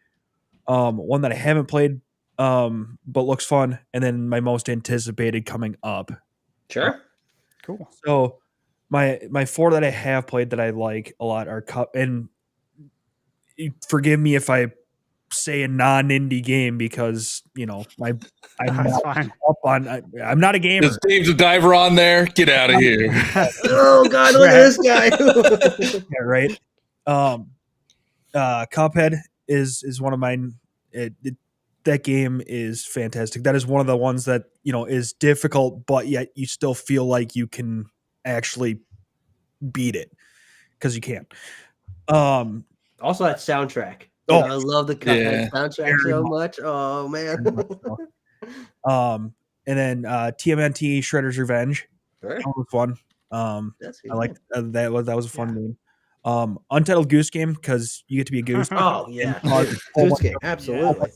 1 that I haven't played but looks fun, and then my most anticipated coming up. Sure. Cool. So my 4 that I have played that I like a lot are and forgive me if I say a non-indie game because I'm not a gamer. There's Dave's a diver on there. Get out of here. Oh God, look at this guy. Yeah, right. Cuphead is one of mine. That game is fantastic. That is one of the ones that is difficult, but yet you still feel like you can actually beat it because you can. Also, that soundtrack. Oh, I love the Cuphead soundtrack so much. Oh man. And then TMNT Shredder's Revenge. Sure. That was fun. I like that was a fun game. Untitled Goose Game because you get to be a goose. Oh yeah, Goose Game, absolutely.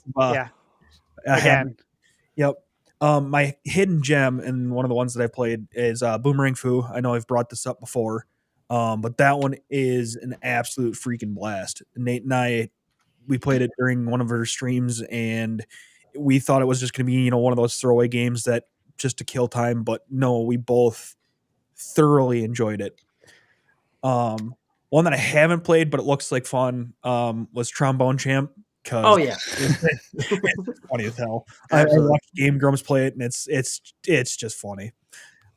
Again. Yep. My hidden gem and one of the ones that I played is Boomerang Fu. I know I've brought this up before, but that one is an absolute freaking blast. Nate and I, we played it during one of our streams, and we thought it was just going to be one of those throwaway games that just to kill time, but no, we both thoroughly enjoyed it. One that I haven't played, but it looks like fun, was Trombone Champ. Oh yeah, It's funny as hell. I Absolutely. watched Game Grumps play it, and it's just funny.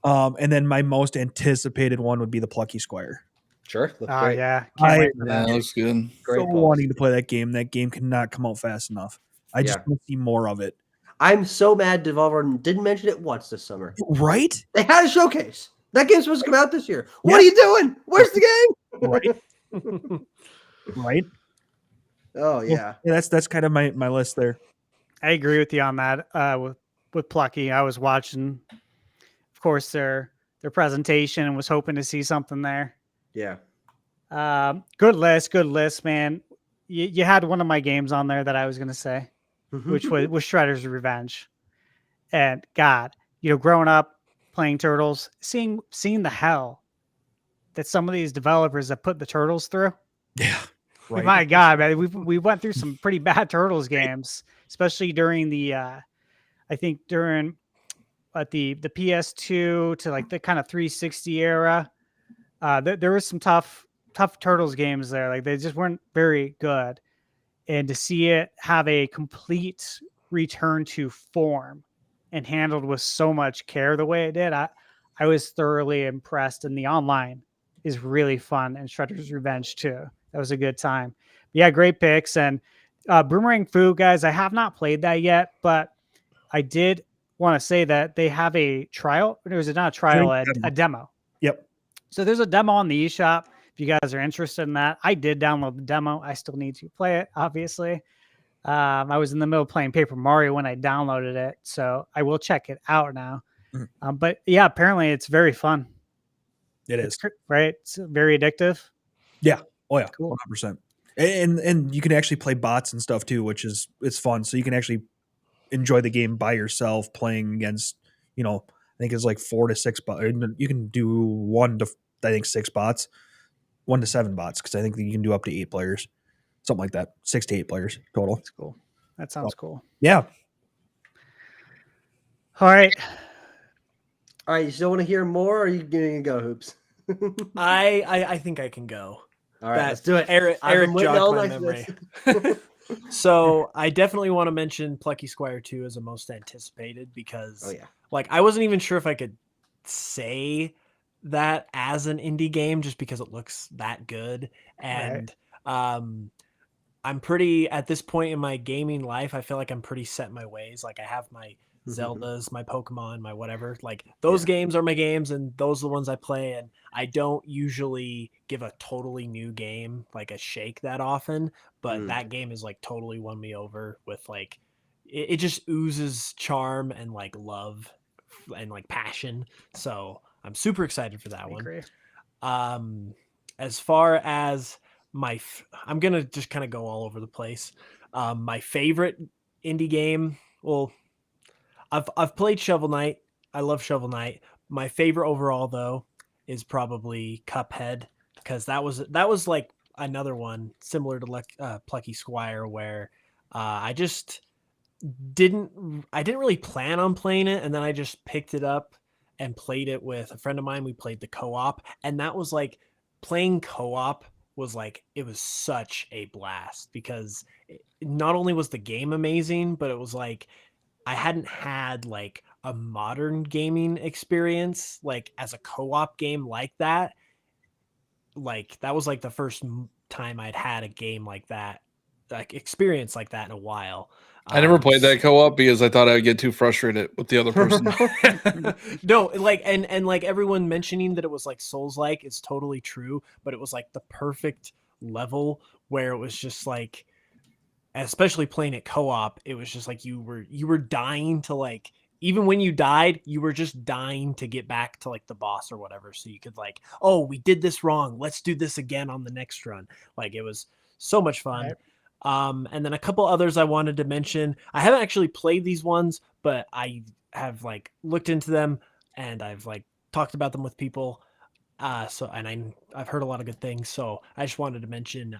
And then my most anticipated one would be the Plucky Squire. sure. Looks Oh great. yeah, I- can't wait for Yeah, that. that looks good. Great So balls. wanting to play that game. That game cannot come out fast enough. I just Yeah. want to see more of it. I'm so mad Devolver didn't mention it once this summer. Right? They had a showcase. That game's supposed to come out this year. What Yeah. are you doing? Where's the game? Right. Right? Oh yeah. Yeah, that's kind of my list there. I agree with you on that. With Plucky, I was watching, of course, their presentation and was hoping to see something there. Yeah. Good list, man. You had one of my games on there that I was going to say, which was Shredder's Revenge. And God, growing up playing Turtles, seeing the hell that some of these developers have put the Turtles through. Yeah. Right. My God, man, we went through some pretty bad Turtles games, especially during the I think during the PS2 to like the kind of 360 era. There was some tough Turtles games there. Like they just weren't very good. And to see it have a complete return to form and handled with so much care the way it did, I was thoroughly impressed. And the online is really fun, and Shredder's Revenge too. That was a good time. Yeah, great picks. And Boomerang Fu, guys, I have not played that yet, but I did want to say that they have a trial. Or was it not a trial, a demo? Yep. So there's a demo on the eShop. If you guys are interested in that, I did download the demo. I still need to play it, obviously. I was in the middle of playing Paper Mario when I downloaded it, so I will check it out now. But yeah, apparently it's very fun. It is. Right? It's very addictive. Yeah. Oh yeah. Cool. 100%. And you can actually play bots and stuff too, which is it's fun. So you can actually enjoy the game by yourself playing against, I think it's like 4 to 6 bots. You can do 1 to 6 bots, 1 to 7 bots, because I think you can do up to 8 players, something like that, 6 to 8 players total. That's cool. That sounds cool. Yeah. All right. All right. You still want to hear more, or are you going to go, Hoops? I think I can go. All right, let's do it. Eric I've been waiting all jogged my night for memory. So I definitely want to mention Plucky Squire 2 as the most anticipated because, Oh yeah. like, I wasn't even sure if I could say that as an indie game just because it looks that good. And I'm pretty, at this point in my gaming life, I feel like I'm pretty set in my ways. Like I have my Zeldas, my Pokemon, my whatever. Like those games are my games, and those are the ones I play. And I don't usually give a totally new game like a shake that often, but that game is like totally won me over with like it just oozes charm and like love and like passion. So I'm super excited for that one. Agree. As far as I'm gonna just kind of go all over the place. My favorite indie game, well, I've played Shovel Knight. I love Shovel Knight. My favorite overall though is probably Cuphead, because that was like another one similar to Plucky Squire where I didn't really plan on playing it, and then I just picked it up and played it with a friend of mine. We played the co-op, and that was like playing co-op was like it was such a blast because not only was the game amazing, but it was like I hadn't had like a modern gaming experience like as a co-op game like that. Like that was like the first time I'd had a game like that, like experience like that in a while. I never played that co-op because I thought I would get too frustrated with the other person. No, like and like everyone mentioning that it was like Souls-like is totally true, but it was like the perfect level where it was just like, especially playing it co-op, it was just like you were dying to like, even when you died, you were just dying to get back to like the boss or whatever. So you could like, oh, we did this wrong, let's do this again on the next run. Like it was so much fun. Right. And then a couple others I wanted to mention. I haven't actually played these ones, but I have like looked into them and I've like talked about them with people. I've heard a lot of good things. So I just wanted to mention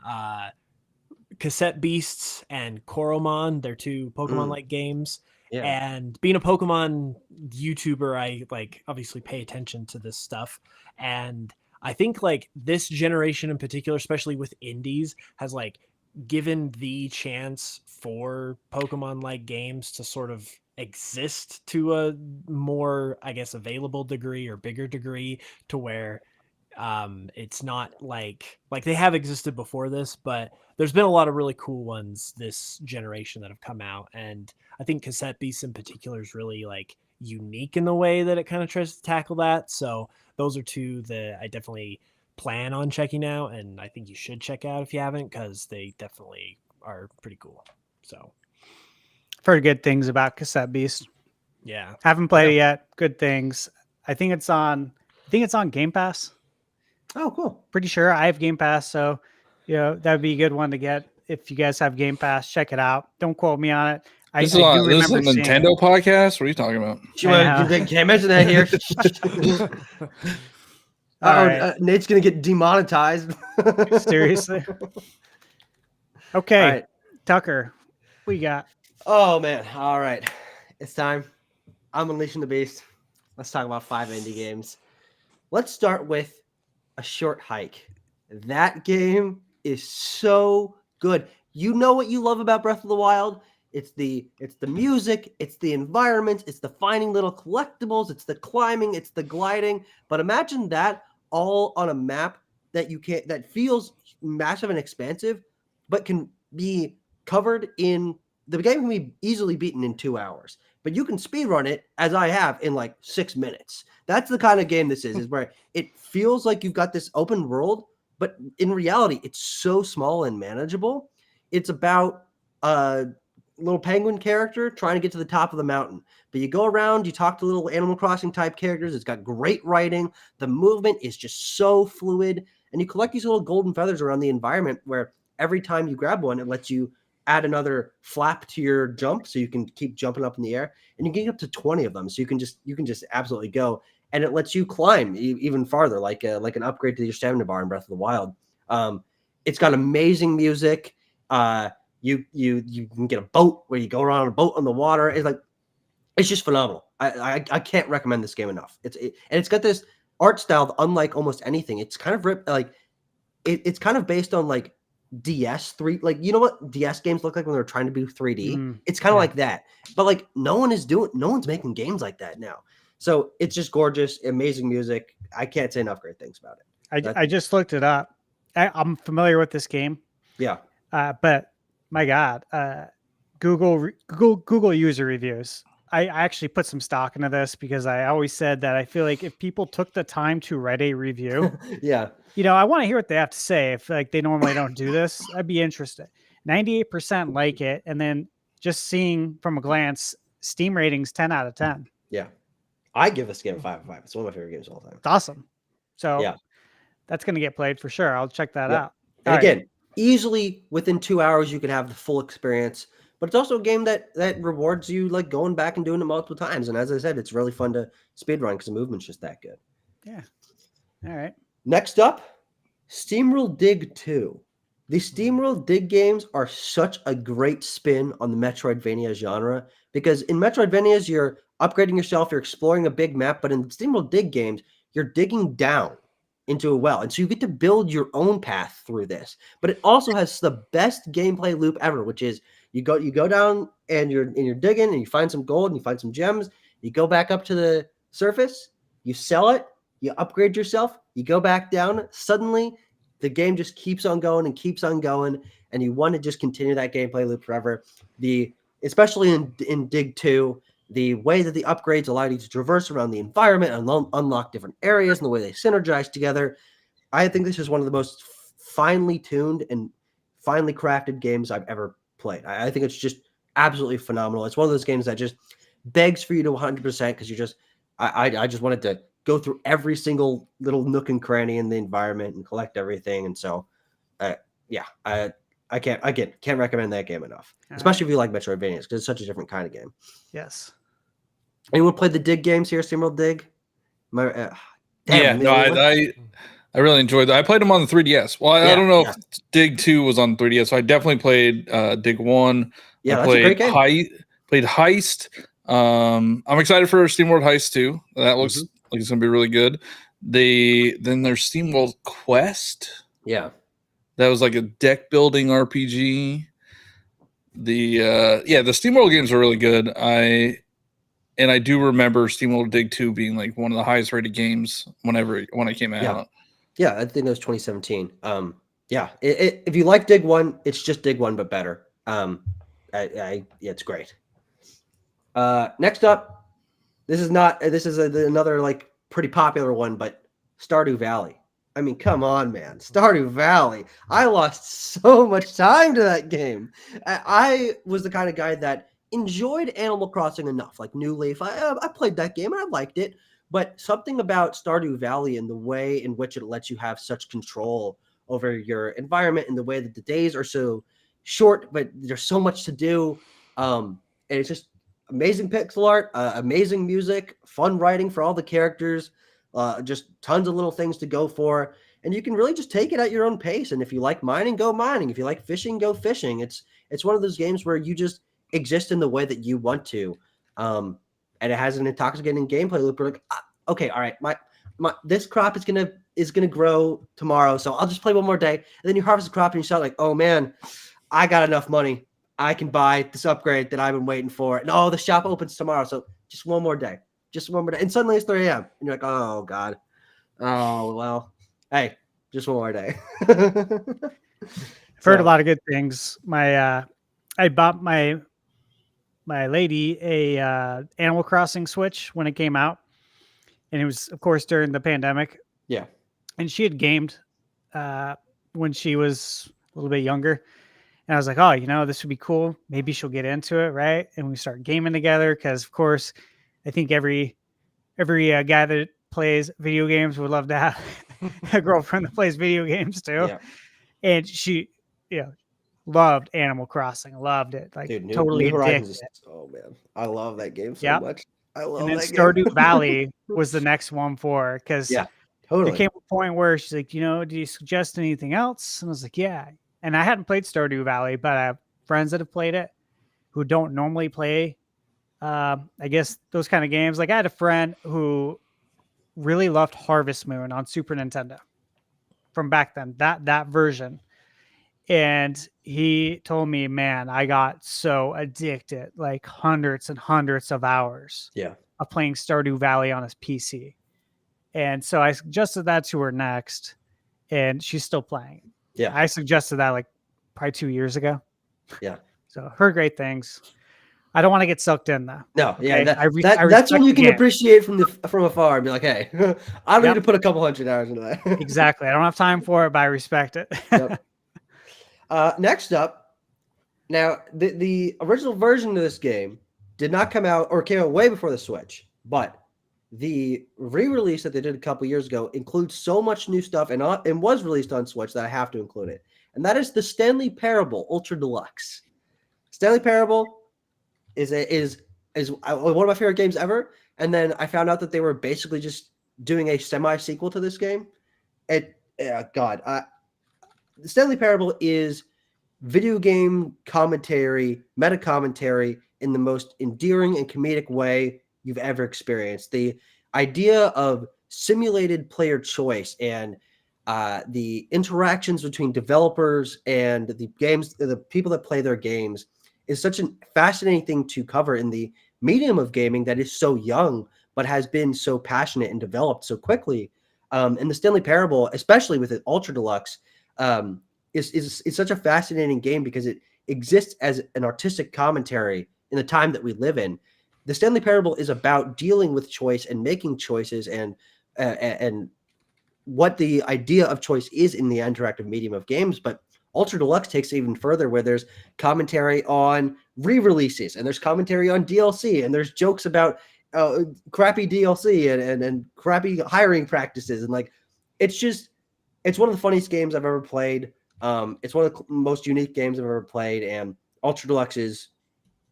Cassette Beasts and Koromon. They're 2 Pokemon-like games. Yeah. And being a Pokemon YouTuber, I like obviously pay attention to this stuff. And I think like this generation in particular, especially with indies, has like given the chance for Pokemon like games to sort of exist to a more, I guess, available degree or bigger degree, to where it's not like they have existed before this, but there's been a lot of really cool ones this generation that have come out, and I think Cassette Beasts in particular is really like unique in the way that it kind of tries to tackle that. So those are two that I definitely plan on checking out, and I think you should check out if you haven't, because they definitely are pretty cool. So I've heard good things about Cassette Beast. yeah, Haven't played it yet. Good things. I think it's on Game Pass. Oh, cool. Pretty sure I have Game Pass, so that would be a good one to get if you guys have Game Pass. Check it out. Don't quote me on it. This is a Nintendo podcast. What are you talking about? Can't mention that here. Right. Nate's gonna get demonetized. Seriously. Okay, All right. Tucker, what you got? Oh man! All right, it's time. I'm unleashing the beast. Let's talk about 5 indie games. Let's start with A Short Hike. That game is so good. You know what you love about Breath of the Wild? It's the music, it's the environment, it's the finding little collectibles, it's the climbing, it's the gliding. But imagine that all on a map that feels massive and expansive, but can be covered in the game can be easily beaten in 2 hours. But you can speedrun it, as I have, in like 6 minutes. That's the kind of game this is where it feels like you've got this open world, but in reality, it's so small and manageable. It's about a little penguin character trying to get to the top of the mountain. But you go around, you talk to little Animal Crossing type characters. It's got great writing. The movement is just so fluid. And you collect these little golden feathers around the environment where every time you grab one, it lets you add another flap to your jump so you can keep jumping up in the air, and you can get up to 20 of them. So you can just absolutely go, and it lets you climb even farther, like an upgrade to your stamina bar in Breath of the Wild. It's got amazing music. You can get a boat where you go around a boat on the water. It's just phenomenal. I can't recommend this game enough. It's got this art style unlike almost anything. It's kind of it's kind of based on like DS3, like you know what DS games look like when they're trying to do 3D. It's kind of like that, but like no one's making games like that now. So it's just gorgeous, amazing music. I can't say enough great things about it. I just looked it up. I'm familiar with this game. Yeah, but my God, Google user reviews. I actually put some stock into this because I always said that I feel like if people took the time to write a review, yeah, I want to hear what they have to say. If like they normally don't do this, I'd be interested. 98% like it, and then just seeing from a glance, Steam ratings 10 out of 10. Yeah, I give this game a 5 out of 5. It's one of my favorite games of all time. It's awesome. So yeah, that's going to get played for sure. I'll check that out. And again, easily within 2 hours, you can have the full experience. But it's also a game that rewards you like going back and doing it multiple times. And as I said, it's really fun to speedrun because the movement's just that good. Yeah. All right. Next up, SteamWorld Dig 2. The SteamWorld Dig games are such a great spin on the Metroidvania genre because in Metroidvanias, you're upgrading yourself, you're exploring a big map, but in SteamWorld Dig games, you're digging down into a well. And so you get to build your own path through this. But it also has the best gameplay loop ever, which is you go down and you're digging and you find some gold and you find some gems. You go back up to the surface, you sell it, you upgrade yourself, you go back down. Suddenly, the game just keeps on going and keeps on going, and you want to just continue that gameplay loop forever. Especially in Dig 2, the way that the upgrades allow you to traverse around the environment and unlock different areas and the way they synergize together. I think this is one of the most finely tuned and finely crafted games I've ever played. I think it's just absolutely phenomenal. It's one of those games that just begs for you to 100% because I just wanted to go through every single little nook and cranny in the environment and collect everything. And so, I can't recommend that game enough, especially if you like Metroidvanias because it's such a different kind of game. Yes. Anyone played the Dig games here? SteamWorld Dig? I really enjoyed that. I played them on the 3DS. Well, I don't know if Dig 2 was on 3DS, so I definitely played Dig 1. Yeah, I that's a great game. Played Heist. I'm excited for SteamWorld Heist 2. That looks like it's going to be really good. Then there's SteamWorld Quest. Yeah. That was like a deck building RPG. The SteamWorld games are really good. I do remember SteamWorld Dig 2 being like one of the highest rated games when it came out. Yeah, I think it was 2017. If you like Dig 1, it's just Dig 1 but better. It's great. Next up, this is another like pretty popular one, but Stardew Valley. I mean, come on, man. Stardew Valley. I lost so much time to that game. I was the kind of guy that enjoyed Animal Crossing enough, like New Leaf. I played that game and I liked it, but something about Stardew Valley and the way in which it lets you have such control over your environment and the way that the days are so short, but there's so much to do. And it's just amazing pixel art, amazing music, fun writing for all the characters, just tons of little things to go for. And you can really just take it at your own pace. And if you like mining, go mining. If you like fishing, go fishing. It's one of those games where you just exist in the way that you want to. And it has an intoxicating gameplay loop. We're like, okay, all right, my this crop is gonna grow tomorrow, so I'll just play one more day. And then you harvest the crop and you start like, oh man, I got enough money. I can buy this upgrade that I've been waiting for. And the shop opens tomorrow, so just one more day. And suddenly it's 3 a.m. And you're like, oh God. Oh well. Hey, just one more day. I've heard a lot of good things. I bought my lady a Animal Crossing Switch when it came out, and it was, of course, during the pandemic. Yeah, and she had gamed when she was a little bit younger, and I was like, oh, this would be cool. Maybe she'll get into it, right? And we start gaming together because, of course, I think every guy that plays video games would love to have a girlfriend that plays video games too. Yeah. And she, loved Animal Crossing. Loved it. Like, dude, totally New addicted. Oh man, I love that game so much. I love and then that Stardew game. Valley was the next one for her because totally. There came a point where she's like, do you suggest anything else? And I was like, yeah. And I hadn't played Stardew Valley, but I have friends that have played it who don't normally play, I guess, those kind of games. Like, I had a friend who really loved Harvest Moon on Super Nintendo from back then, that version. And he told me, man, I got so addicted, like hundreds and hundreds of hours of playing Stardew Valley on his PC. And so I suggested that to her next, and she's still playing. Yeah. I suggested that like probably 2 years ago. Yeah. So heard great things. I don't want to get sucked in though. No, okay? That's when you can appreciate from afar and be like, hey, I need to put a couple hundred hours into that. Exactly. I don't have time for it, but I respect it. Yep. Next up, now the original version of this game did not come out, or came out way before the Switch, but the re-release that they did a couple years ago includes so much new stuff and was released on Switch that I have to include it. And that is the Stanley Parable Ultra Deluxe. Stanley Parable is one of my favorite games ever. And then I found out that they were basically just doing a semi-sequel to this game. The Stanley Parable is video game commentary, meta commentary in the most endearing and comedic way you've ever experienced. The idea of simulated player choice and the interactions between developers and the people that play their games is such a fascinating thing to cover in the medium of gaming that is so young, but has been so passionate and developed so quickly. And the Stanley Parable, especially with it Ultra Deluxe, is such a fascinating game because it exists as an artistic commentary in the time that we live in. The Stanley Parable is about dealing with choice and making choices and what the idea of choice is in the interactive medium of games. But Ultra Deluxe takes it even further, where there's commentary on re-releases and there's commentary on DLC and there's jokes about crappy DLC and crappy hiring practices. And like, it's one of the funniest games I've ever played. It's one of the most unique games I've ever played. And Ultra Deluxe is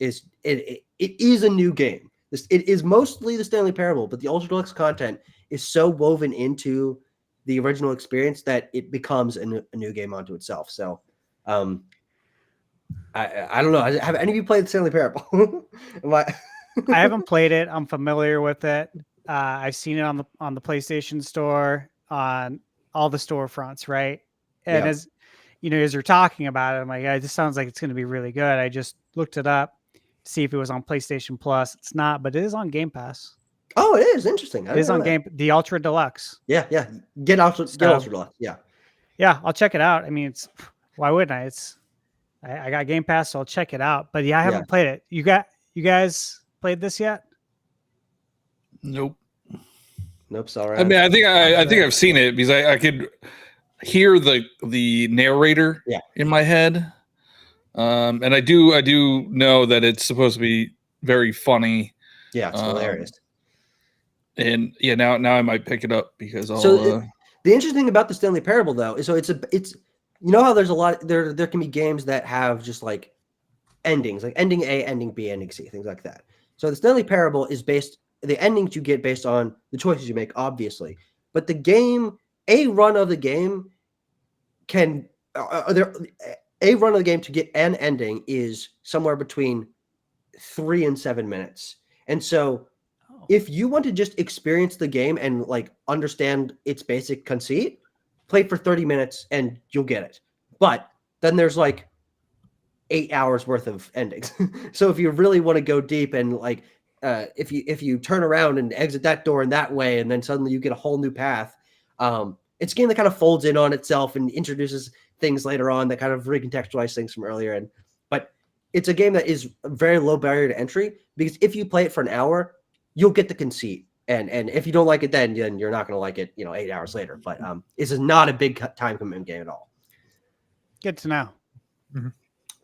a new game. It is mostly the Stanley Parable, but the Ultra Deluxe content is so woven into the original experience that it becomes a new game unto itself. So, I don't know. Have any of you played the Stanley Parable? I haven't played it. I'm familiar with it. I've seen it on the PlayStation Store, on all the storefronts, right? And Yeah. as you know, as you're talking about it, I'm like, this sounds like it's going to be really good. I just looked it up to see if it was on PlayStation Plus. It's not, but it is on Game Pass. Oh, it is interesting. It is on the Ultra Deluxe. Yeah, yeah. Get Ultra Deluxe. Yeah. Yeah, I'll check it out. I mean, why wouldn't I? I got Game Pass, so I'll check it out. But yeah, I haven't played it. You guys played this yet? Nope. Nope. Sorry. I mean, I think I've seen it because I could hear the narrator in my head, and I do know that it's supposed to be very funny. Yeah, it's hilarious. And yeah, now I might pick it up because I'll. So the interesting thing about the Stanley Parable though is it's you know how there's a lot there can be games that have just like endings, like ending A, ending B, ending C, things like that. So the Stanley Parable is the endings you get based on the choices you make, obviously. But a run of the game to get an ending is somewhere between 3 and 7 minutes. And so if you want to just experience the game and like understand its basic conceit, play for 30 minutes and you'll get it. But then there's like 8 hours worth of endings. So if you really want to go deep and like if you turn around and exit that door in that way and then suddenly you get a whole new path, it's a game that kind of folds in on itself and introduces things later on that kind of recontextualize things from earlier. But it's a game that is a very low barrier to entry because if you play it for an hour, you'll get the conceit. And if you don't like it then you're not going to like it 8 hours later. But this is not a big time commitment game at all. Good to know. Mm-hmm.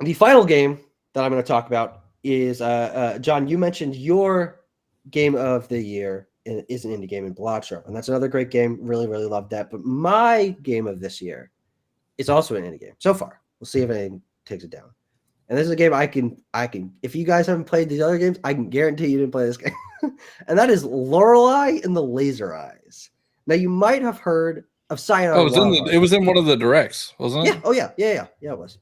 The final game that I'm going to talk about is John, you mentioned your game of the year is an indie game in Balatro, and that's another great game. Really, really loved that. But my game of this year is also an indie game so far. We'll see if anything takes it down. And this is a game I can. If you guys haven't played these other games, I can guarantee you didn't play this game. And that is Lorelei and the Laser Eyes. Now you might have heard of Sayonara. Oh, it was in one of the directs, wasn't it? Yeah. Oh yeah. Yeah. It was.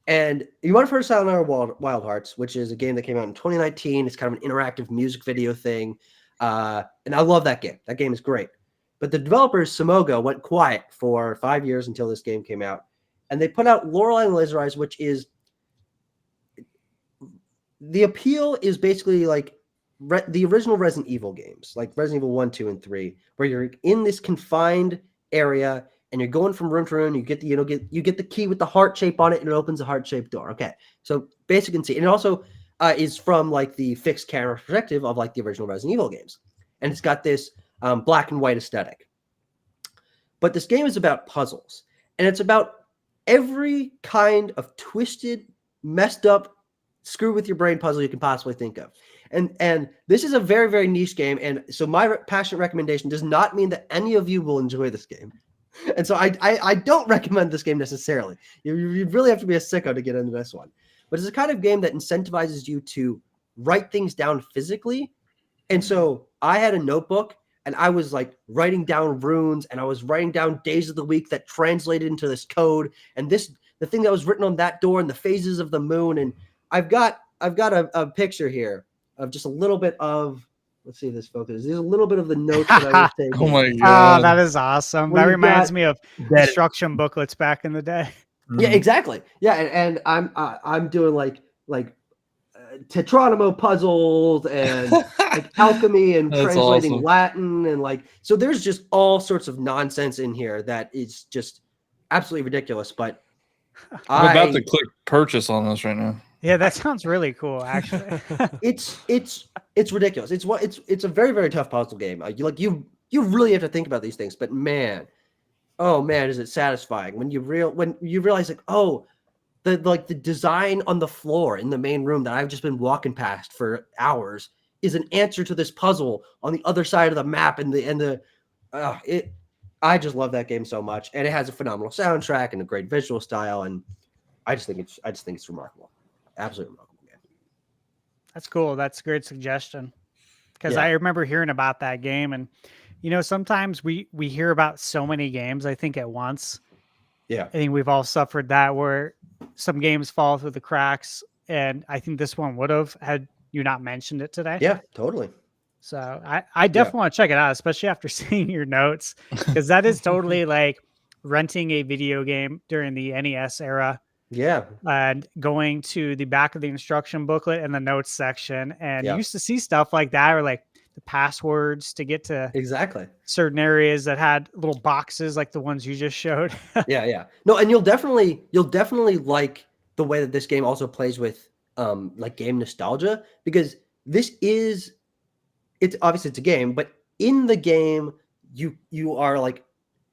And you might have heard of Sayonara Wild Hearts, which is a game that came out in 2019. It's kind of an interactive music video thing. And I love that game. That game is great. But the developers, Samoga, went quiet for 5 years until this game came out. And they put out Lorelei and Laser Eyes, which is... The appeal is basically like the original Resident Evil games, like Resident Evil 1, 2, and 3, where you're in this confined area and you're going from room to room. You get the key with the heart shape on it, and it opens a heart-shaped door. Okay, so basic and see, and it also is from like the fixed camera perspective of like the original Resident Evil games, and it's got this black and white aesthetic. But this game is about puzzles, and it's about every kind of twisted, messed up, screw with your brain puzzle you can possibly think of. And this is a very, very niche game, and so my passionate recommendation does not mean that any of you will enjoy this game. And so I don't recommend this game necessarily. You really have to be a sicko to get into this one. But it's a kind of game that incentivizes you to write things down physically. And so I had a notebook, and I was like writing down runes, and I was writing down days of the week that translated into this code, and the thing that was written on that door, and the phases of the moon. And I've got a picture here of just a little bit of. Let's see if this focus. There's a little bit of the notes that I was taking. Oh my god! Oh, that is awesome. That reminds me of instruction booklets back in the day. Yeah, exactly. Yeah, and I'm doing like Tetronimo puzzles and like alchemy and translating awesome. Latin and like so. There's just all sorts of nonsense in here that is just absolutely ridiculous. But I'm about to click purchase on this right now. Yeah, that sounds really cool. Actually, it's ridiculous. It's a very, very tough puzzle game. You really have to think about these things. But man, oh man, is it satisfying when you realize like the design on the floor in the main room that I've just been walking past for hours is an answer to this puzzle on the other side of the map I just love that game so much, and it has a phenomenal soundtrack and a great visual style, and I just think it's remarkable. Absolutely remarkable game. That's cool. That's a great suggestion. Because I remember hearing about that game, and sometimes we hear about so many games, I think, at once. Yeah. I think we've all suffered that where some games fall through the cracks, and I think this one would have had you not mentioned it today. Yeah, totally. So I definitely want to check it out, especially after seeing your notes, because that is totally like renting a video game during the NES era Yeah. and going to the back of the instruction booklet and the notes section. And you Yeah. used to see stuff like that, or like the passwords to get to Exactly. certain areas that had little boxes like the ones you just showed. Yeah. No, and you'll definitely like the way that this game also plays with like game nostalgia, because it's obviously it's a game, but in the game you are like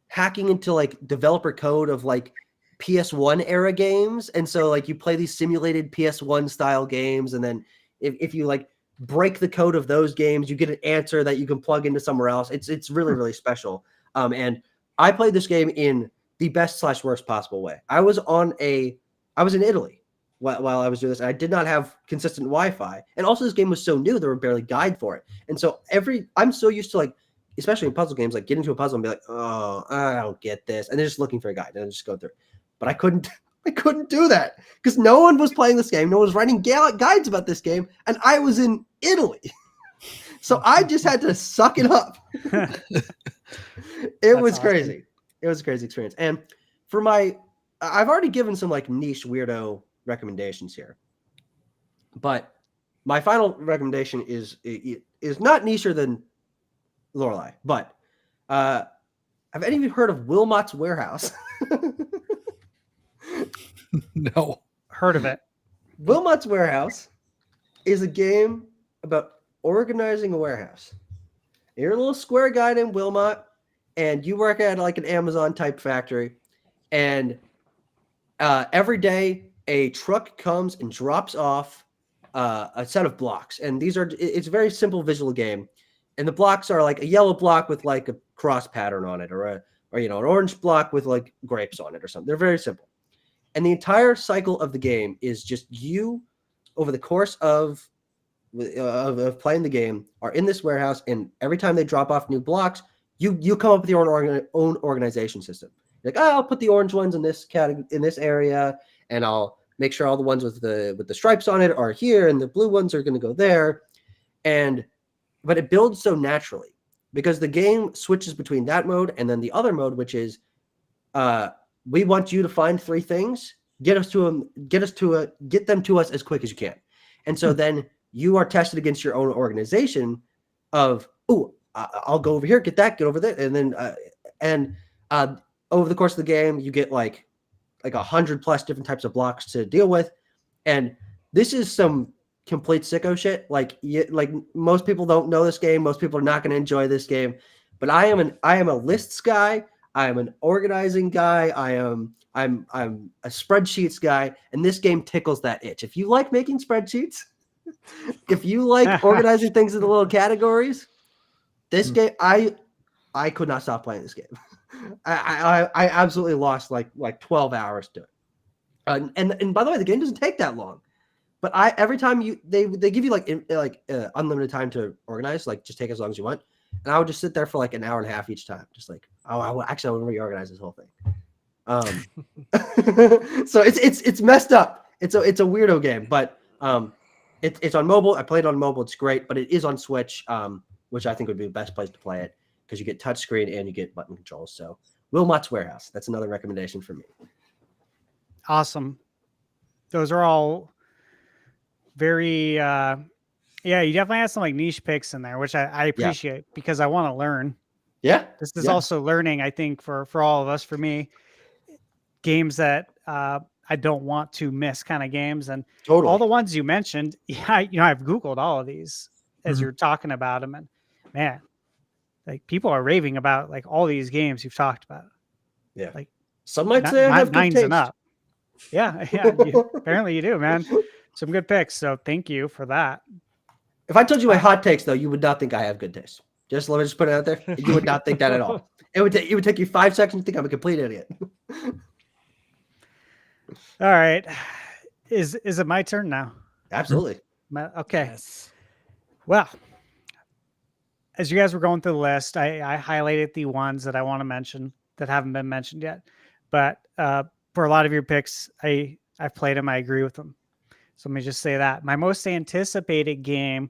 hacking into like developer code of like PS1 era games, and so like you play these simulated PS1 style games, and then if you like break the code of those games, you get an answer that you can plug into somewhere else. It's really special. And I played this game in the best / worst possible way. I was in Italy while I was doing this. I did not have consistent Wi-Fi, and also this game was so new, there were barely guide for it. And so I'm so used to, like, especially in puzzle games, like get into a puzzle and be like, oh, I don't get this, and they're just looking for a guide and I just go through. But I couldn't do that because no one was playing this game, no one was writing guides about this game, and I was in Italy. So I just had to suck it up. It was crazy. It was a crazy experience. And for I've already given some like niche weirdo recommendations here, but my final recommendation is not nicher than Lorelei. But have any of you heard of Wilmot's Warehouse? No. Heard of it. Wilmot's Warehouse is a game about organizing a warehouse. You're a little square guy named Wilmot, and you work at like an Amazon type factory, and every day a truck comes and drops off a set of blocks, and it's a very simple visual game, and the blocks are like a yellow block with like a cross pattern on it, or an orange block with like grapes on it or something. They're very simple, and the entire cycle of the game is just you over the course of playing the game are in this warehouse, and every time they drop off new blocks, you come up with your own organization system. You're like, I'll put the orange ones in this category, in this area, and I'll make sure all the ones with the stripes on it are here, and the blue ones are going to go there. But it builds so naturally because the game switches between that mode and then the other mode, which is we want you to find 3 things, get them to us as quick as you can. And so then you are tested against your own organization of, I'll go over here, get that, get over there. And then, over the course of the game, you get like 100+ different types of blocks to deal with. And this is some complete sicko shit. Like most people don't know this game. Most people are not going to enjoy this game, but I am a lists guy. I am an organizing guy. I'm a spreadsheets guy. And this game tickles that itch. If you like making spreadsheets, if you like organizing things into little categories, this game, I could not stop playing this game. I absolutely lost like 12 hours to it. And by the way, the game doesn't take that long. But every time they give you like unlimited time to organize, like just take as long as you want. And I would just sit there for like an hour and a half each time, just like, I want to reorganize this whole thing. So it's messed up. It's a weirdo game, but it's on mobile. I played on mobile. It's great, but it is on Switch, which I think would be the best place to play it because you get touchscreen and you get button controls. So Wilmot's Warehouse, that's another recommendation for me. Awesome. Those are all very, you definitely have some like niche picks in there, which I appreciate because I want to learn. Yeah. This is also learning, I think, for all of us, for me, games that I don't want to miss kind of games. And all the ones you mentioned, I've Googled all of these as you're talking about them. And man, like people are raving about like all these games you've talked about. Yeah. Like some might say I have good 9s taste. and up. Yeah. Apparently you do, man. Some good picks. So thank you for that. If I told you my hot takes, though, you would not think I have good taste. Let me just put it out there. You would not think that at all. It would take you 5 seconds to think I'm a complete idiot. All right. Is it my turn now? Absolutely. Okay. Yes. Well, as you guys were going through the list, I highlighted the ones that I want to mention that haven't been mentioned yet. But for a lot of your picks, I've played them. I agree with them. So let me just say that. My most anticipated game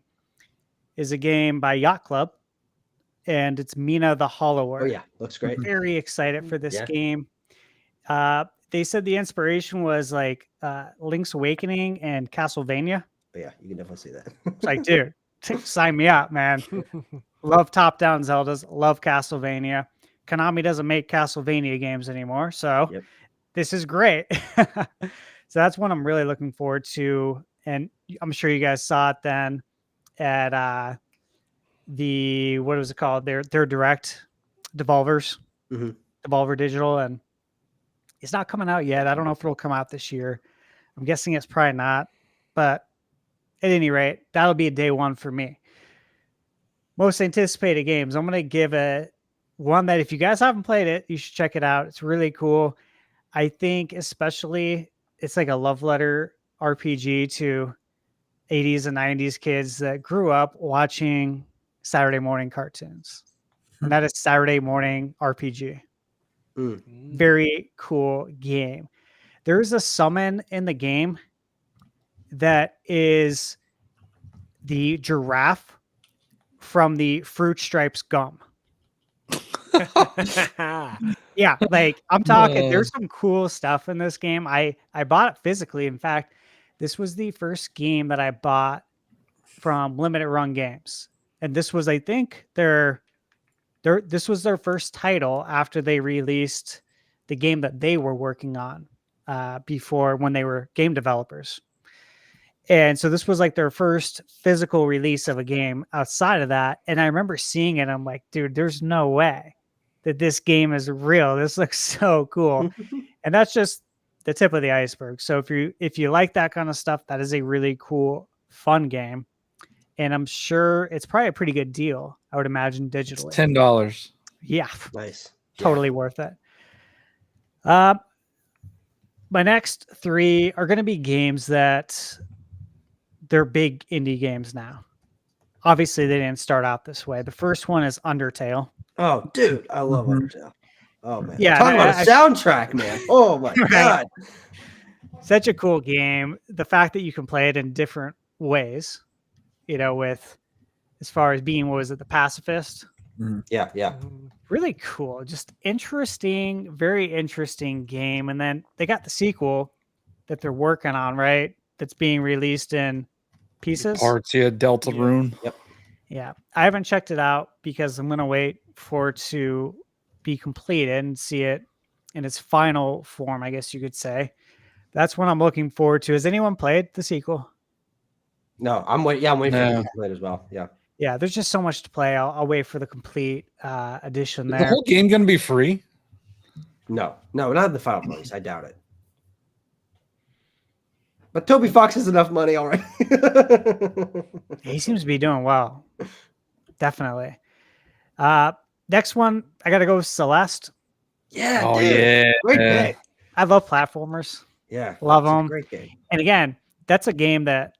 is a game by Yacht Club, and it's Mina the Hollower. Oh yeah, looks great. Very excited for this Yeah. game. They said the inspiration was like Link's Awakening and Castlevania. But yeah, you can definitely see that. It's like, dude, sign me up, man. Love top-down Zeldas. Love Castlevania. Konami doesn't make Castlevania games anymore, so Yep. this is great. So that's one I'm really looking forward to, and I'm sure you guys saw it then at the what was it called? Their direct Devolver's Mhm. Devolver Digital, and it's not coming out yet. I don't know if it'll come out this year. I'm guessing it's probably not, but at any rate, that'll be a day one for me. Most anticipated games. I'm going to give it one that if you guys haven't played it, you should check it out. It's really cool. I think especially it's like a love letter RPG to 80s and 90s kids that grew up watching Saturday morning cartoons. And that is Saturday Morning RPG. Very cool game. There's a summon in the game that is the giraffe from the Fruit Stripes gum. Yeah, like I'm talking, there's some cool stuff in this game. I bought it physically. In fact, this was the first game that I bought from Limited Run Games. And this was, I think, this was their first title after they released the game that they were working on before, when they were game developers. And so this was like their first physical release of a game outside of that. And I remember seeing it. I'm like, dude, there's no way that this game is real. This looks so cool. And that's just the tip of the iceberg. So if you like that kind of stuff, that is a really cool, fun game. And I'm sure it's probably a pretty good deal, I would imagine, digitally. It's $10. Yeah. Nice. Totally worth it. My next three are going to be games that they're big indie games now. Obviously, they didn't start out this way. The first one is Undertale. Oh, dude, I love Undertale. Oh man, Yeah, talk about a soundtrack, man. Oh my god, such a cool game. The fact that you can play it in different ways, with as far as being, what was it, the pacifist? Yeah. Really cool. Just interesting, very interesting game. And then they got the sequel that they're working on, right? That's being released in pieces. Parts, yeah, Delta Rune. Yep. Yeah. I haven't checked it out because I'm going to wait for it to be completed and see it in its final form, I guess you could say. That's what I'm looking forward to. Has anyone played the sequel? No, I'm waiting. Yeah, I'm waiting for it to play as well. Yeah. Yeah, there's just so much to play. I'll wait for the complete edition Is there. the whole game going to be free? No, not in the final release. I doubt it. But Toby Fox has enough money already. He seems to be doing well. Definitely. Next one, I got to go with Celeste. Yeah. Oh, dude. yeah. Great game. I love platformers. Yeah. Love it's a them. Great game. And again, that's a game that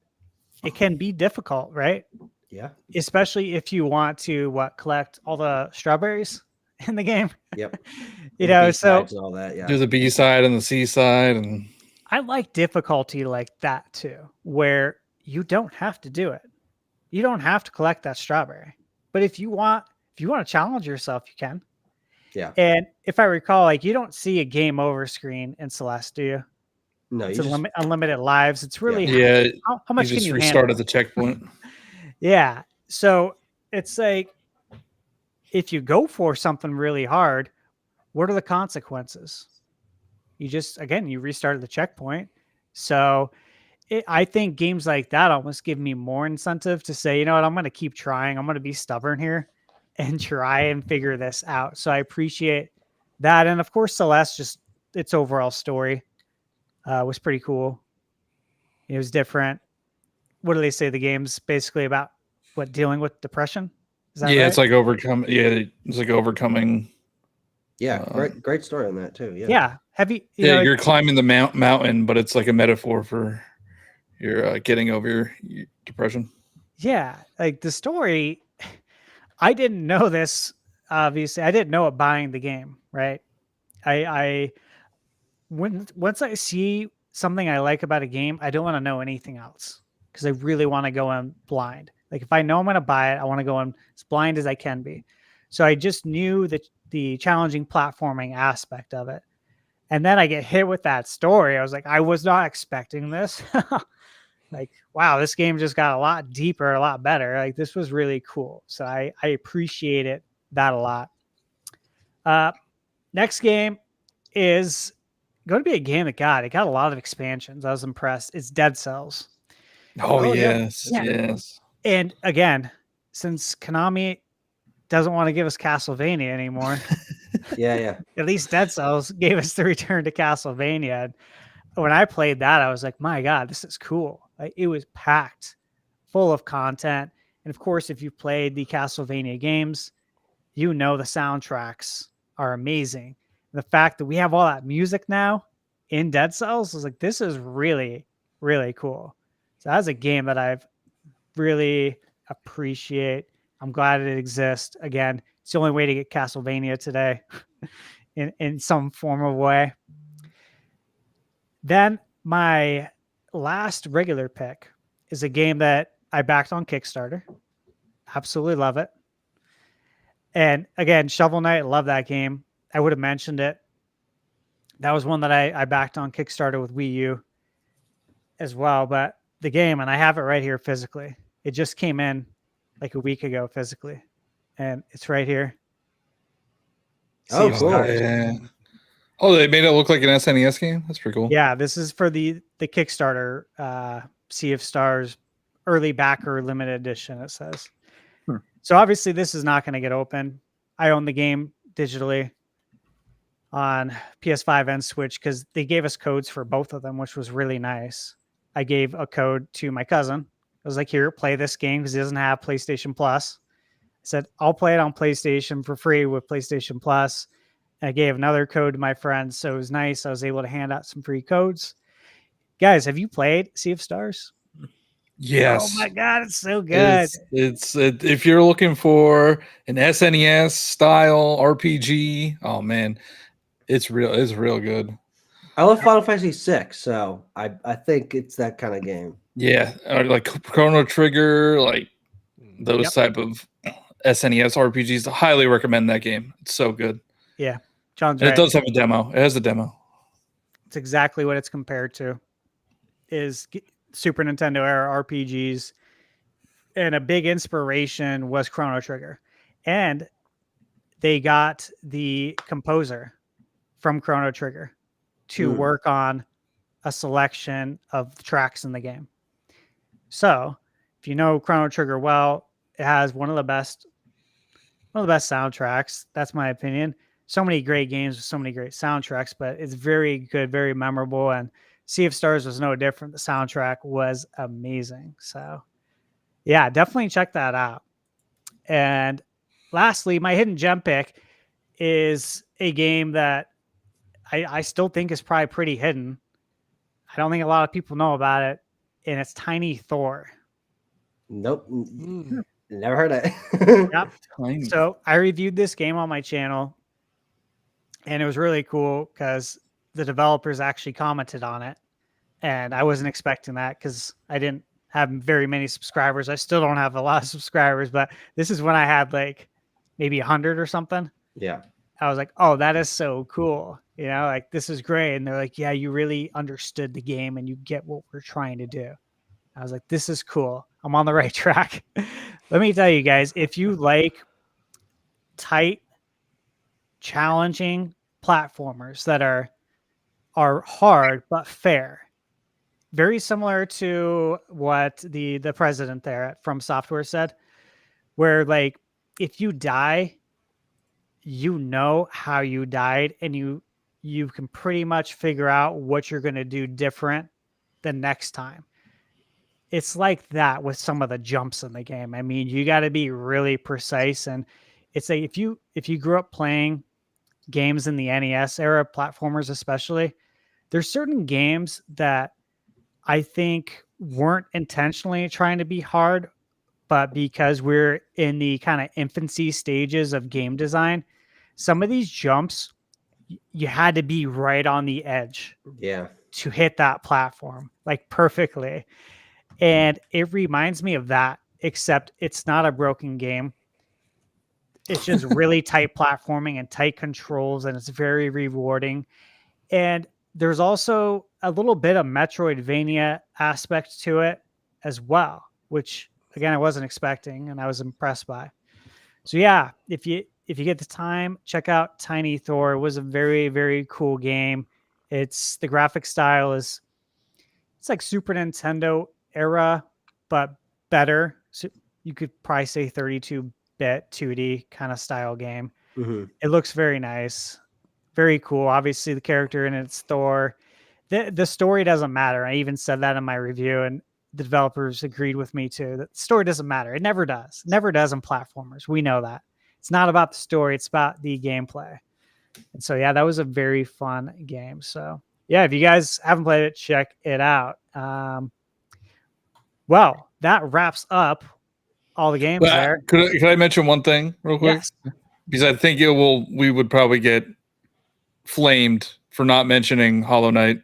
it can be difficult, right? Yeah. Especially if you want to collect all the strawberries in the game. Yep. So B-sides and all that. Yeah. There's a B side and the C side, and I like difficulty like that too, where you don't have to do it. You don't have to collect that strawberry. But if you want to challenge yourself, you can. Yeah. And if I recall, you don't see a game over screen in Celeste, do you? No, It's you just, unlimited lives. It's really yeah, how much you can just you restart handle? at the checkpoint. Yeah. So it's like, if you go for something really hard, what are the consequences? You just, again, you restarted the checkpoint. So I think games like that almost give me more incentive to say, you know what, I'm going to keep trying. I'm going to be stubborn here and try and figure this out. So I appreciate that. And of course, Celeste, just its overall story was pretty cool. It was different. What do they say? The game's basically about dealing with depression. Is that Yeah, right? it's like overcome. Yeah, it's like overcoming. yeah, great story on that too. Yeah. Yeah. Have you Yeah, know, you're climbing the mountain, but it's like a metaphor for your getting over your depression. yeah, like the story, I didn't know this, obviously. I didn't know it buying the game, right? Once I see something I like about a game, I don't want to know anything else because I really want to go in blind. Like if I know I'm going to buy it, I want to go in as blind as I can be. So I just knew that the challenging platforming aspect of it. And then I get hit with that story. I was like, I was not expecting this. Like, wow, this game just got a lot deeper, a lot better. Like this was really cool. So I appreciate it that a lot. Next game is going to be a game that it got a lot of expansions. I was impressed. It's Dead Cells. Oh, yeah. yes. Yeah. Yes. And again, since Konami doesn't want to give us Castlevania anymore, Yeah. at least Dead Cells gave us the return to Castlevania. And when I played that, I was like, my God, this is cool. Like, it was packed full of content. And of course, if you've played the Castlevania games, you know the soundtracks are amazing. The fact that we have all that music now in Dead Cells is like, this is really, really cool. So that's a game that I've really appreciate. I'm glad it exists. Again, it's the only way to get Castlevania today in some form of way. Then my last regular pick is a game that I backed on Kickstarter. Absolutely love it. And again, Shovel Knight, love that game. I would have mentioned it. That was one that I backed on Kickstarter with Wii U as well. But the game, and I have it right here physically. It just came in like a week ago physically. And it's right here. Oh, Sea of cool. Stars. Yeah. Oh, they made it look like an SNES game? That's pretty cool. Yeah, this is for the Kickstarter Sea of Stars early backer limited edition, it says. So obviously this is not going to get open. I own the game digitally on PS5 and Switch because they gave us codes for both of them, which was really nice. I gave a code to my cousin. I was like, here, play this game because he doesn't have PlayStation Plus. I said, I'll play it on PlayStation for free with PlayStation Plus. And I gave another code to my friends. So it was nice. I was able to hand out some free codes. Guys, have you played Sea of Stars? Yes. Oh my God, it's so good. If you're looking for an SNES style RPG, oh man, it's real good. I love Final Fantasy VI, so I think it's that kind of game. Yeah, like Chrono Trigger, like those type of SNES RPGs. I highly recommend that game. It's so good. Yeah, John's And right. it does have a demo. It has a demo. It's exactly what it's compared to. Is Super Nintendo era RPGs, and a big inspiration was Chrono Trigger, and they got the composer from Chrono Trigger to work on a selection of tracks in the game. So if you know Chrono Trigger well, it has one of the best soundtracks. That's my opinion. So many great games with so many great soundtracks, but it's very good, very memorable. And Sea of Stars was no different. The soundtrack was amazing. So yeah, definitely check that out. And lastly, my hidden gem pick is a game that I still think is probably pretty hidden. I don't think a lot of people know about it. And it's Tiny Thor. Nope. Never heard of it. Yep. Tiny. So I reviewed this game on my channel, and it was really cool because the developers actually commented on it. And I wasn't expecting that because I didn't have very many subscribers. I still don't have a lot of subscribers, but this is when I had like maybe 100 or something. Yeah. I was like, oh, that is so cool. You know, like this is great. And they're like, yeah, you really understood the game and you get what we're trying to do. I was like, this is cool. I'm on the right track. Let me tell you guys, if you like tight, challenging platformers that are hard but fair, very similar to what the president there at From Software said, where like if you die, you know how you died, and you can pretty much figure out what you're going to do different the next time. It's like that with some of the jumps in the game. I mean, you got to be really precise, and it's like if you grew up playing games in the NES era, platformers especially, there's certain games that I think weren't intentionally trying to be hard, but because we're in the kind of infancy stages of game design, some of these jumps, you had to be right on the edge to hit that platform like perfectly. And it reminds me of that except it's not a broken game. It's just really tight platforming and tight controls, and it's very rewarding. And there's also a little bit of Metroidvania aspect to it as well, which again I wasn't expecting and I was impressed by. So yeah, if you get the time, check out Tiny Thor. It was a very, very cool game. It's the graphic style it's like Super Nintendo era, but better. So you could probably say 32-bit 2D kind of style game. Mm-hmm. It looks very nice, very cool. Obviously, the character in it's Thor. The story doesn't matter. I even said that in my review, and the developers agreed with me too. That the story doesn't matter. It never does. Never does in platformers. We know that. It's not about the story. It's about the gameplay. And so, yeah, that was a very fun game. So, yeah, if you guys haven't played it, check it out. Well, that wraps up all the games there. Could I mention one thing real quick? Yes. Because I think we would probably get flamed for not mentioning Hollow Knight.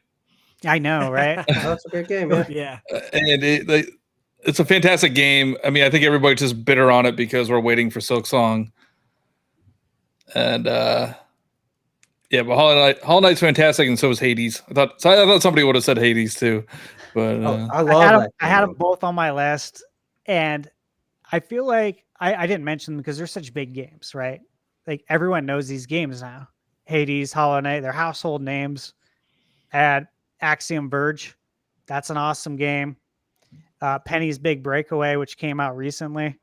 I know, right? That's a great game. Yeah. Yeah. And it's a fantastic game. I mean, I think everybody's just bitter on it because we're waiting for Silk Song. And yeah, but Hollow Knight's fantastic, and so is Hades. I thought somebody would have said Hades too, but I love that. I had them both on my list, and I feel like I didn't mention them because they're such big games, right? Like everyone knows these games now. Hades, Hollow Knight, they're household names. Add Axiom Verge, that's an awesome game. Penny's Big Breakaway, which came out recently,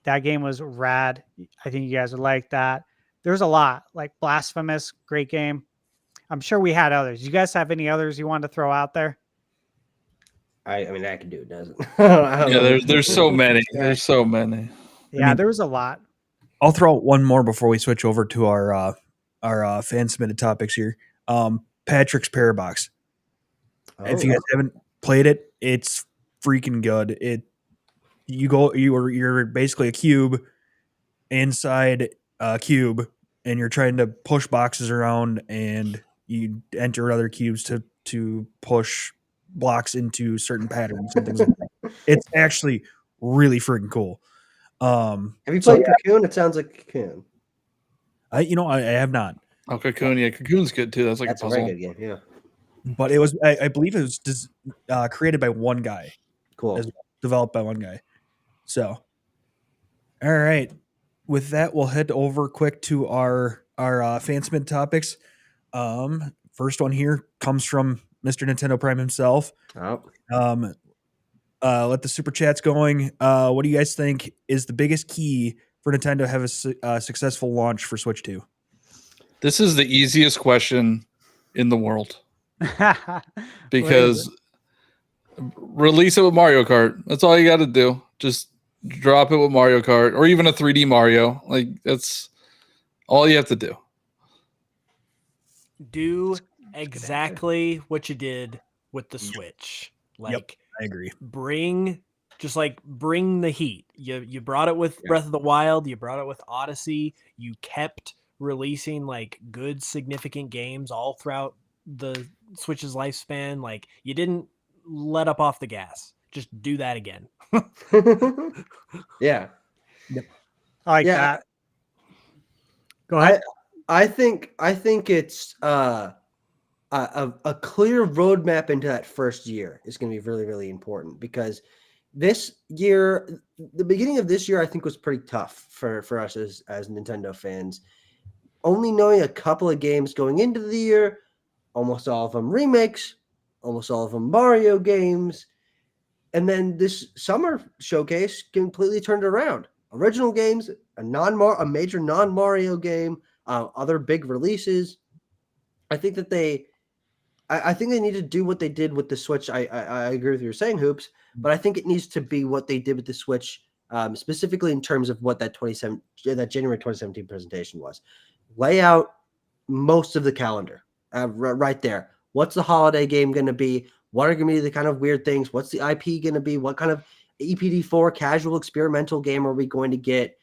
that game was rad. I think you guys would like that. There's a lot, like Blasphemous, great game. I'm sure we had others. You guys have any others you want to throw out there? I mean, I can do it, doesn't? yeah, there's so many. There's so many. Yeah, there was a lot. I'll throw out one more before we switch over to our fan submitted topics here. Patrick's Parabox. If you guys haven't played it, it's freaking good. You're basically a cube inside a cube, and you're trying to push boxes around, and you enter other cubes to push blocks into certain patterns and things like that. It's actually really freaking cool. Have you played Cocoon? It sounds like Cocoon. I have not. Oh, Cocoon, yeah, Cocoon's good too. That's like That's a puzzle. very good game. Yeah, But it was, I believe it was created by one guy. cool. As developed by one guy. So, all right. With that, we'll head over quick to our fan submitted topics. First one here comes from Mr. Nintendo Prime himself. Oh. Let the super chats going. What do you guys think is the biggest key for Nintendo to have a successful launch for Switch 2? This is the easiest question in the world because release it with Mario Kart. That's all you got to do. Just drop it with Mario Kart or even a 3D Mario. Like that's all you have to do. Do exactly what you did with the Switch. Like, I agree. Bring the heat. You brought it with Breath of the Wild. You brought it with Odyssey. You kept releasing like good, significant games all throughout the Switch's lifespan. Like you didn't let up off the gas. Just do that again. Yeah. Yep. I like that. Go ahead. I think it's a clear roadmap into that first year is going to be really, really important because this year, the beginning of this year, I think was pretty tough for us as Nintendo fans. Only knowing a couple of games going into the year, almost all of them remakes, almost all of them Mario games. And then this summer showcase completely turned around. Original games, a major non-Mario game, other big releases. I think that they need to do what they did with the Switch. I agree with you saying, Hoops, but I think it needs to be what they did with the Switch, specifically in terms of what that January 2017 presentation was. Lay out most of the calendar right there. What's the holiday game going to be? What are going to be the kind of weird things? What's the IP going to be? What kind of EPD4 casual experimental game are we going to get?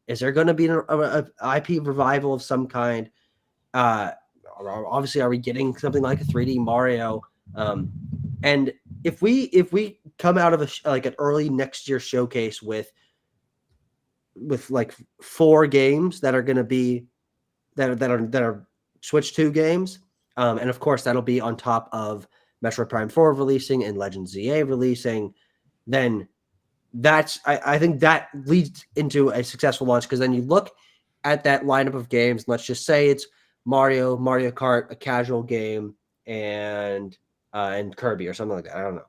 Is there going to be an IP revival of some kind? Obviously, are we getting something like a 3D Mario? And if we come out of like an early next year showcase with like 4 games that are going to be that are Switch 2 games, and of course that'll be on top of Metroid Prime 4 releasing and Legend ZA releasing, then I think that leads into a successful launch, because then you look at that lineup of games. Let's just say it's Mario Kart, a casual game, and Kirby or something like that. I don't know.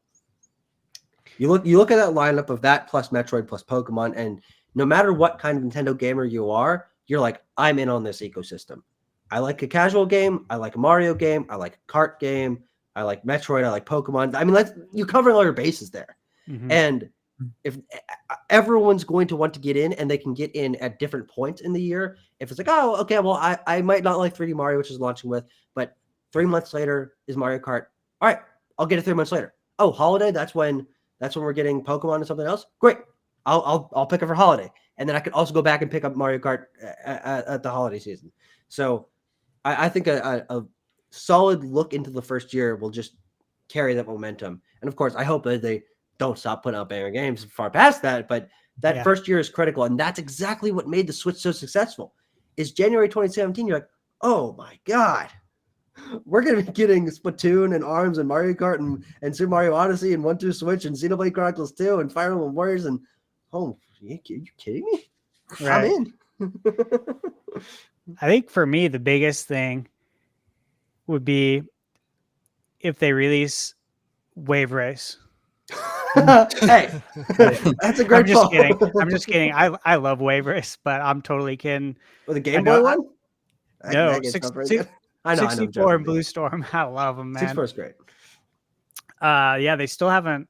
You look at that lineup of that plus Metroid plus Pokemon, and no matter what kind of Nintendo gamer you are, you're like, I'm in on this ecosystem. I like a casual game. I like a Mario game. I like a kart game. I like Metroid. I like Pokemon. I mean, you cover all your bases there. Mhm. And if everyone's going to want to get in, and they can get in at different points in the year, if it's like, oh, okay, well, I might not like 3D Mario, which is launching with, but 3 months later is Mario Kart. All right, I'll get it 3 months later. Oh, holiday, that's when we're getting Pokemon and something else. Great, I'll pick it for holiday, and then I could also go back and pick up Mario Kart at the holiday season. So I think a solid look into the first year will just carry that momentum. And of course, I hope that they don't stop putting out banger games far past that, but that first year is critical. And that's exactly what made the Switch so successful. Is January 2017, you're like, oh my God, we're going to be getting Splatoon and ARMS and Mario Kart and Super Mario Odyssey and 1-2 Switch and Xenoblade Chronicles 2 and Fire Emblem Warriors. And are you kidding me? Right. I'm in. I think for me, the biggest thing would be if they release Wave Race. Hey, that's a great I'm just call. kidding. I'm just kidding. I love Wave Race, but I'm totally kidding. With a Game Boy one? No, that game's not very good. I know. 64 and Blue Storm. I love them, man. 64 is great. Yeah, they still haven't.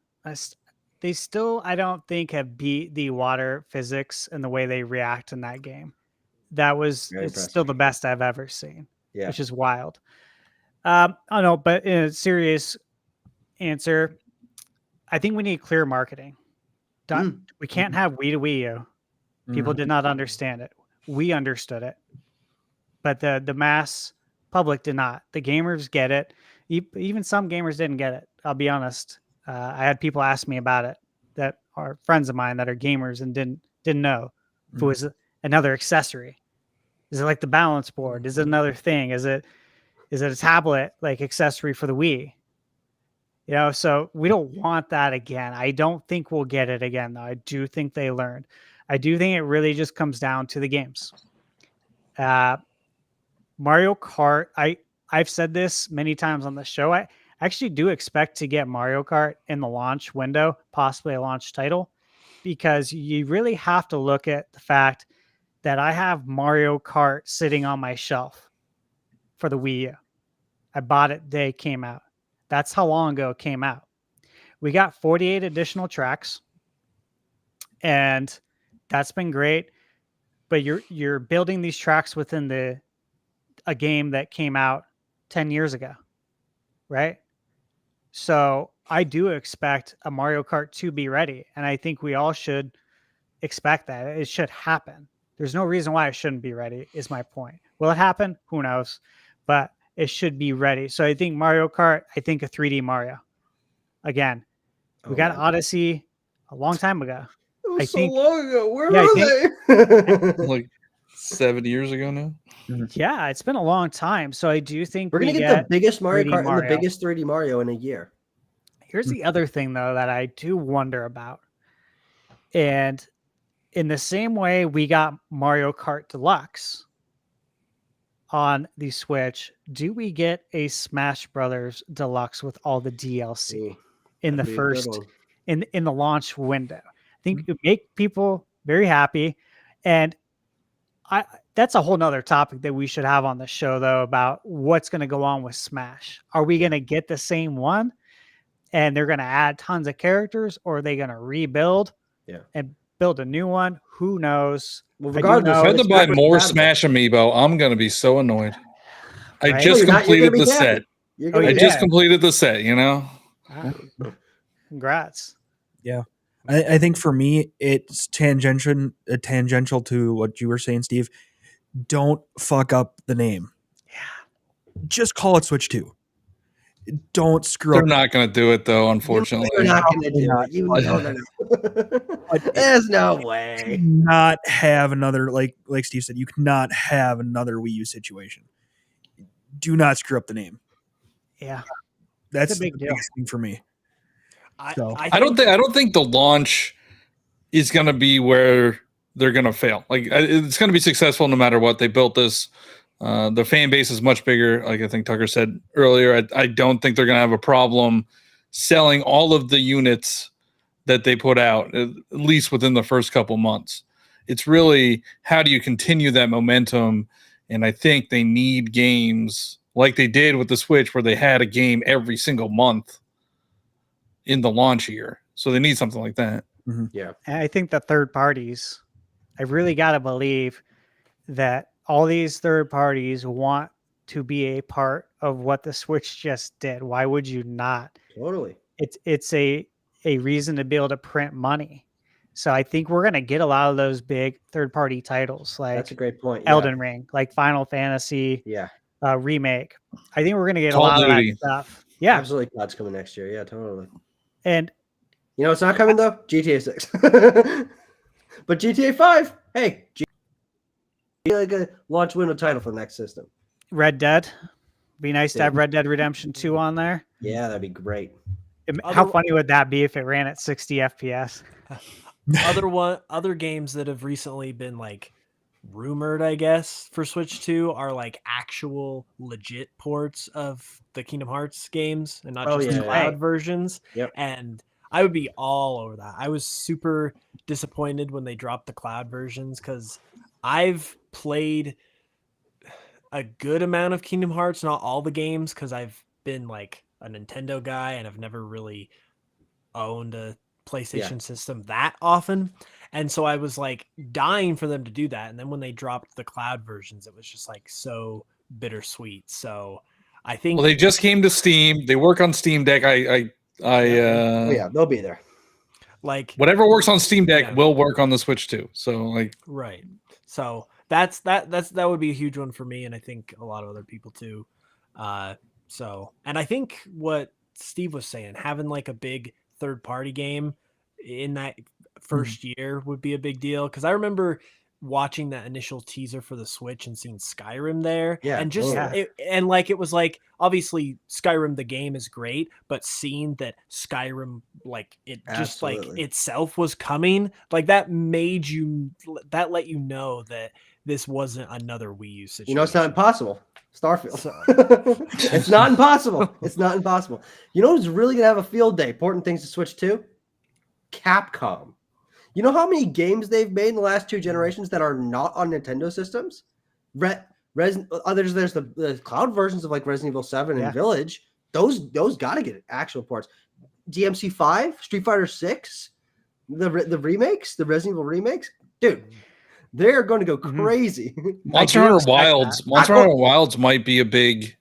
They still, I don't think, have beat the water physics and the way they react in that game. It's still the best I've ever seen. Yeah, which is wild. I don't know, but in a serious answer, I think we need clear marketing. We can't have Wii to Wii U. People did not understand it. We understood it, but the mass public did not. The gamers get it. Even some gamers didn't get it. I'll be honest. I had people ask me about it that are friends of mine that are gamers and didn't know if it was another accessory. Is it like the balance board? Is it another thing? Is it a tablet like accessory for the Wii? You know, so we don't want that again. I don't think we'll get it again, though. I do think they learned. I do think it really just comes down to the games. Mario Kart, I've said this many times on the show. I actually do expect to get Mario Kart in the launch window, possibly a launch title, because you really have to look at the fact that I have Mario Kart sitting on my shelf for the Wii U. I bought it the day it came out. That's how long ago it came out. We got 48 additional tracks, and that's been great. But you're building these tracks within a game that came out 10 years ago, right? So I do expect a Mario Kart to be ready, and I think we all should expect that. It should happen. There's no reason why it shouldn't be ready, is my point. Will it happen? Who knows? But it should be ready. So I think Mario Kart, I think a 3D Mario. Again, we got Odyssey a long time ago. It was long ago. Where were they? Like 7 years ago now. Yeah, it's been a long time. So I do think We're going to get the biggest Mario 3D Kart Mario. and the biggest 3D Mario in a year. Here's the other thing, though, that I do wonder about. And in the same way we got Mario Kart Deluxe on the Switch, do we get a Smash Brothers Deluxe with all the DLC in the first in the launch window? I think it would make people very happy, and that's a whole nother topic that we should have on the show, though, about what's going to go on with Smash. Are we going to get the same one and they're going to add tons of characters, or are they going to rebuild and build a new one? Who knows? Well, regardless, if I had to buy more Smash Amiibo, I'm going to be so annoyed. I Right? just completed the set. I just completed the set, you know? Congrats. Yeah. I think for me, it's tangential to what you were saying, Steve. Don't fuck up the name. Yeah. Just call it Switch 2. Don't screw They're up. not going to do it though, unfortunately. You're not going to do Not. it. You know. There's no way. Not have another like Steve said. You cannot have another Wii U situation. Do not screw up the name. Yeah. That's It's a big the deal. biggest thing for me. I don't think the launch is going to be where they're going to fail. Like it's going to be successful no matter what. They built this. The fan base is much bigger. Like I think Tucker said earlier, I don't think they're going to have a problem selling all of the units that they put out, at least within the first couple months. It's really how do you continue that momentum? And I think they need games like they did with the Switch, where they had a game every single month in the launch year. So they need something like that. Mm-hmm. Yeah. And I think the third parties, I really got to believe that all these third parties want to be a part of what the Switch just did. Why would you not? Totally. It's a reason to be able to print money. So I think we're going to get a lot of those big third party titles like That's a great point. Yeah. Elden Ring, like Final Fantasy Yeah. remake. I think we're going to get Call a lot of of Duty. that stuff. Yeah. Absolutely. God's coming next year. Yeah, totally. And You know, it's not coming though. GTA 6. But GTA 5. Hey, like a launch window title for the next system. Red Dead. Be nice to have Red Dead Redemption 2 on there. Yeah, that'd be great. How funny would that be if it ran at 60 FPS? Other games that have recently been like rumored, I guess, for Switch 2 are like actual legit ports of the Kingdom Hearts games and not just the cloud versions. Yep. And I would be all over that. I was super disappointed when they dropped the cloud versions because I've played a good amount of Kingdom Hearts, not all the games, because I've been like a Nintendo guy and I've never really owned a PlayStation system that often. And so I was like dying for them to do that. And then when they dropped the cloud versions, it was just like so bittersweet. So I think they just came to Steam. They work on Steam Deck. They'll be there. Like whatever works on Steam Deck will work on the Switch too. So like right. So that would be a huge one for me, and I think a lot of other people too. And I think what Steve was saying, having like a big third party game in that first year would be a big deal. Because I remember watching that initial teaser for the Switch and seeing Skyrim there, and just it was like obviously Skyrim the game is great, but seeing that Skyrim like it just like itself was coming, like that let you know that this wasn't another Wii U situation. You know, it's not impossible. Starfield. It's not impossible. It's not impossible. You know who's really gonna have a field day porting things to Switch 2? Capcom. You know how many games they've made in the last 2 generations that are not on Nintendo systems? There's the cloud versions of like Resident Evil 7 and Village. Those got to get actual ports. DMC 5, Street Fighter 6, the remakes, the Resident Evil remakes, dude. They're going to go crazy. Monster Hunter Wilds might be a big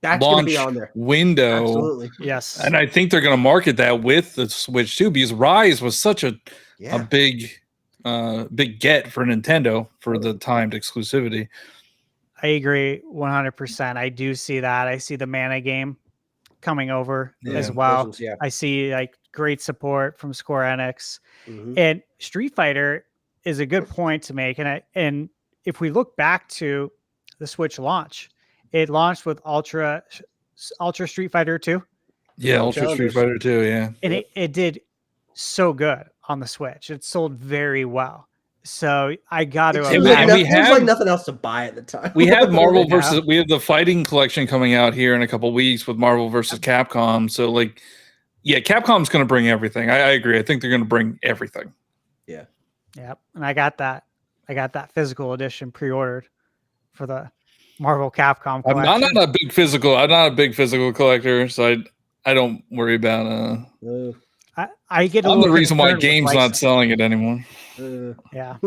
launch be on there. window. Absolutely. Yes. And I think they're going to market that with the Switch too, because Rise was such a big get for Nintendo for the timed exclusivity. I agree 100%. I do see that. I see the Mana game coming over as well. I see like great support from Square Enix. And Street Fighter is a good point to make. And if we look back to the Switch launch, it launched with Ultra Street Fighter 2. Yeah, Ultra Street Fighter 2, yeah. And it did so good on the Switch. It sold very well. So I got to imagine. We have like nothing else to buy at the time. We have Marvel versus. We have the fighting collection coming out here in a couple weeks with Marvel versus Capcom. So like, yeah, Capcom's going to bring everything. I agree. I think they're going to bring everything. Yeah. Yep. And I got that physical edition pre-ordered for the Marvel Capcom collection. I'm not a big physical collector, so I don't worry about I get I'm the reason why game's not selling it anymore. Yeah.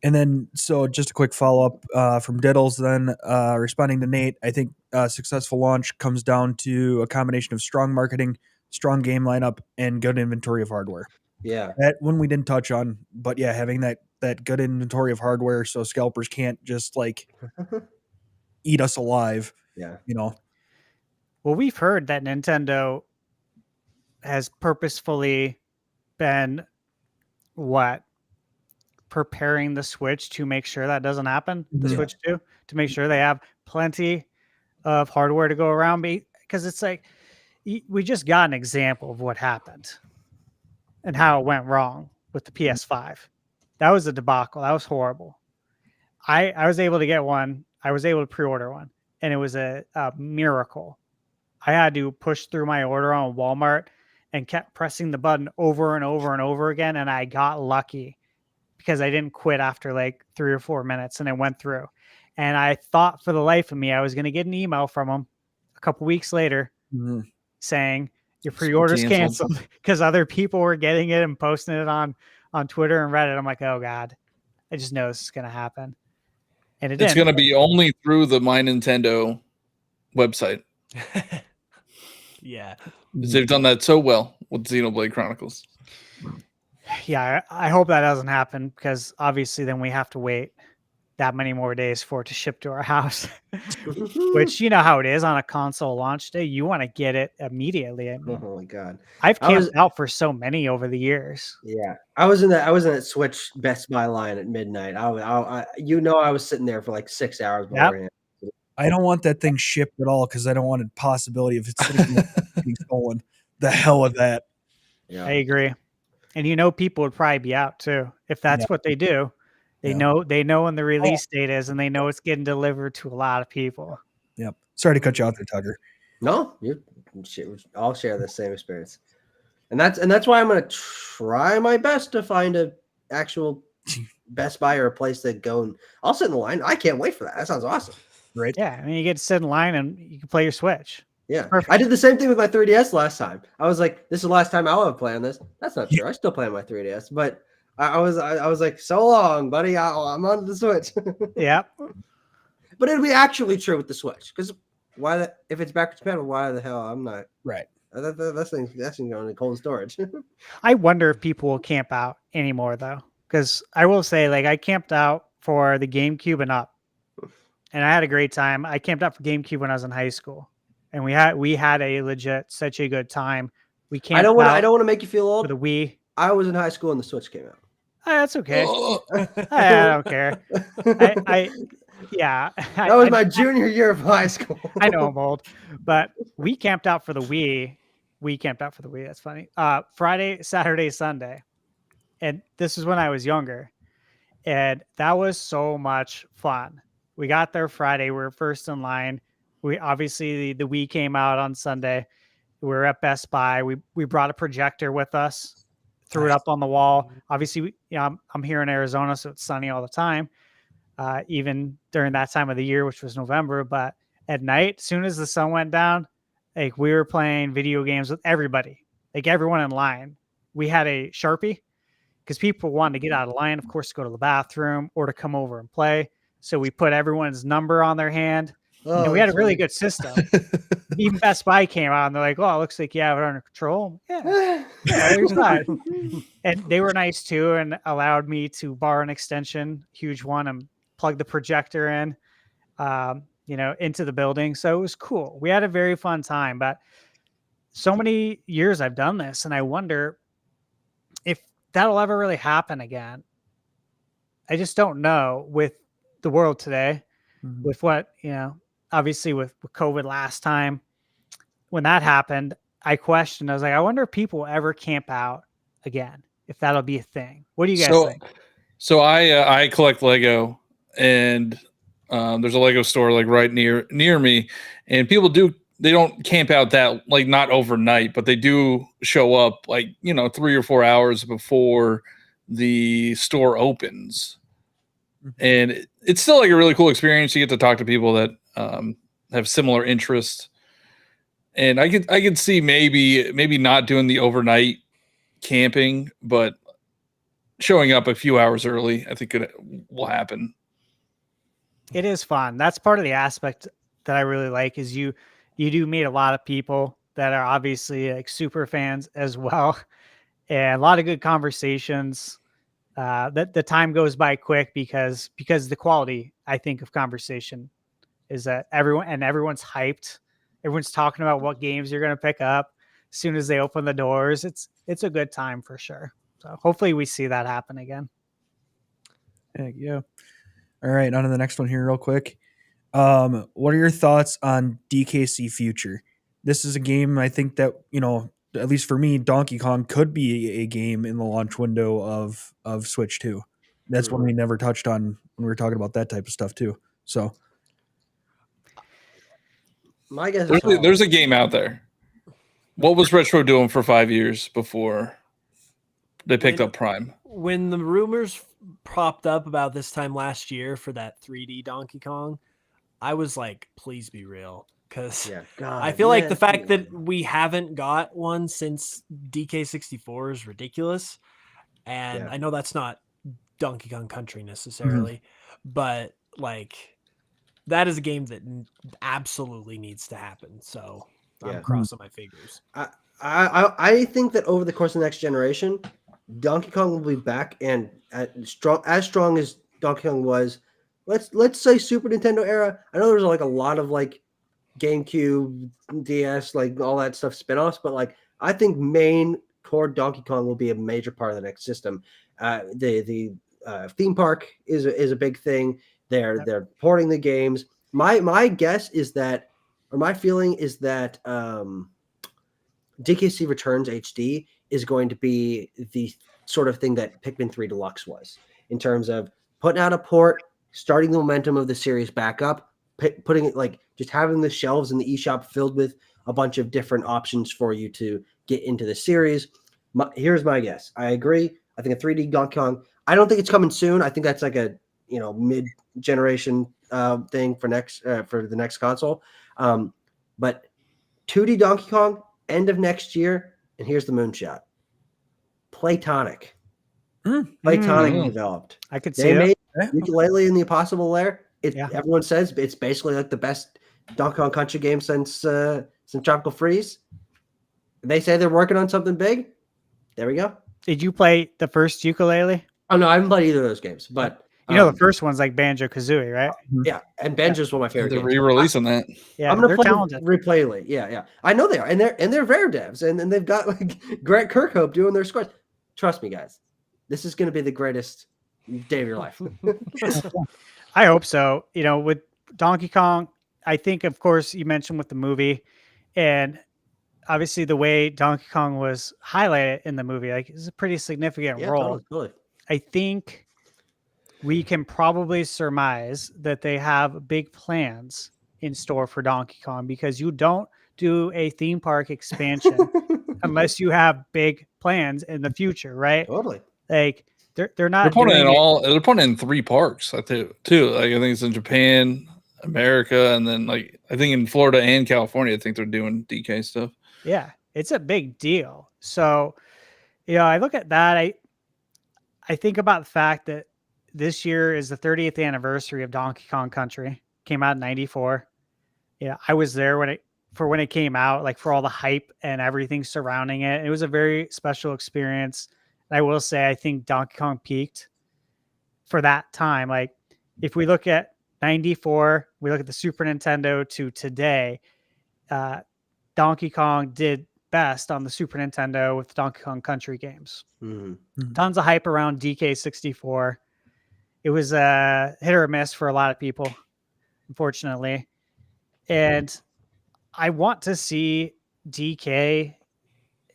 And then, so just a quick follow-up from Diddles then, responding to Nate, I think successful launch comes down to a combination of strong marketing, strong game lineup, and good inventory of hardware. Yeah. That one we didn't touch on, but yeah, having that good inventory of hardware so scalpers can't just like eat us alive. Yeah. You know? Well, we've heard that Nintendo has purposefully been preparing the Switch to make sure that doesn't happen. The Mhm. Switch 2, to make sure they have plenty of hardware to go around, because it's like we just got an example of what happened and how it went wrong with the PS5. That was a debacle. That was horrible. I was able to get one. I was able to pre-order one, and it was a miracle. I had to push through my order on Walmart and kept pressing the button over and over and over again, and I got lucky because I didn't quit after like 3 or 4 minutes, and it went through. And I thought for the life of me I was going to get an email from them a couple weeks later Mhm. saying your pre-order's canceled because other people were getting it and posting it on Twitter and Reddit. I'm like, oh God, I just know this is going to happen. And It's going to be only through the My Nintendo website. Yeah. They've done that so well with Xenoblade Chronicles. Yeah, I hope that doesn't happen, because obviously then we have to wait that many more days for it to ship to our house. Which, you know how it is on a console launch day. You want to get it immediately. I mean, Oh my God. I've camped out for so many over the years. Yeah, I was in that Switch Best Buy line at midnight. I was sitting there for like 6 hours beforehand. I don't want that thing shipped at all because I don't want a possibility of it sitting there being stolen. The hell with that. Yeah, I agree. And you know, people would probably be out too. If that's what they do, they know when the release date is, and they know it's getting delivered to a lot of people. Yep. Sorry to cut you out there, Tucker. No, I'll share the same experience. And that's why I'm gonna try my best to find a actual Best Buy or a place to go, and I'll sit in the line. I can't wait for that. That sounds awesome. Right? Yeah, I mean, you get to sit in line and you can play your Switch. Yeah, Perfect. I did the same thing with my 3DS last time. I was like, "This is the last time I'll ever play on this." That's not true. I still play on my 3DS, but I was like, "So long, buddy. I'm on the Switch." Yeah, but it'll be actually true with the Switch, because if it's backwards compatible, why the hell I'm not? Right. That's going in cold storage. I wonder if people will camp out anymore though, because I will say, like, I camped out for the GameCube and up, and I had a great time. I camped out for GameCube when I was in high school, and we had a legit such a good time. We camped. I don't want to make you feel old. For the Wii. I was in high school and the Switch came out. Oh, that's okay. I don't care. That was my junior year of high school. I know I'm old, but we camped out for the Wii. We camped out for the Wii. That's funny. Friday, Saturday, Sunday. And this is when I was younger. And that was so much fun. We got there Friday. We were first in line. We obviously the Wii came out on Sunday. We were at Best Buy. We brought a projector with us, threw it up on the wall. Obviously, I'm here in Arizona, so it's sunny all the time, even during that time of the year, which was November. But at night, as soon as the sun went down, like, we were playing video games with everybody, like everyone in line. We had a Sharpie because people wanted to get out of line, of course, to go to the bathroom or to come over and play. So we put everyone's number on their hand. Oh, and we had a really good system. Even Best Buy came out and they're like, "Oh, it looks like you have it under control." Yeah, there's that. And they were nice too, and allowed me to borrow an extension, huge one, and plug the projector in, into the building. So it was cool. We had a very fun time. But so many years I've done this, and I wonder if that'll ever really happen again. I just don't know with the world today, with what, obviously with COVID last time, when that happened, I questioned. I was like, I wonder if people will ever camp out again, if that'll be a thing. What do you guys think? So I collect Lego, and there's a Lego store like right near me, and people they don't camp out that, like, not overnight, but they do show up, like, 3 or 4 hours before the store opens. And it's still like a really cool experience. You get to talk to people that have similar interests. And I could see maybe not doing the overnight camping, but showing up a few hours early, I think it will happen. It is fun. That's part of the aspect that I really like, is you do meet a lot of people that are obviously like super fans as well, and a lot of good conversations. That the time goes by quick because the quality, I think, of conversation is that everyone's hyped Everyone's talking about what games you're going to pick up as soon as they open the doors. It's a good time for sure. So hopefully we see that happen again. Heck yeah. All right, on to the next one here real quick. What are your thoughts on DKC Future? This is a game I think that, at least for me, Donkey Kong could be a game in the launch window of Switch 2. That's one we never touched on when we were talking about that type of stuff too. So My guess There's a game out there. What was Retro doing for 5 years before they picked up Prime? When the rumors propped up about this time last year for that 3D Donkey Kong, I was like, please be real. Because I feel like the fact that we haven't got one since DK64 is ridiculous. And I know that's not Donkey Kong Country necessarily, but like that is a game that absolutely needs to happen. So I'm crossing my fingers. I think that over the course of the next generation, Donkey Kong will be back and as strong as Donkey Kong was. Let's say Super Nintendo era. I know there's like a lot of like GameCube, DS, like all that stuff spinoffs, but like I think main core Donkey Kong will be a major part of the next system. The theme park is a big thing. They're porting the games. My guess is that, or my feeling is that DKC Returns HD is going to be the sort of thing that Pikmin 3 Deluxe was in terms of putting out a port, starting the momentum of the series back up, putting it like just having the shelves in the eShop filled with a bunch of different options for you to get into the series. Here's my guess. I agree. I think a 3D Donkey Kong. I don't think it's coming soon. I think that's like a mid-generation thing for the next console. But 2D Donkey Kong end of next year, and here's the moonshot. Playtonic. Playtonic developed. I could see They it. made Ukulele in the Impossible Lair. Everyone says it's basically like the best Donkey Kong Country game since Tropical Freeze. They say they're working on something big. There we go. Did you play the first Ukulele? Oh no, I haven't played either of those games, but the first one's like Banjo Kazooie, right? Yeah, and Banjo's one of my favorite. They're games. re-releasing that. Yeah, I'm gonna they're play talented. Replayly. Yeah. I know they are, and they're rare devs, and they've got like Grant Kirkhope doing their scores. Trust me, guys, this is gonna be the greatest day of your life. I hope so. With Donkey Kong, I think, of course, you mentioned with the movie, and obviously the way Donkey Kong was highlighted in the movie, like, is a pretty significant role. Totally. I think we can probably surmise that they have big plans in store for Donkey Kong, because you don't do a theme park expansion unless you have big plans in the future, right? Totally. Like they're not. They're putting in 3 parks, I think, too. Like I think it's in Japan, America, and then like I think in Florida and California. I think they're doing DK stuff. Yeah, it's a big deal. So, I look at that. I think about the fact that this year is the 30th anniversary of Donkey Kong Country. Came out in '94. Yeah, I was there when it came out, like for all the hype and everything surrounding it. It was a very special experience. And I will say, I think Donkey Kong peaked for that time. Like if we look at '94, we look at the Super Nintendo to today, Donkey Kong did best on the Super Nintendo with Donkey Kong Country games. Tons of hype around DK64. It was a hit or a miss for a lot of people, unfortunately. And I want to see DK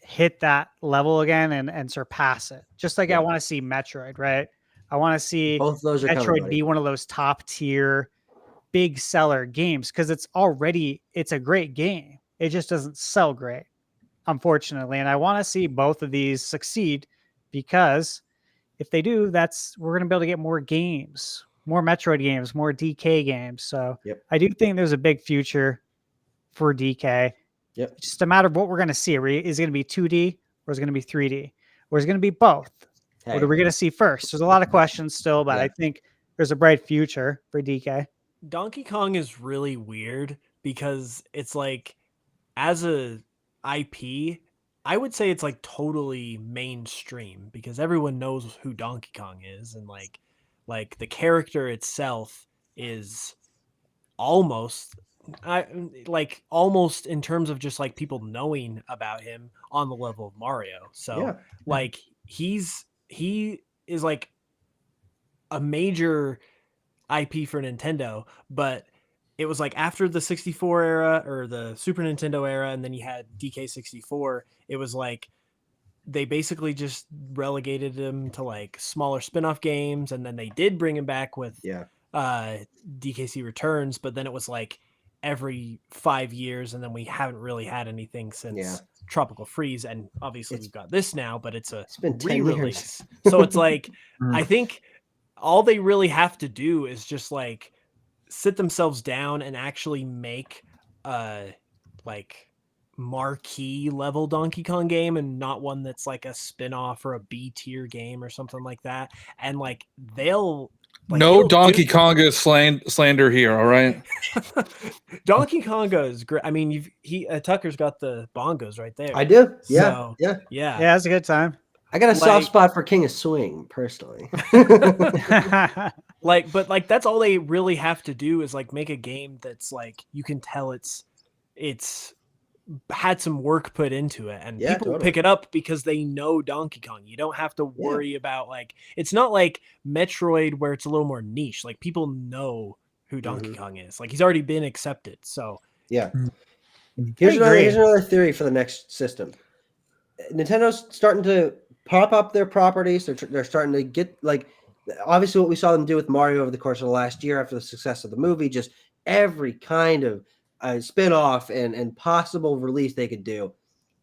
hit that level again and surpass it. Just like I want to see Metroid, right? I want to see both of those are Metroid be one of those top tier big seller games, because it's a great game. It just doesn't sell great, unfortunately. And I want to see both of these succeed, because if they do, we're going to be able to get more games, more Metroid games, more DK games. So I do think there's a big future for DK. It's just a matter of what we're going to see. Is it going to be 2D or is it going to be 3D? Or is it going to be both? What are we going to see first? There's a lot of questions still, but I think there's a bright future for DK. Donkey Kong is really weird because it's like, as a IP, I would say it's like totally mainstream because everyone knows who Donkey Kong is, and like the character itself is almost I like almost in terms of just like people knowing about him on the level of Mario. So Yeah. like he is like a major IP for Nintendo, but it was like after the 64 era or the Super Nintendo era, and then you had DK64. It was like they basically just relegated him to like smaller spin-off games, and then they did bring him back with Yeah. DKC Returns, but then it was like every 5 years, and then we haven't really had anything since Yeah. Tropical Freeze, and obviously we've got this now, but it's been 10 years. re-release. So it's like I think all they really have to do is just like sit themselves down and actually make like marquee level Donkey Kong game, and not one that's like a spin-off or a B tier game or something like that. And like they'll no Donkey Konga slander here, all right? Donkey Konga is great. I mean, Tucker's got the bongos right there. I do. Yeah. So, yeah. Yeah, it's a good time. I got a soft spot for King of Swing, personally. But that's all they really have to do is like make a game that's like you can tell it's had some work put into it, and people pick it up because they know Donkey Kong. You don't have to worry about like, it's not like Metroid where it's a little more niche. Like people know who Donkey Kong is. Like he's already been accepted. So yeah. Here's another theory for the next system. Nintendo's starting to pop up their properties. They're starting to get like, obviously what we saw them do with Mario over the course of the last year after the success of the movie, just every kind of spin-off and possible release they could do.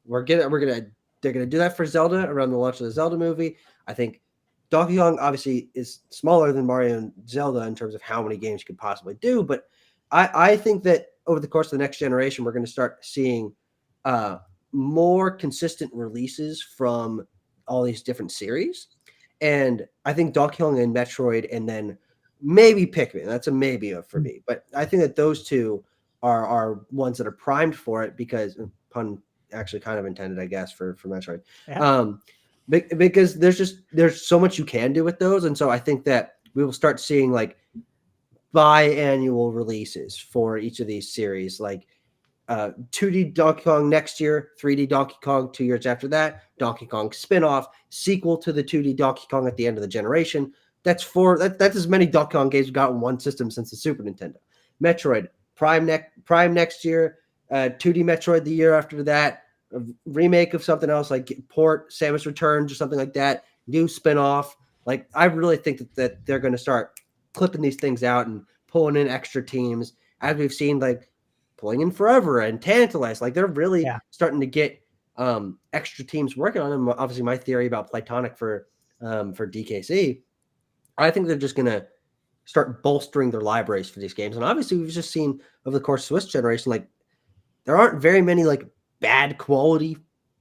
They're gonna do that for Zelda around the launch of the Zelda movie. I think Donkey Kong obviously is smaller than Mario and Zelda in terms of how many games you could possibly do, but I think that over the course of the next generation, we're going to start seeing more consistent releases from all these different series. And I think Donkey Kong and Metroid, and then maybe Pikmin. That's a maybe for me, but I think that those two are ones that are primed for it, because pun actually kind of intended, I guess, for Metroid. Yeah. Because there's so much you can do with those. And so I think that we will start seeing like biannual releases for each of these series, like 2D Donkey Kong next year, 3D Donkey Kong 2 years after that, Donkey Kong spinoff, sequel to the 2D Donkey Kong at the end of the generation. That's as many Donkey Kong games we've got in one system since the Super Nintendo. Metroid Prime next year, 2D Metroid the year after that, a remake of something else like Port, Samus Returns or something like that, new spinoff. Like I really think that they're going to start clipping these things out and pulling in extra teams, as we've seen, like pulling in Forever and Tantalize. Like they're really starting to get extra teams working on them. Obviously, my theory about Platonic for DKC, I think they're just going to start bolstering their libraries for these games. And obviously, we've just seen over the course of Switch generation, like there aren't very many like bad quality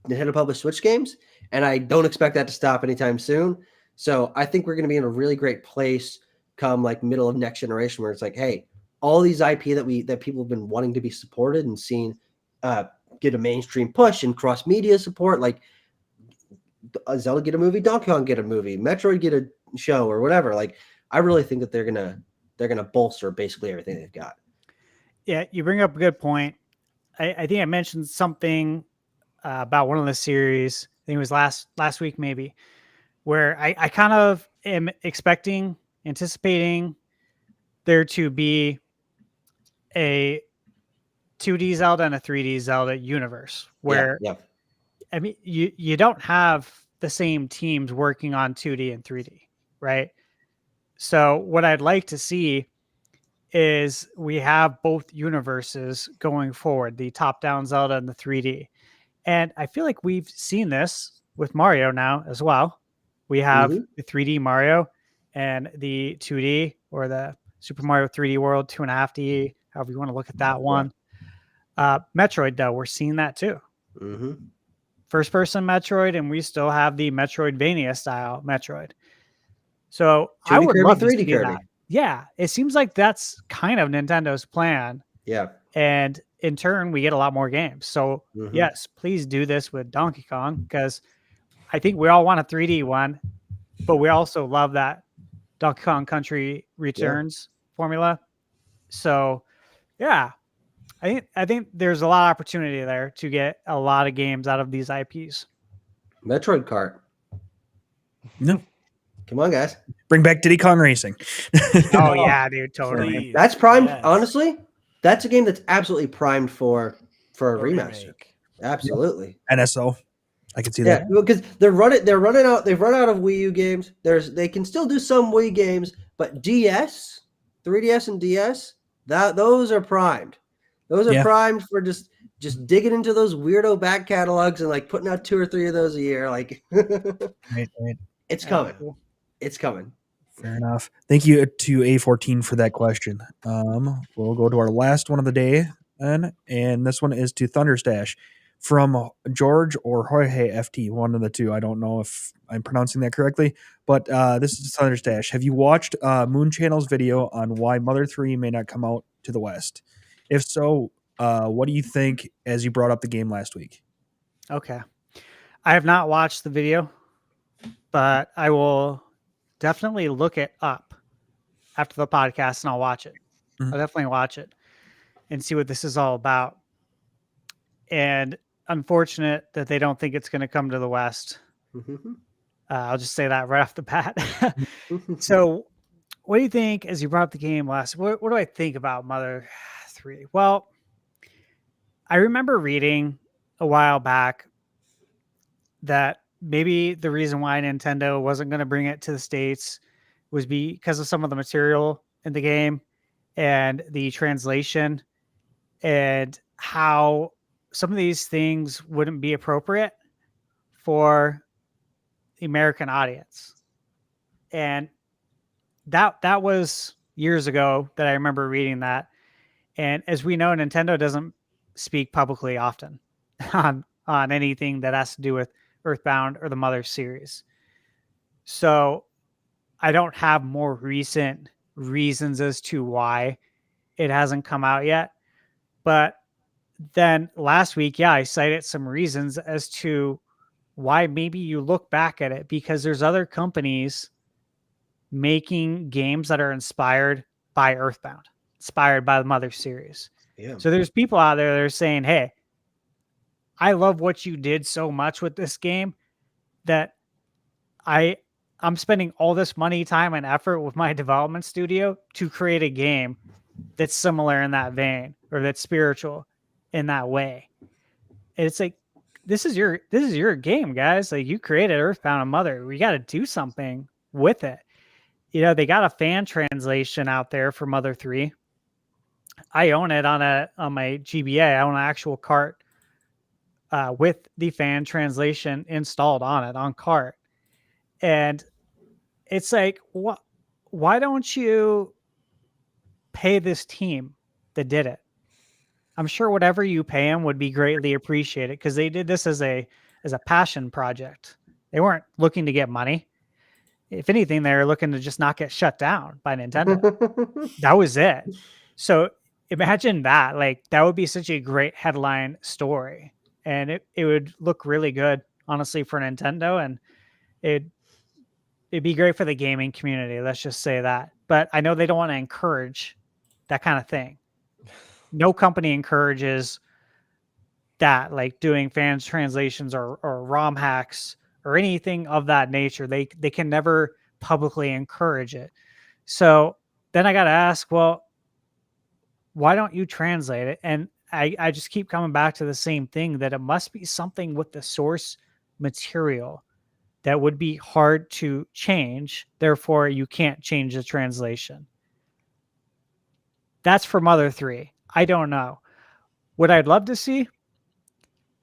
Nintendo published Switch games, and I don't expect that to stop anytime soon. So I think we're going to be in a really great place come like middle of next generation, where it's like, hey, all these IP that people have been wanting to be supported and seen get a mainstream push and cross media support, like Zelda get a movie, Donkey Kong get a movie, Metroid get a show or whatever. Like I really think that they're gonna bolster basically everything they've got. Yeah, you bring up a good point. I think I mentioned something about one of the series. I think it was last week maybe, where I kind of am anticipating there to be a 2D Zelda and a 3D Zelda universe where I mean you don't have the same teams working on 2D and 3D, right? So what I'd like to see is we have both universes going forward, the top-down Zelda and the 3D. And I feel like we've seen this with Mario now as well. We have the 3D Mario and the 2D, or the Super Mario 3D World 2.5D, however you want to look at that one. Metroid, though, we're seeing that too. First-person Metroid, and we still have the Metroidvania style Metroid. So I would love to see that. Yeah, it seems like that's kind of Nintendo's plan. Yeah. And in turn, we get a lot more games. So yes, please do this with Donkey Kong, because I think we all want a 3D one, but we also love that Donkey Kong Country Returns formula. So yeah, I think there's a lot of opportunity there to get a lot of games out of these IPs. Metroid Kart. No. Come on, guys. Bring back Diddy Kong Racing. Oh yeah, dude, totally. Please. That's primed. Yes. Honestly, that's a game that's absolutely primed for a A remaster. remake. Absolutely. NSO. I can see Yeah, that. because they're running out. They've run out of Wii U games. They can still do some Wii games, but DS, 3DS, and DS, those are primed. Those are Yeah. primed for just digging into those weirdo back catalogs and like putting out 2 or 3 of those a year. Like, Right. it's coming. It's coming. Fair enough. Thank you to A14 for that question. We'll go to our last one of the day then, and this one is to Thunderstash from George or Jorge FT, one of the two. I don't know if I'm pronouncing that correctly, but this is Thunderstash. Have you watched Moon Channel's video on why Mother 3 may not come out to the West? If so, what do you think as you brought up the game last week? Okay. I have not watched the video, but I will definitely look it up after the podcast and I'll watch it. Mhm. I'll definitely watch it and see what this is all about. And unfortunate that they don't think it's going to come to the West. I'll just say that right off the bat. So what do you think as you brought up the game last? What do I think about Mother 3? Well, I remember reading a while back that maybe the reason why Nintendo wasn't going to bring it to the States was because of some of the material in the game and the translation and how some of these things wouldn't be appropriate for the American audience. And that was years ago that I remember reading that. And as we know, Nintendo doesn't speak publicly often on anything that has to do with Earthbound or the Mother series. So I don't have more recent reasons as to why it hasn't come out yet. But then last week, yeah, I cited some reasons as to why maybe you look back at it, because there's other companies making games that are inspired by Earthbound, inspired by the Mother series. Yeah. So there's people out there that are saying, hey, I love what you did so much with this game that I'm spending all this money, time, and effort with my development studio to create a game that's similar in that vein or that's spiritual in that way. And it's like, this is your game, guys. Like, you created Earthbound and Mother. We got to do something with it. You know, they got a fan translation out there for Mother 3. I own it on my GBA. I own an actual cart with the fan translation installed on it on cart. And it's like, why don't you pay this team that did it? I'm sure whatever you pay them would be greatly appreciated, because they did this as a passion project. They weren't looking to get money. If anything, they were looking to just not get shut down by Nintendo. That was it. So imagine that. Like, that would be such a great headline story. And it would look really good, honestly, for Nintendo. And it'd be great for the gaming community. Let's just say that. But I know they don't want to encourage that kind of thing. No company encourages that, like doing fans translations or ROM hacks or anything of that nature. They can never publicly encourage it. So then I got to ask, well, why don't you translate it? And I just keep coming back to the same thing, that it must be something with the source material that would be hard to change. Therefore, you can't change the translation. That's for Mother 3. I don't know. What I'd love to see,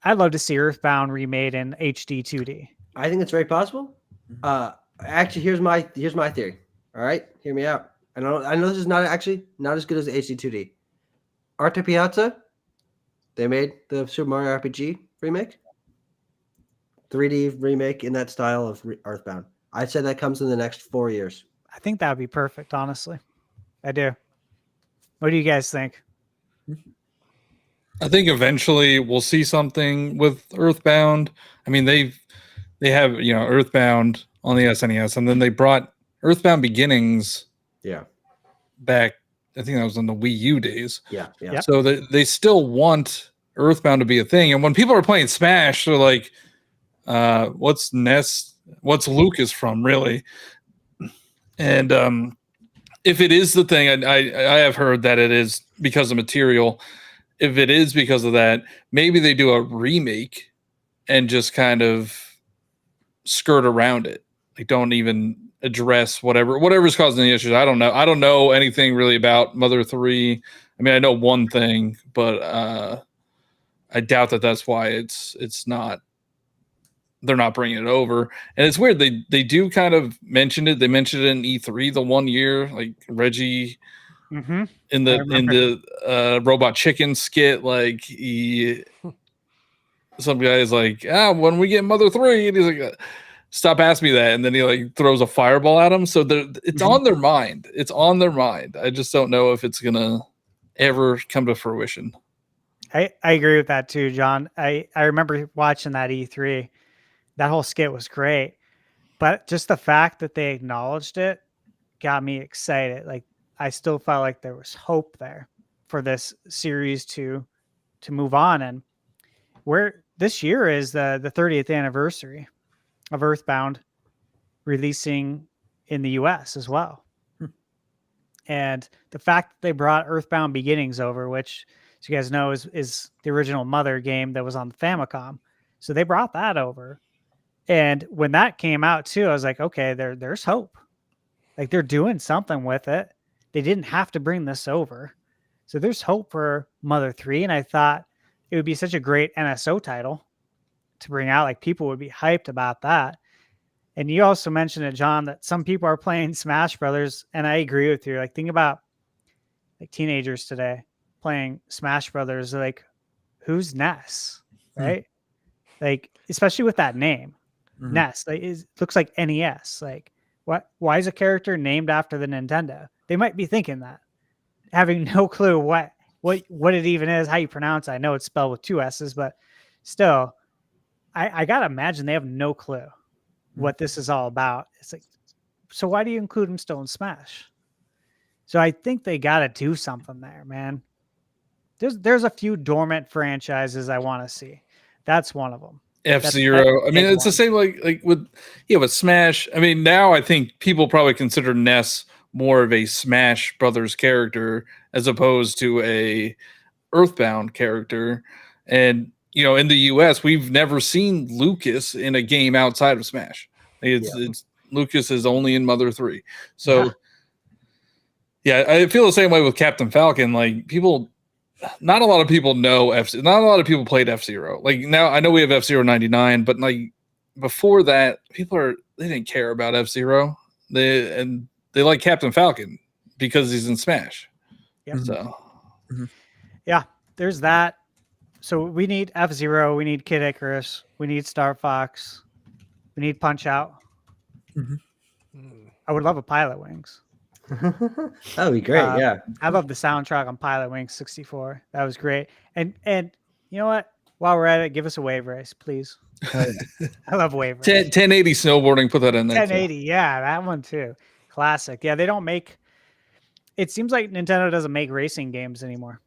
I'd love to see Earthbound remade in HD 2D. I think it's very possible. Actually, here's my theory. All right, hear me out. I know this is not as good as HD 2D. Arte Piazza, they made the Super Mario RPG remake, 3D remake in that style of Earthbound. I'd say that comes in the next 4 years. I think that would be perfect, honestly. I do. What do you guys think? I think eventually we'll see something with Earthbound. I mean, they have, Earthbound on the SNES, and then they brought Earthbound Beginnings Yeah. back I think that was in the Wii U days. Yeah. Yep. So they still want Earthbound to be a thing. And when people are playing Smash, they're like, what's Ness? What's Lucas from, really? And if it is the thing, I have heard that it is because of material. If it is because of that, maybe they do a remake and just kind of skirt around it. Like, don't even address whatever's causing the issues. I don't know. I don't know anything really about Mother 3. I mean, I know one thing, but I doubt that that's why it's not. They're not bringing it over, and it's weird. They do kind of mention it. They mentioned it in E3 the one year, like Reggie Mm-hmm. in the Robot Chicken skit. Like some guy is like, when we get Mother 3, and he's like, stop asking me that, and then he like throws a fireball at him. So it's on their mind. It's on their mind. I just don't know if it's gonna ever come to fruition. I agree with that too, John. I remember watching that E3. That whole skit was great, but just the fact that they acknowledged it got me excited. Like, I still felt like there was hope there for this series to move on. And this year is the 30th anniversary of Earthbound releasing in the US as well. And the fact that they brought Earthbound Beginnings over, which, as you guys know, is the original Mother game that was on the Famicom. So they brought that over. And when that came out too, I was like, okay, there's hope. Like, they're doing something with it. They didn't have to bring this over. So there's hope for Mother 3. And I thought it would be such a great NSO title to bring out. Like, people would be hyped about that. And you also mentioned it, John, that some people are playing Smash Brothers. And I agree with you. Like, think about like teenagers today playing Smash Brothers. Like, who's Ness? Right? Like, especially with that name. Ness, like, looks like NES. Like, why is a character named after the Nintendo? They might be thinking that, having no clue what it even is, how you pronounce it. I know it's spelled with 2 S's, but still, I gotta imagine they have no clue what this is all about. It's like, so why do you include him still in Smash? So I think they gotta do something there, man. There's a few dormant franchises I want to see. That's one of them. F-Zero. I mean, it's the same like with Smash. I mean, now I think people probably consider Ness more of a Smash Brothers character as opposed to a Earthbound character. And in the US, we've never seen Lucas in a game outside of Smash. It's Lucas is only in Mother 3. So yeah, I feel the same way with Captain Falcon. Like, not a lot of people know not a lot of people played F-Zero. Like, now I know we have F-Zero 99, but like before that, they didn't care about F-Zero. They like Captain Falcon because he's in Smash. Yep. So yeah, there's that. So we need F-Zero, we need Kid Icarus, we need Star Fox, we need Punch Out. I would love a Pilot Wings. That would be great. Yeah. I love the soundtrack on Pilot Wings 64. That was great. And you know what? While we're at it, give us a wave race, please. I love wave race. 1080 snowboarding, put that in there. 1080, yeah, that one too. Classic. Yeah, they don't make. It seems like Nintendo doesn't make racing games anymore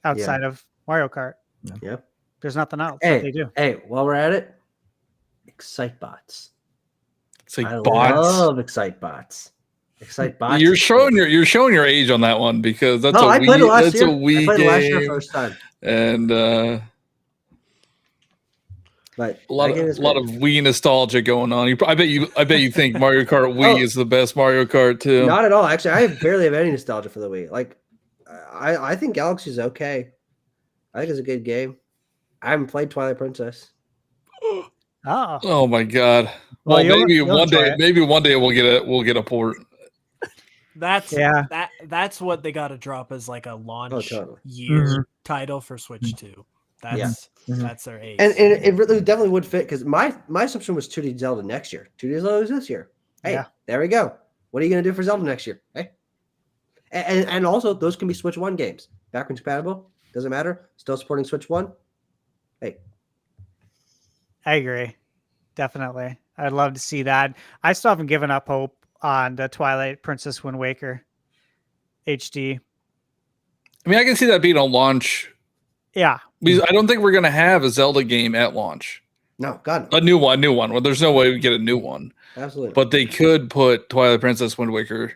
outside of Mario Kart. Yeah. There's nothing else that they do. Hey, while we're at it, Excitebots. I love Excitebots. Excitebots. You're showing your age on that one, because that's I played it last year. a Wii I played game. it last year first time. And but a lot of Wii nostalgia going on. I bet you think Mario Kart Wii is the best Mario Kart too. Not at all. Actually, I barely have any nostalgia for the Wii. Like, I think Galaxy's okay. I think it's a good game. I haven't played Twilight Princess. Oh my god. Well, maybe one day we'll get a port. That's what they got to drop as like a launch year title for Switch 2. That's their ace. And it really definitely would fit, because my assumption was 2D Zelda next year. 2D Zelda is this year. Hey, there we go. What are you going to do for Zelda next year? Hey, and also those can be Switch 1 games, backwards compatible. Doesn't matter. Still supporting Switch 1. Hey, I agree. Definitely. I'd love to see that. I still haven't given up hope on the Twilight Princess Wind Waker. HD. I mean, I can see that being a launch. Yeah. Because I don't think we're gonna have a Zelda game at launch. No, God, no. A new one. Well, there's no way we get a new one. Absolutely. But they could put Twilight Princess Wind Waker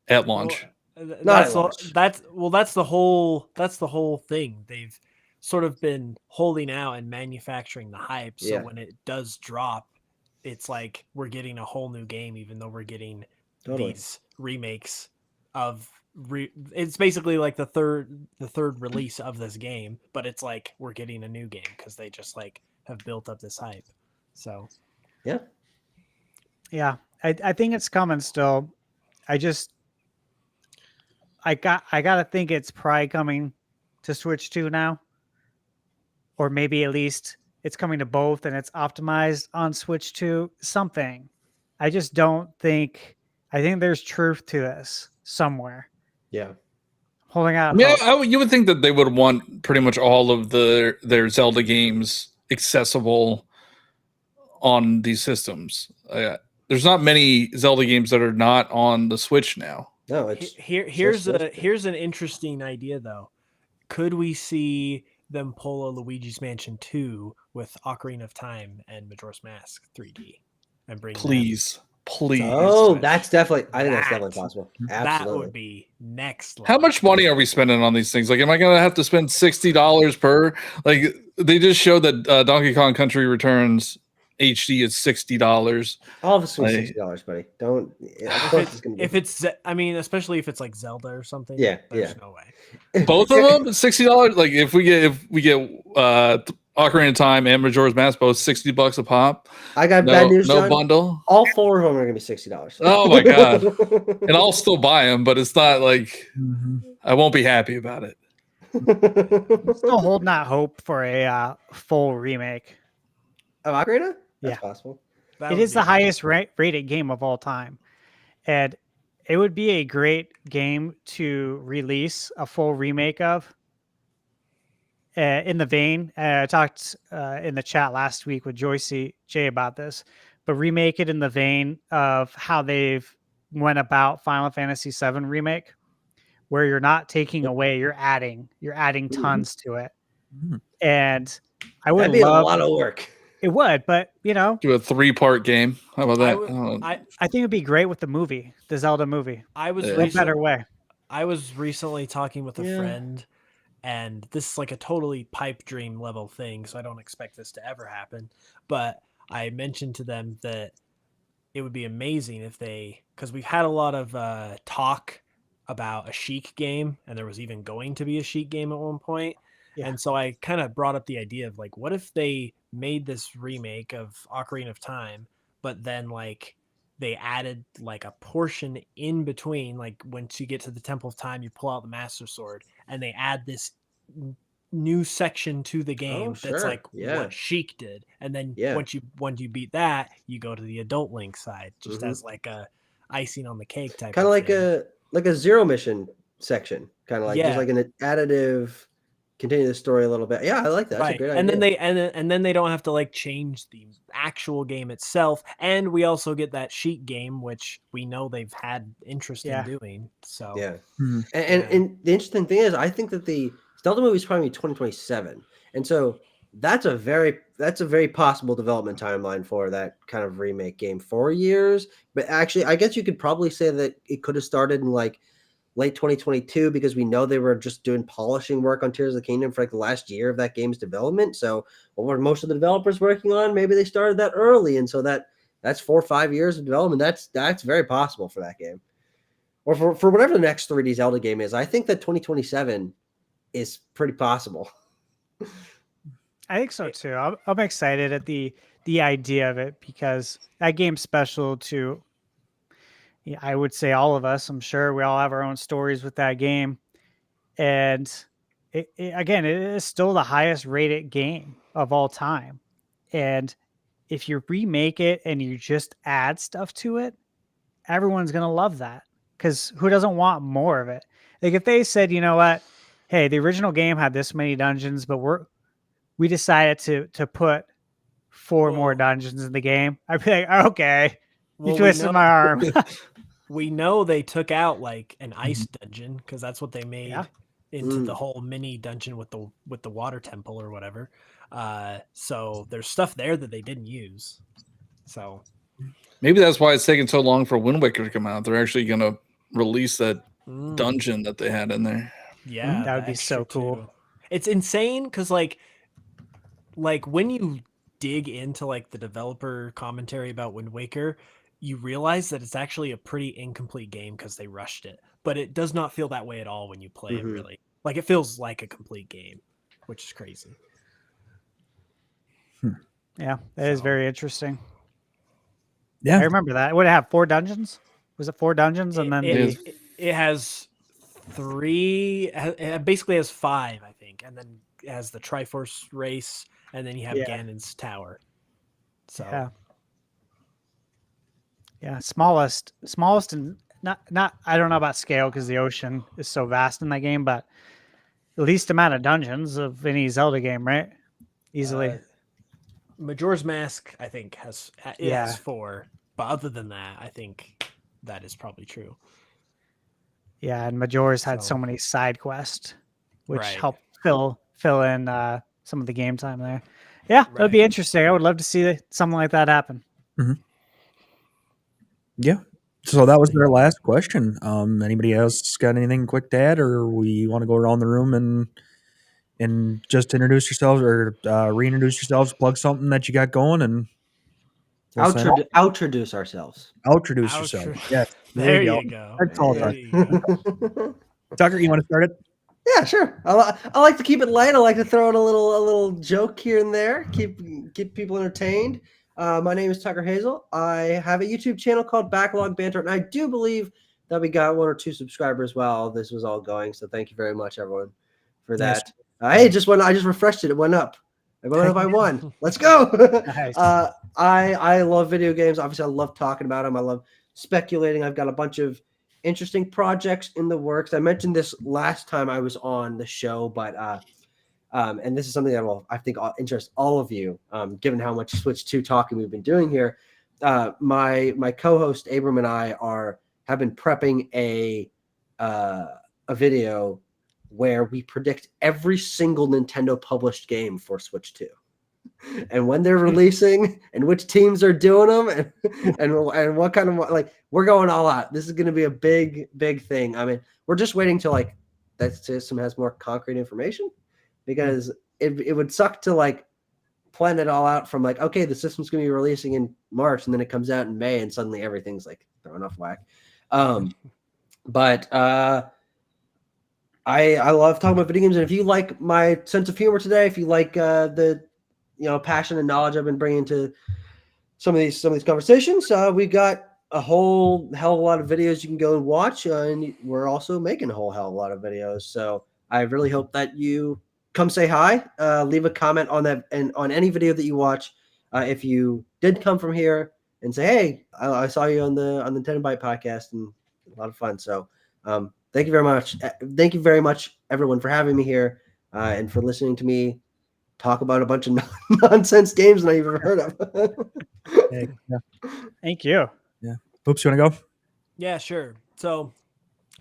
at launch. Not at launch. That's the whole thing. They've sort of been holding out and manufacturing the hype. So Yeah. when it does drop, it's like we're getting a whole new game, even though we're getting these remakes of. It's basically like the third release of this game, but it's like we're getting a new game because they just like have built up this hype. So Yeah. I think it's coming still. I gotta think it's probably coming to Switch 2 now, or maybe at least it's coming to both and it's optimized on Switch 2. Something. I just don't think. I think there's truth to this somewhere. Yeah. Holding out. I mean, you would think that they would want pretty much all of their Zelda games accessible on these systems. There's not many Zelda games that are not on the Switch now. No, it's here's an interesting idea though. Could we see them pull a Luigi's Mansion 2 with Ocarina of Time and Majora's Mask 3D and bring Please. Oh, that's definitely. I think that's That- definitely possible. that Absolutely. would be next level. How much money are we spending on these things? Like, am I gonna have to spend $60 per? Like, they just showed that Donkey Kong Country Returns HD is $60. All of us Like- $60, buddy. Don't. Of course it's gonna be. If it's, I mean, especially if it's like Zelda or something. Yeah, there's no way. Both of them $60. Like, if we get Ocarina of Time and Majora's Mask both $60 a pop. I got bad news. No John. bundle. All 4 of them are gonna be $60. Oh my god! And I'll still buy them, but it's not like Mhm. I won't be happy about it. Still holding out hope for a full remake. Of Ocarina? That's Yeah. possible. That It would is the be- highest rated game of all time, and it would be a great game to release a full remake of. In the vein, I talked in the chat last week with Jay about this, but remake it in the vein of how they've went about Final Fantasy VII remake, where you're not taking away, you're adding tons to it. Mhm. And I would That'd be love a lot of work. it would, but Do a 3-part game. How about I that? would- Oh, I I think it'd be great with the movie, the Zelda movie. I was Yeah. In a recent- better way. I was recently talking with a Yeah. friend, and this is like a totally pipe dream level thing, so I don't expect this to ever happen. But I mentioned to them that it would be amazing if because we've had a lot of talk about a Sheik game, and there was even going to be a Sheik game at one point. Yeah. And so I kind of brought up the idea of like, what if they made this remake of Ocarina of Time, but then like they added like a portion in between, like once you get to the Temple of Time, you pull out the Master Sword, and they add this new section to the game that's sure. like Yeah. what Sheik did, and then Yeah. once you beat that, you go to the adult Link side, just Mhm. as like a icing on the cake type. Kind of like thing. a zero mission section. Kind of like Yeah. just like an additive. Continue the story a little bit. Yeah, I like that. That's a right, great and idea. then they don't have to like change the actual game itself, and we also get that Sheik game, which we know they've had interest Yeah. in doing. So Yeah. Mhm. And the interesting thing is, I think that the Zelda movie is probably 2027, and so that's a very possible development timeline for that kind of remake game. 4 years, but actually, I guess you could probably say that it could have started in like late 2022 because we know they were just doing polishing work on Tears of the Kingdom for like the last year of that game's development. So what were most of the developers working on? Maybe they started that early, and so that's 4 or 5 years of development. That's very possible for that game, or for whatever the next 3D Zelda game is. I think that 2027 is pretty possible. I think so too. I'm excited at the idea of it because that game's special to, I would say, all of us. I'm sure we all have our own stories with that game, and again, it is still the highest rated game of all time. And if you remake it and you just add stuff to it, everyone's gonna love that because who doesn't want more of it? Like if they said, you know what, hey, the original game had this many dungeons, but we decided to put 4 more Well- dungeons in the game, I'd be like, okay, you Well, we twisted know- my arm. we know they took out like an ice dungeon because that's what they made Yeah. into the whole mini dungeon with the water temple or whatever. So there's stuff there that they didn't use. So Maybe that's why it's taking so long for Wind Waker to come out. They're actually going to release that dungeon that they had in there. yeah, That would the be so extra cool. too. It's insane because like when you dig into like the developer commentary about Wind Waker, you realize that it's actually a pretty incomplete game because they rushed it. But it does not feel that way at all when you play it. Really, like it feels like a complete game, which is crazy. Yeah, that is very interesting. Yeah. I remember that. Would it have 4 dungeons? Was it 4 dungeons? And then It has 3. It basically has 5, I think, and then it has the Triforce race, and then you have Ganon's tower. So yeah, smallest, and not. I don't know about scale because the ocean is so vast in that game, but the least amount of dungeons of any Zelda game, right? Easily. Majora's Mask, I think, has 4, but other than that, I think that is probably true. Yeah, and Majora's had so So- many side quests, which Right. help fill in some of the game time there. Yeah, that'd be Right. interesting. I would love to see something like that happen. Yeah. So that was their last question. Anybody else got anything quick to add, or we want to go around the room and just introduce yourselves or reintroduce yourselves, plug something that you got going, and we'll sign off. Outroduce ourselves. Outroduce Outro- yourself. Yes. There you go. That's all There done. you go. Tucker, you want to start it? Yeah, sure. I like to keep it light. I like to throw in a little joke here and there. Keep people entertained. My name is Tucker Hazel. I have a YouTube channel called Backlog Banter, and I do believe that we got 1 or 2 subscribers while this was all going. So thank you very much, everyone, for Yes. that. Hey, I just refreshed it. It went up. It went up by 1. Let's go. Nice. I love video games. Obviously, I love talking about them. I love speculating. I've got a bunch of interesting projects in the works. I mentioned this last time I was on the show, but and this is something that will, I think, interest all of you, given how much Switch 2 talking we've been doing here. My co-host Abram and I have been prepping a video where we predict every single Nintendo published game for Switch 2. And when they're releasing and which teams are doing them and what kind of, like, we're going all out. This is going to be a big thing. I mean, we're just waiting till like that system has more concrete information, because it would suck to like plan it all out from like, okay, the system's going to be releasing in March and then it comes out in May and suddenly everything's like thrown off whack. But I love talking about video games, and if you like my sense of humor today, if you like the passion and knowledge I've been bringing to some of these conversations, we got a whole hell of a lot of videos you can go and watch, and we're also making a whole hell of a lot of videos. So I really hope that you come say hi, leave a comment on that and on any video that you watch. If you did come from here and say, hey, I saw you on the Nintenbyte podcast, and a lot of fun. So thank you very much. Thank you very much, everyone, for having me here and for listening to me talk about a bunch of nonsense games that I've never heard of. Hey, yeah. Thank you. Oops, you want to go? Yeah, sure. So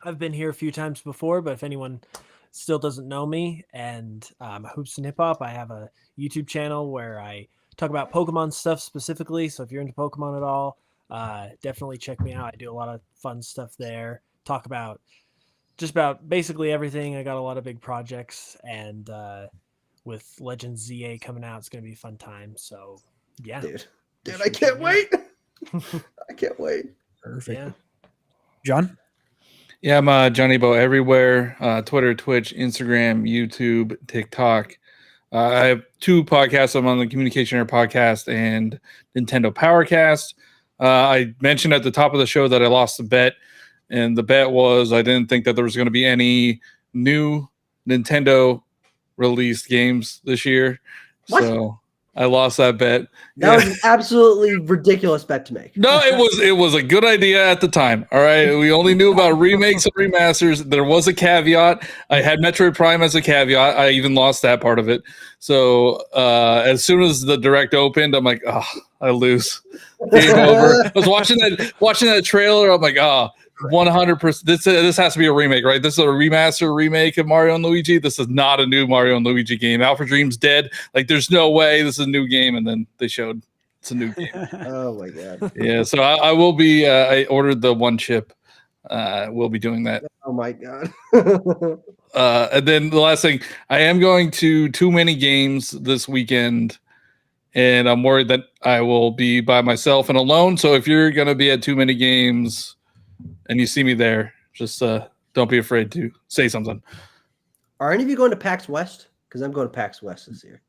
I've been here a few times before, but if anyone still doesn't know me, and Hoops and Hip Hop, I have a YouTube channel where I talk about Pokemon stuff specifically. So if you're into Pokemon at all, definitely check me out. I do a lot of fun stuff there. Talk about just about basically everything. I got a lot of big projects, and with Legends ZA coming out, it's going to be a fun time. So yeah, Dude, I can't wait. I can't wait. Perfect. Yeah. John? Yeah, I'm Johnny Bo everywhere. Twitter, Twitch, Instagram, YouTube, TikTok. I have 2 podcasts. I'm on the Communication Air Podcast and Nintendo Powercast. I mentioned at the top of the show that I lost a bet, and the bet was I didn't think that there was going to be any new Nintendo released games this year. What? So I lost that bet. That was an absolutely ridiculous bet to make. No, it was a good idea at the time. All right. We only knew about remakes and remasters. There was a caveat. I had Metroid Prime as a caveat. I even lost that part of it. So as soon as the direct opened, I'm like, oh, I lose. Game over. I was watching that trailer. I'm like, 100%. This has to be a remake, right? This is a remake of Mario and Luigi. This is not a new Mario and Luigi game. Alpha Dream's dead. Like, there's no way this is a new game. And then they showed it's a new game. Oh my god. Yeah, so I will be. I ordered the one chip. We'll be doing that. Oh my god. And then the last thing, I am going to too many games this weekend, and I'm worried that I will be by myself and alone. So if you're going to be at too many games and you see me there, just don't be afraid to say something. Are any of you going to PAX West? Because I'm going to PAX West this year.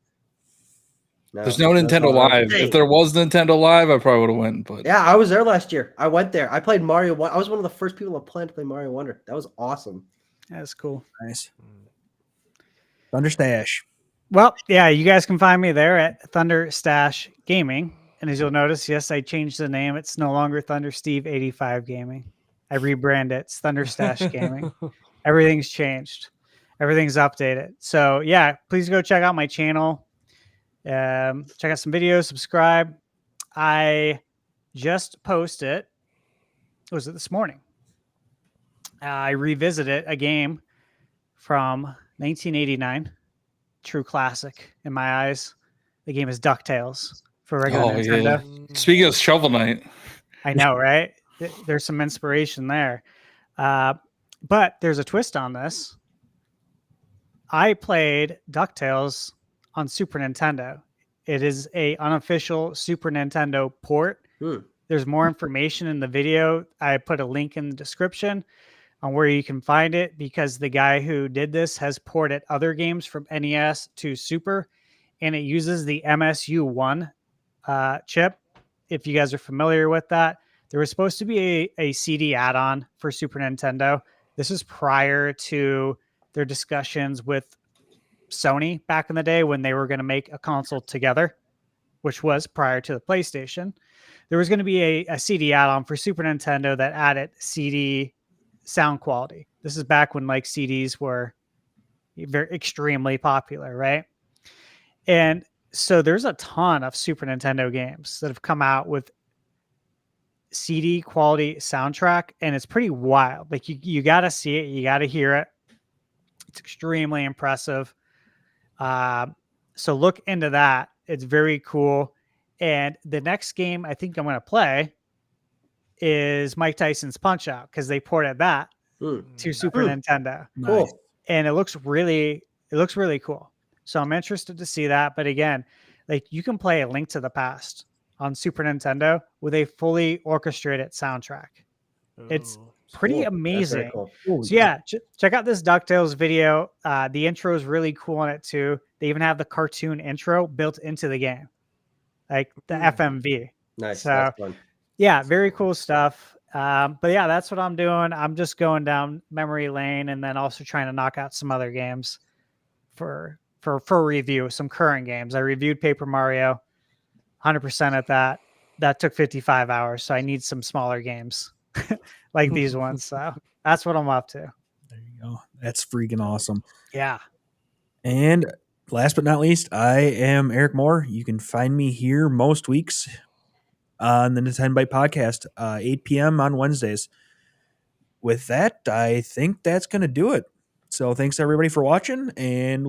There's no Nintendo Live. If there was Nintendo Live, I probably would have went. But yeah, I was there last year. I went there. I played Mario. I was one of the first people that planned to play Mario Wonder. That was awesome. That's cool. Nice. Thunder Stash. Well, yeah, you guys can find me there at Thunder Stash Gaming. And as you'll notice, yes, I changed the name. It's no longer Thunder Steve 85 Gaming. I rebranded it. It's Thunder Stash Gaming. Everything's changed. Everything's updated. So yeah, please go check out my channel. Check out some videos, subscribe. I just posted, was it this morning? I revisited a game from 1989, true classic in my eyes. The game is DuckTales for regular Nintendo. Yeah. Speaking of Shovel Knight, I know, right? There's some inspiration there, but there's a twist on this. I played DuckTales on Super Nintendo. It is a unofficial Super Nintendo port. There's more information in the video. I put a link in the description on where you can find it, because the guy who did this has ported other games from NES to Super, and it uses the MSU1 chip. If you guys are familiar with that, there was supposed to be a CD add-on for Super Nintendo. This is prior to their discussions with Sony back in the day when they were going to make a console together, which was prior to the PlayStation. There was going to be a CD add-on for Super Nintendo that added CD sound quality. This is back when like CDs were very extremely popular, right? And so there's a ton of Super Nintendo games that have come out with CD quality soundtrack, and it's pretty wild. Like you got to see it, you got to hear it. It's extremely impressive. So look into that. It's very cool. And the next game I think I'm going to play is Mike Tyson's Punch Out, because they ported that to Super Nintendo. Cool. And it looks really cool. So I'm interested to see that. But again, like you can play A Link to the Past on Super Nintendo with a fully orchestrated soundtrack. It's pretty amazing. Cool. So yeah, check out this DuckTales video. The intro is really cool on it too. They even have the cartoon intro built into the game, like the FMV. Nice. So That's fun. yeah, very cool stuff. But yeah, that's what I'm doing. I'm just going down memory lane, and then also trying to knock out some other games for review, some current games. I reviewed Paper Mario, 100% at that. That took 55 hours, so I need some smaller games like these ones. So that's what I'm up to. There you go. That's freaking awesome. Yeah. And last but not least, I am Eric Moore. You can find me here most weeks on the Nintenbyte Podcast, 8 p.m. on Wednesdays. With that, I think that's going to do it. So thanks everybody for watching, and